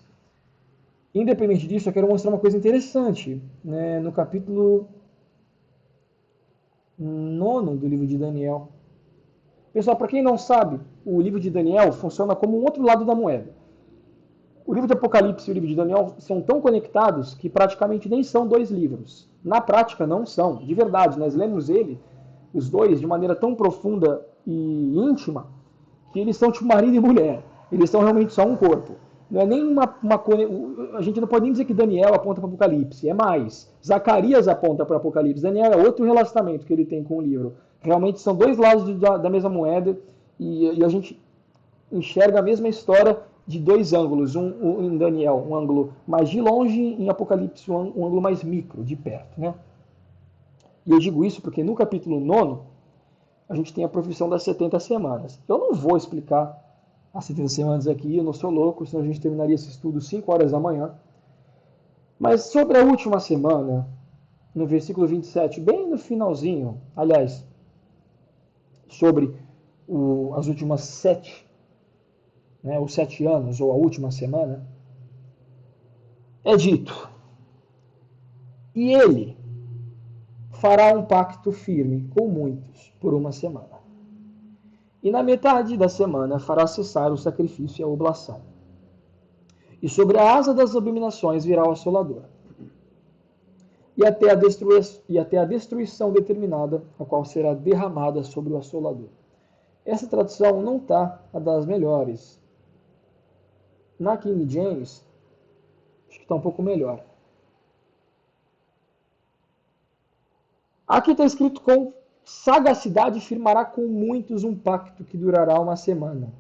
A: Independente disso, eu quero mostrar uma coisa interessante, né? No capítulo 9 do livro de Daniel. Pessoal, para quem não sabe, o livro de Daniel funciona como um outro lado da moeda. O livro de Apocalipse e o livro de Daniel são tão conectados que praticamente nem são dois livros. Na prática, não são. De verdade, nós lemos os dois, de maneira tão profunda e íntima, que eles são tipo marido e mulher. Eles são realmente só um corpo. Não é nem a gente não pode nem dizer que Daniel aponta para Apocalipse. É mais. Zacarias aponta para Apocalipse. Daniel é outro relacionamento que ele tem com o livro. Realmente são dois lados da mesma moeda e a gente enxerga a mesma história de dois ângulos. Um em Daniel, um ângulo mais de longe, em Apocalipse, um ângulo mais micro, de perto, né? E eu digo isso porque no capítulo 9, a gente tem a profissão das 70 semanas. Eu não vou explicar as 70 semanas aqui, eu não sou louco, senão a gente terminaria esse estudo 5 horas da manhã. Mas sobre a última semana, no versículo 27, bem no finalzinho, aliás, sobre as últimas 7, né, os 7 anos, ou a última semana, é dito: e ele fará um pacto firme com muitos por uma semana. E na metade da semana fará cessar o sacrifício e a oblação. E sobre a asa das abominações virá o assolador. E até a destruição determinada, a qual será derramada sobre o assolador. Essa tradução não está a das melhores. Na King James, acho que está um pouco melhor. Aqui está escrito: com sagacidade firmará com muitos um pacto que durará uma semana.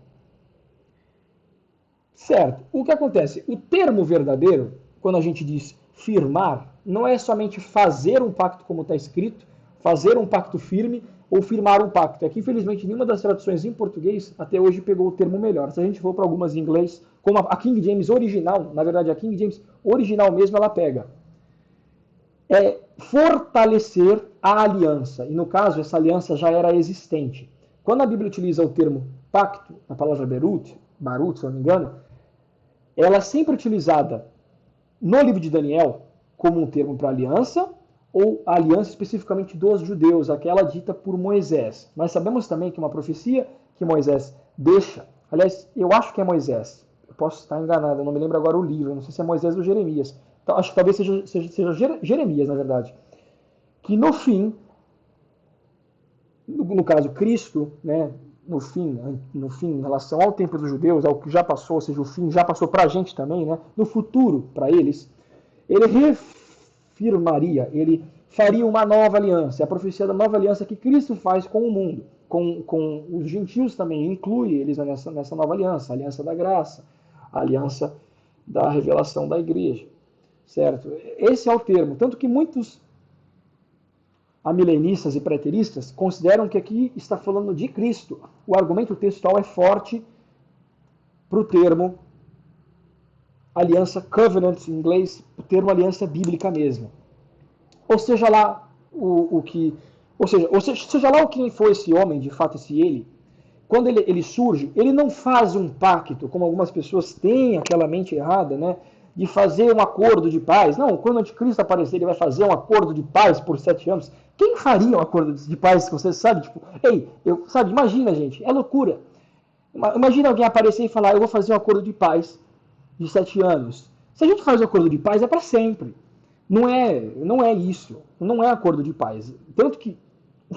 A: Certo. O que acontece? O termo verdadeiro, quando a gente diz firmar, não é somente fazer um pacto como está escrito, fazer um pacto firme ou firmar um pacto. É que, infelizmente, nenhuma das traduções em português até hoje pegou o termo melhor. Se a gente for para algumas em inglês, como a King James original, na verdade a King James original mesmo, ela pega. É fortalecer a aliança. E no caso, essa aliança já era existente. Quando a Bíblia utiliza o termo pacto, a palavra Barut, se eu não me engano, ela é sempre utilizada no livro de Daniel como um termo para aliança, ou a aliança especificamente dos judeus, aquela dita por Moisés. Nós sabemos também que uma profecia que Moisés deixa, aliás, eu acho que é Moisés, eu posso estar enganado, eu não me lembro agora o livro, não sei se é Moisés ou Jeremias, então, acho que talvez seja Jeremias, na verdade, que no fim, no caso Cristo, né, no fim, em relação ao tempo dos judeus, ao que já passou, ou seja, o fim já passou para a gente também, né? No futuro, para eles, ele reafirmaria, ele faria uma nova aliança. É a profecia da nova aliança que Cristo faz com o mundo, com os gentios também, inclui eles nessa nova aliança, a aliança da graça, a aliança da revelação da igreja, certo? Esse é o termo, tanto que muitos amilenistas e preteristas consideram que aqui está falando de Cristo. O argumento textual é forte para o termo aliança covenant em inglês, o termo aliança bíblica mesmo. Ou seja lá seja lá o que foi esse homem, de fato esse ele, quando ele surge, ele não faz um pacto, como algumas pessoas têm aquela mente errada, né? De fazer um acordo de paz. Não, quando o anticristo aparecer, ele vai fazer um acordo de paz por 7 anos. Quem faria um acordo de paz que você sabe? Tipo, sabe, imagina, gente, é loucura. Imagina alguém aparecer e falar, eu vou fazer um acordo de paz de 7 anos. Se a gente faz um acordo de paz, é para sempre. Não é isso. Não é acordo de paz. Tanto que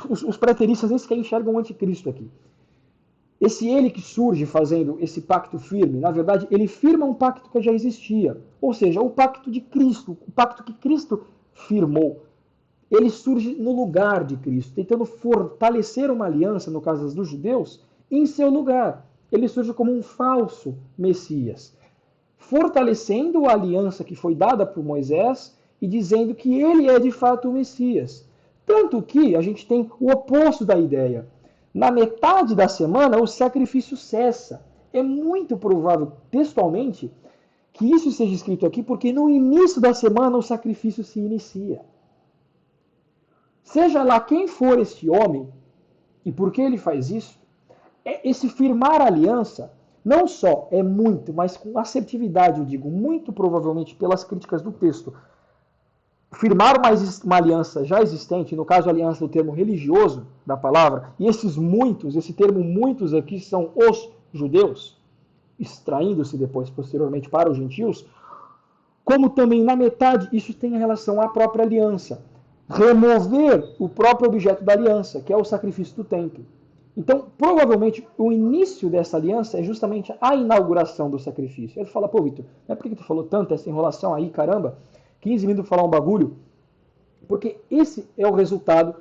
A: os preteristas nem sequer enxergam o anticristo aqui. Esse ele que surge fazendo esse pacto firme, na verdade, ele firma um pacto que já existia. Ou seja, o pacto de Cristo, o pacto que Cristo firmou. Ele surge no lugar de Cristo, tentando fortalecer uma aliança, no caso dos judeus, em seu lugar. Ele surge como um falso Messias, fortalecendo a aliança que foi dada por Moisés e dizendo que ele é de fato o Messias. Tanto que a gente tem o oposto da ideia. Na metade da semana, o sacrifício cessa. É muito provável, textualmente, que isso seja escrito aqui, porque no início da semana o sacrifício se inicia. Seja lá quem for esse homem, e por que ele faz isso, esse firmar a aliança, não só é muito, mas com assertividade, eu digo, muito provavelmente pelas críticas do texto, firmar uma aliança já existente, no caso a aliança do termo religioso da palavra, e esse termo muitos aqui são os judeus, extraindo-se depois, posteriormente, para os gentios, como também na metade isso tem relação à própria aliança. Remover o próprio objeto da aliança, que é o sacrifício do templo. Então, provavelmente, o início dessa aliança é justamente a inauguração do sacrifício. Ele fala, pô, Vitor, não é por que tu falou tanto essa enrolação aí, caramba? 15 minutos para falar um bagulho, porque esse é o resultado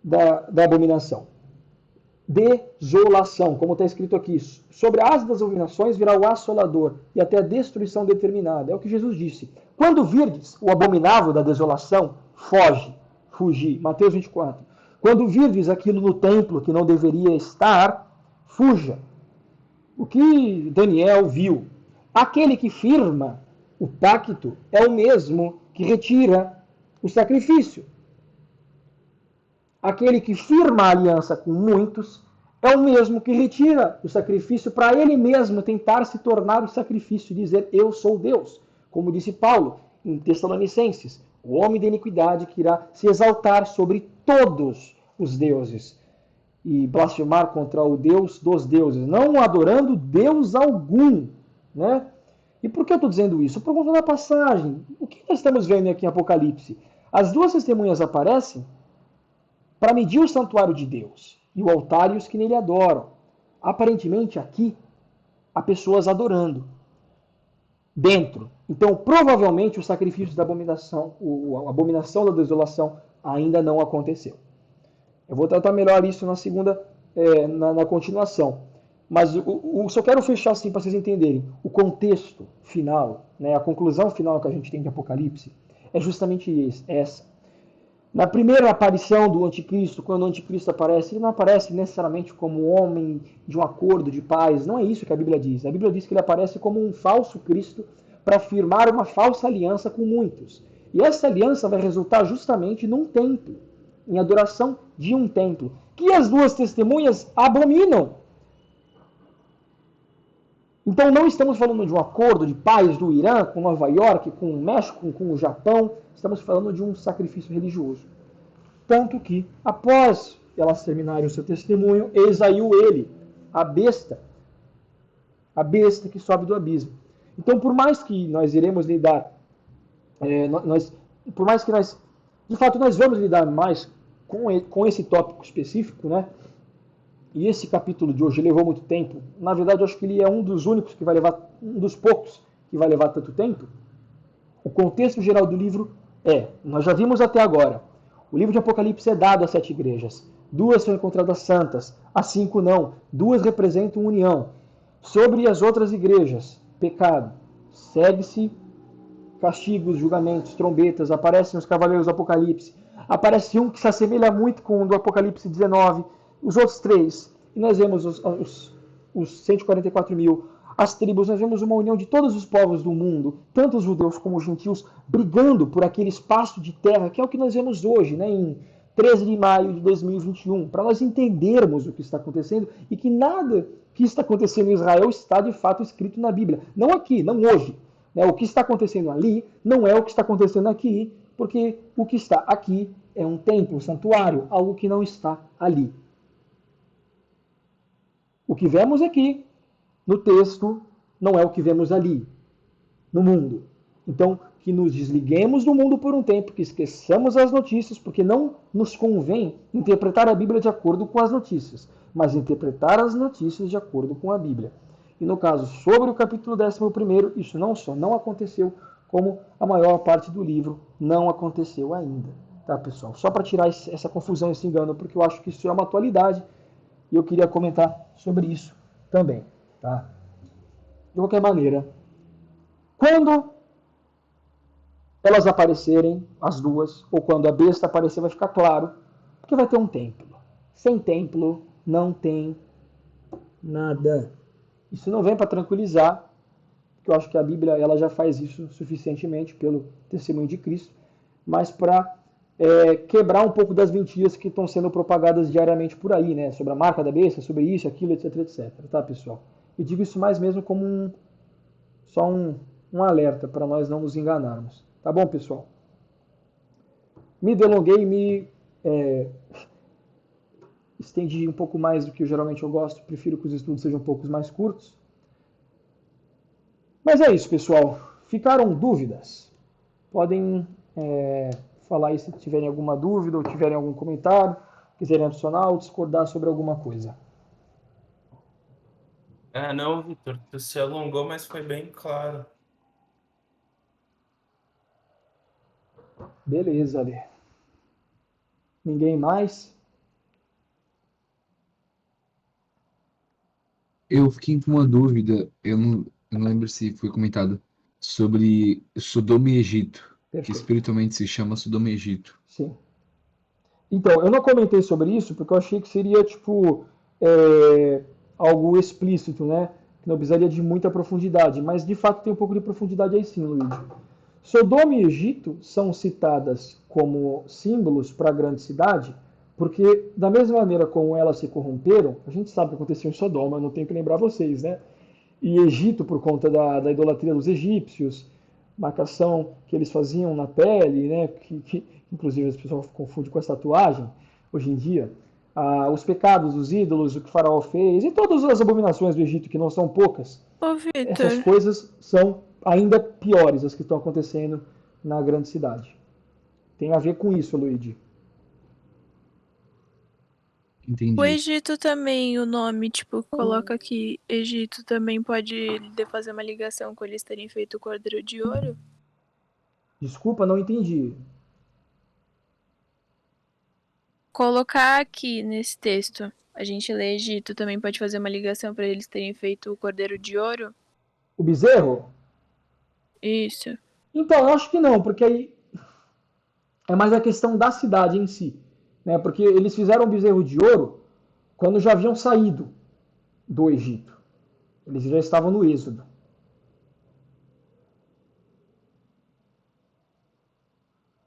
A: da abominação. Desolação, como está escrito aqui. Sobre a asa das abominações virá o assolador, e até a destruição determinada. É o que Jesus disse. Quando virdes o abominável da desolação, fugir. Mateus 24. Quando virdes aquilo no templo que não deveria estar, fuja. O que Daniel viu. Aquele que firma o pacto é o mesmo que retira o sacrifício. Aquele que firma a aliança com muitos é o mesmo que retira o sacrifício para ele mesmo tentar se tornar o sacrifício e dizer, eu sou Deus. Como disse Paulo em Tessalonicenses, o homem da iniquidade que irá se exaltar sobre todos os deuses e blasfemar contra o Deus dos deuses, não adorando Deus algum, né? E por que eu estou dizendo isso? Por conta da passagem. O que nós estamos vendo aqui em Apocalipse? As duas testemunhas aparecem para medir o santuário de Deus e o altar e os que nele adoram. Aparentemente, aqui, há pessoas adorando dentro. Então, provavelmente, o sacrifício da abominação, a abominação da desolação, ainda não aconteceu. Eu vou tratar melhor isso na segunda, na continuação. Mas só quero fechar assim para vocês entenderem. O contexto final, né, a conclusão final que a gente tem de Apocalipse, é justamente essa. Na primeira aparição do anticristo, quando o anticristo aparece, ele não aparece necessariamente como homem de um acordo de paz. Não é isso que a Bíblia diz. A Bíblia diz que ele aparece como um falso Cristo para firmar uma falsa aliança com muitos. E essa aliança vai resultar justamente num templo, em adoração de um templo, que as duas testemunhas abominam. Então não estamos falando de um acordo de paz do Irã com Nova York, com o México, com o Japão. Estamos falando de um sacrifício religioso. Tanto que, após elas terminarem o seu testemunho, eis aí ele, a besta que sobe do abismo. Então, por mais que nós iremos lidar, por mais que nós, de fato, nós vamos lidar mais com esse tópico específico, né? e esse capítulo de hoje levou muito tempo, na verdade eu acho que ele é um dos únicos que vai levar, um dos poucos que vai levar tanto tempo. O contexto geral do livro nós já vimos até agora, o livro de Apocalipse é dado às 7 igrejas, 2 são encontradas santas, as 5 não, 2 representam união. Sobre as outras igrejas, pecado, segue-se castigos, julgamentos, trombetas, aparecem os cavaleiros do Apocalipse, aparece um que se assemelha muito com o do Apocalipse 19, os outros 3, e nós vemos os 144 mil, as tribos, nós vemos uma união de todos os povos do mundo, tanto os judeus como os gentios, brigando por aquele espaço de terra, que é o que nós vemos hoje, né, em 13 de maio de 2021, para nós entendermos o que está acontecendo e que nada que está acontecendo em Israel está de fato escrito na Bíblia. Não aqui, não hoje. Né? O que está acontecendo ali não é o que está acontecendo aqui, porque o que está aqui é um templo, um santuário, algo que não está ali. O que vemos aqui no texto não é o que vemos ali, no mundo. Então, que nos desliguemos do mundo por um tempo, que esqueçamos as notícias, porque não nos convém interpretar a Bíblia de acordo com as notícias, mas interpretar as notícias de acordo com a Bíblia. E no caso, sobre o capítulo 11, isso não só não aconteceu, como a maior parte do livro não aconteceu ainda. Tá, pessoal? Só para tirar essa confusão, esse engano, porque eu acho que isso é uma atualidade e eu queria comentar sobre isso também. Tá? De qualquer maneira, quando elas aparecerem, as duas, ou quando a besta aparecer, vai ficar claro, porque vai ter um templo. Sem templo, não tem nada. Isso não vem para tranquilizar, porque eu acho que a Bíblia ela já faz isso suficientemente pelo testemunho de Cristo, mas para quebrar um pouco das mentiras que estão sendo propagadas diariamente por aí, né? Sobre a marca da besta, sobre isso, aquilo, etc, etc. Tá, pessoal? Eu digo isso mais mesmo como só um alerta para nós não nos enganarmos. Tá bom, pessoal? Me delonguei, me estendi um pouco mais do que geralmente eu gosto. Prefiro que os estudos sejam um pouco mais curtos. Mas é isso, pessoal. Ficaram dúvidas? Podem falar aí se tiverem alguma dúvida ou tiverem algum comentário, quiserem adicionar ou discordar sobre alguma coisa.
E: Não, Vitor, tu se alongou, mas foi bem claro.
A: Beleza, Ale. Ninguém mais?
D: Eu fiquei com uma dúvida, eu não lembro se foi comentado, sobre Sodoma e Egito, que
A: Perfeito.
D: espiritualmente se chama Sodoma e Egito.
A: Sim. Então, eu não comentei sobre isso porque eu achei que seria, algo explícito, né? Que não precisaria de muita profundidade, mas de fato tem um pouco de profundidade aí sim, Luiz. Sodoma e Egito são citadas como símbolos para a grande cidade, porque da mesma maneira como elas se corromperam, a gente sabe o que aconteceu em Sodoma, não tenho que lembrar vocês, né? E Egito por conta da idolatria dos egípcios, marcação que eles faziam na pele, né? Que inclusive as pessoas confundem com essa tatuagem hoje em dia. Os pecados dos ídolos, o que o faraó fez, e todas as abominações do Egito, que não são poucas.
C: Ô,
A: Essas
C: Vitor,
A: coisas são ainda piores, as que estão acontecendo na grande cidade. Tem a ver com isso, Luigi.
D: Entendi.
C: o Egito também, o nome, coloca que Egito também pode fazer uma ligação com eles terem feito o Cordeiro de Ouro?
A: Desculpa, não entendi.
C: Colocar aqui nesse texto, a gente lê Egito, também pode fazer uma ligação para eles terem feito o Cordeiro de Ouro?
A: O bezerro?
C: Isso.
A: Então, eu acho que não, porque aí é mais a questão da cidade em si. Né? Porque eles fizeram o bezerro de ouro quando já haviam saído do Egito. Eles já estavam no Êxodo.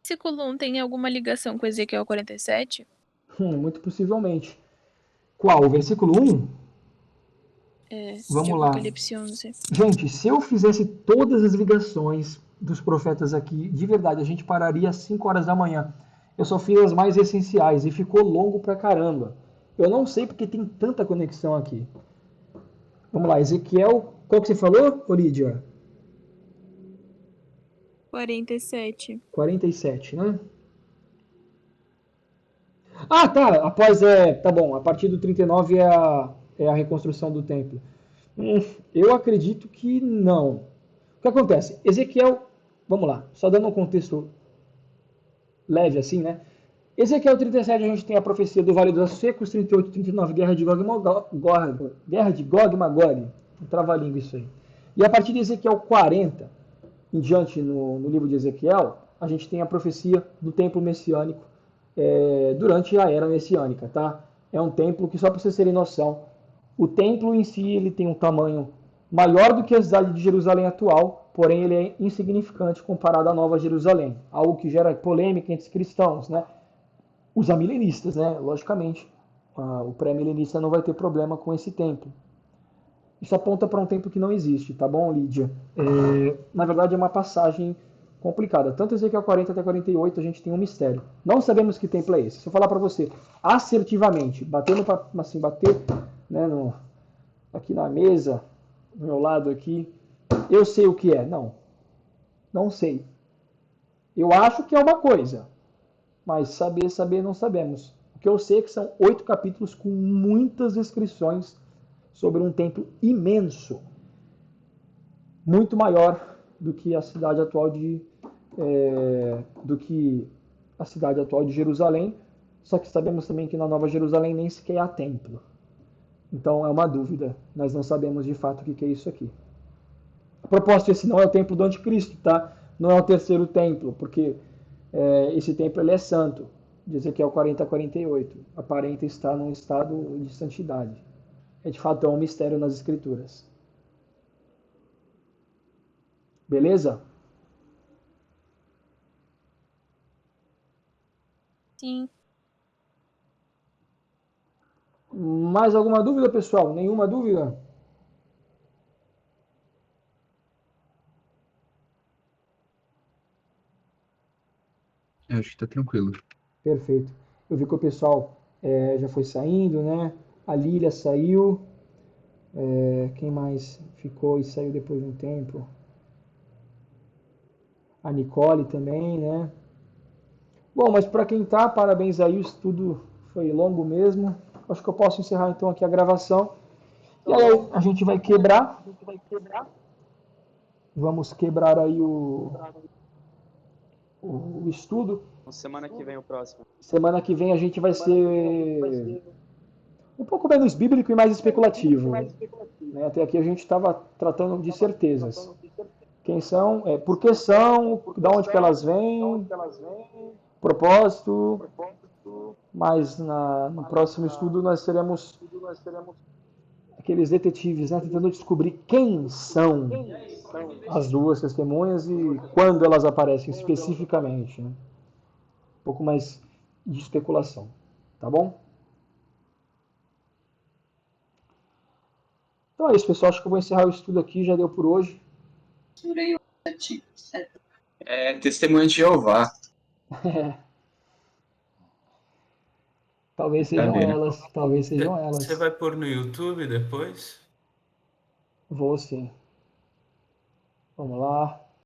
C: Versículo 1 tem alguma ligação com Ezequiel 47?
A: Muito possivelmente. Qual? O versículo 1?
C: De
A: Vamos lá.
C: Apocalipse 11.
A: Gente, se eu fizesse todas as ligações dos profetas aqui, de verdade, a gente pararia às 5 horas da manhã. Eu só fiz as mais essenciais e ficou longo pra caramba. Eu não sei porque tem tanta conexão aqui. Vamos lá, Ezequiel, qual que você falou, Lídia?
C: 47.
A: 47, né? Ah, tá. Tá bom. A partir do 39 é a reconstrução do templo. Hum, eu acredito que não. O que acontece? Ezequiel, vamos lá, só dando um contexto leve assim, né? Ezequiel 37 a gente tem a profecia do Vale dos Secos, 38 e 39, guerra de Gog e Magog, guerra de Gog e Magog, um trava-língua isso aí. E a partir de Ezequiel 40 em diante no livro de Ezequiel, a gente tem a profecia do templo messiânico durante a era messiânica, tá? É um templo que, só para vocês terem noção, o templo em si ele tem um tamanho maior do que a cidade de Jerusalém atual, porém ele é insignificante comparado à Nova Jerusalém, algo que gera polêmica entre os cristãos, né? Os amilenistas, né? Logicamente, o pré-milenista não vai ter problema com esse templo. Isso aponta para um templo que não existe, tá bom, Lídia? Na verdade, é uma passagem complicada. Tanto Ezequiel 40 até 48, a gente tem um mistério. Não sabemos que templo é esse. Se eu falar para você assertivamente, bater, né, aqui na mesa, do meu lado aqui, eu sei o que é. Não, não sei. Eu acho que é uma coisa, mas saber não sabemos. O que eu sei é que são 8 capítulos com muitas descrições sobre um templo imenso, muito maior do que a cidade atual de Jerusalém. Só que sabemos também que na Nova Jerusalém nem sequer há templo. Então é uma dúvida. Nós não sabemos de fato o que é isso aqui. A propósito, esse não é o templo do anticristo, tá? Não é o terceiro templo, porque esse templo ele é santo. De Ezequiel 40 a 48. Aparenta estar num estado de santidade. De fato, é um mistério nas escrituras. Beleza?
C: Sim.
A: Mais alguma dúvida, pessoal? Nenhuma dúvida?
D: Eu acho que tá tranquilo.
A: Perfeito. Eu vi que o pessoal já foi saindo, né? A Lília saiu. Quem mais ficou e saiu depois de um tempo? A Nicole também, né? Bom, mas para quem tá, parabéns aí, o estudo foi longo mesmo. Acho que eu posso encerrar então aqui a gravação. E aí a gente vai quebrar. Vamos quebrar aí o estudo.
J: Semana que vem o próximo.
A: Semana que vem a gente vai ser um pouco menos bíblico e mais especulativo, né? Até aqui a gente estava tratando de certezas. Quem são, por que são, de onde que elas vêm, propósito. Mas no próximo estudo nós seremos aqueles detetives, né? Tentando descobrir quem são as duas testemunhas e quando elas aparecem especificamente, né? Um pouco mais de especulação, tá bom? Então é isso, pessoal. Acho que eu vou encerrar o estudo aqui, já deu por hoje.
G: Testemunha de Jeová.
A: Talvez sejam elas, talvez sejam elas.
E: Você vai pôr no YouTube depois?
A: Vou sim. Vamos lá.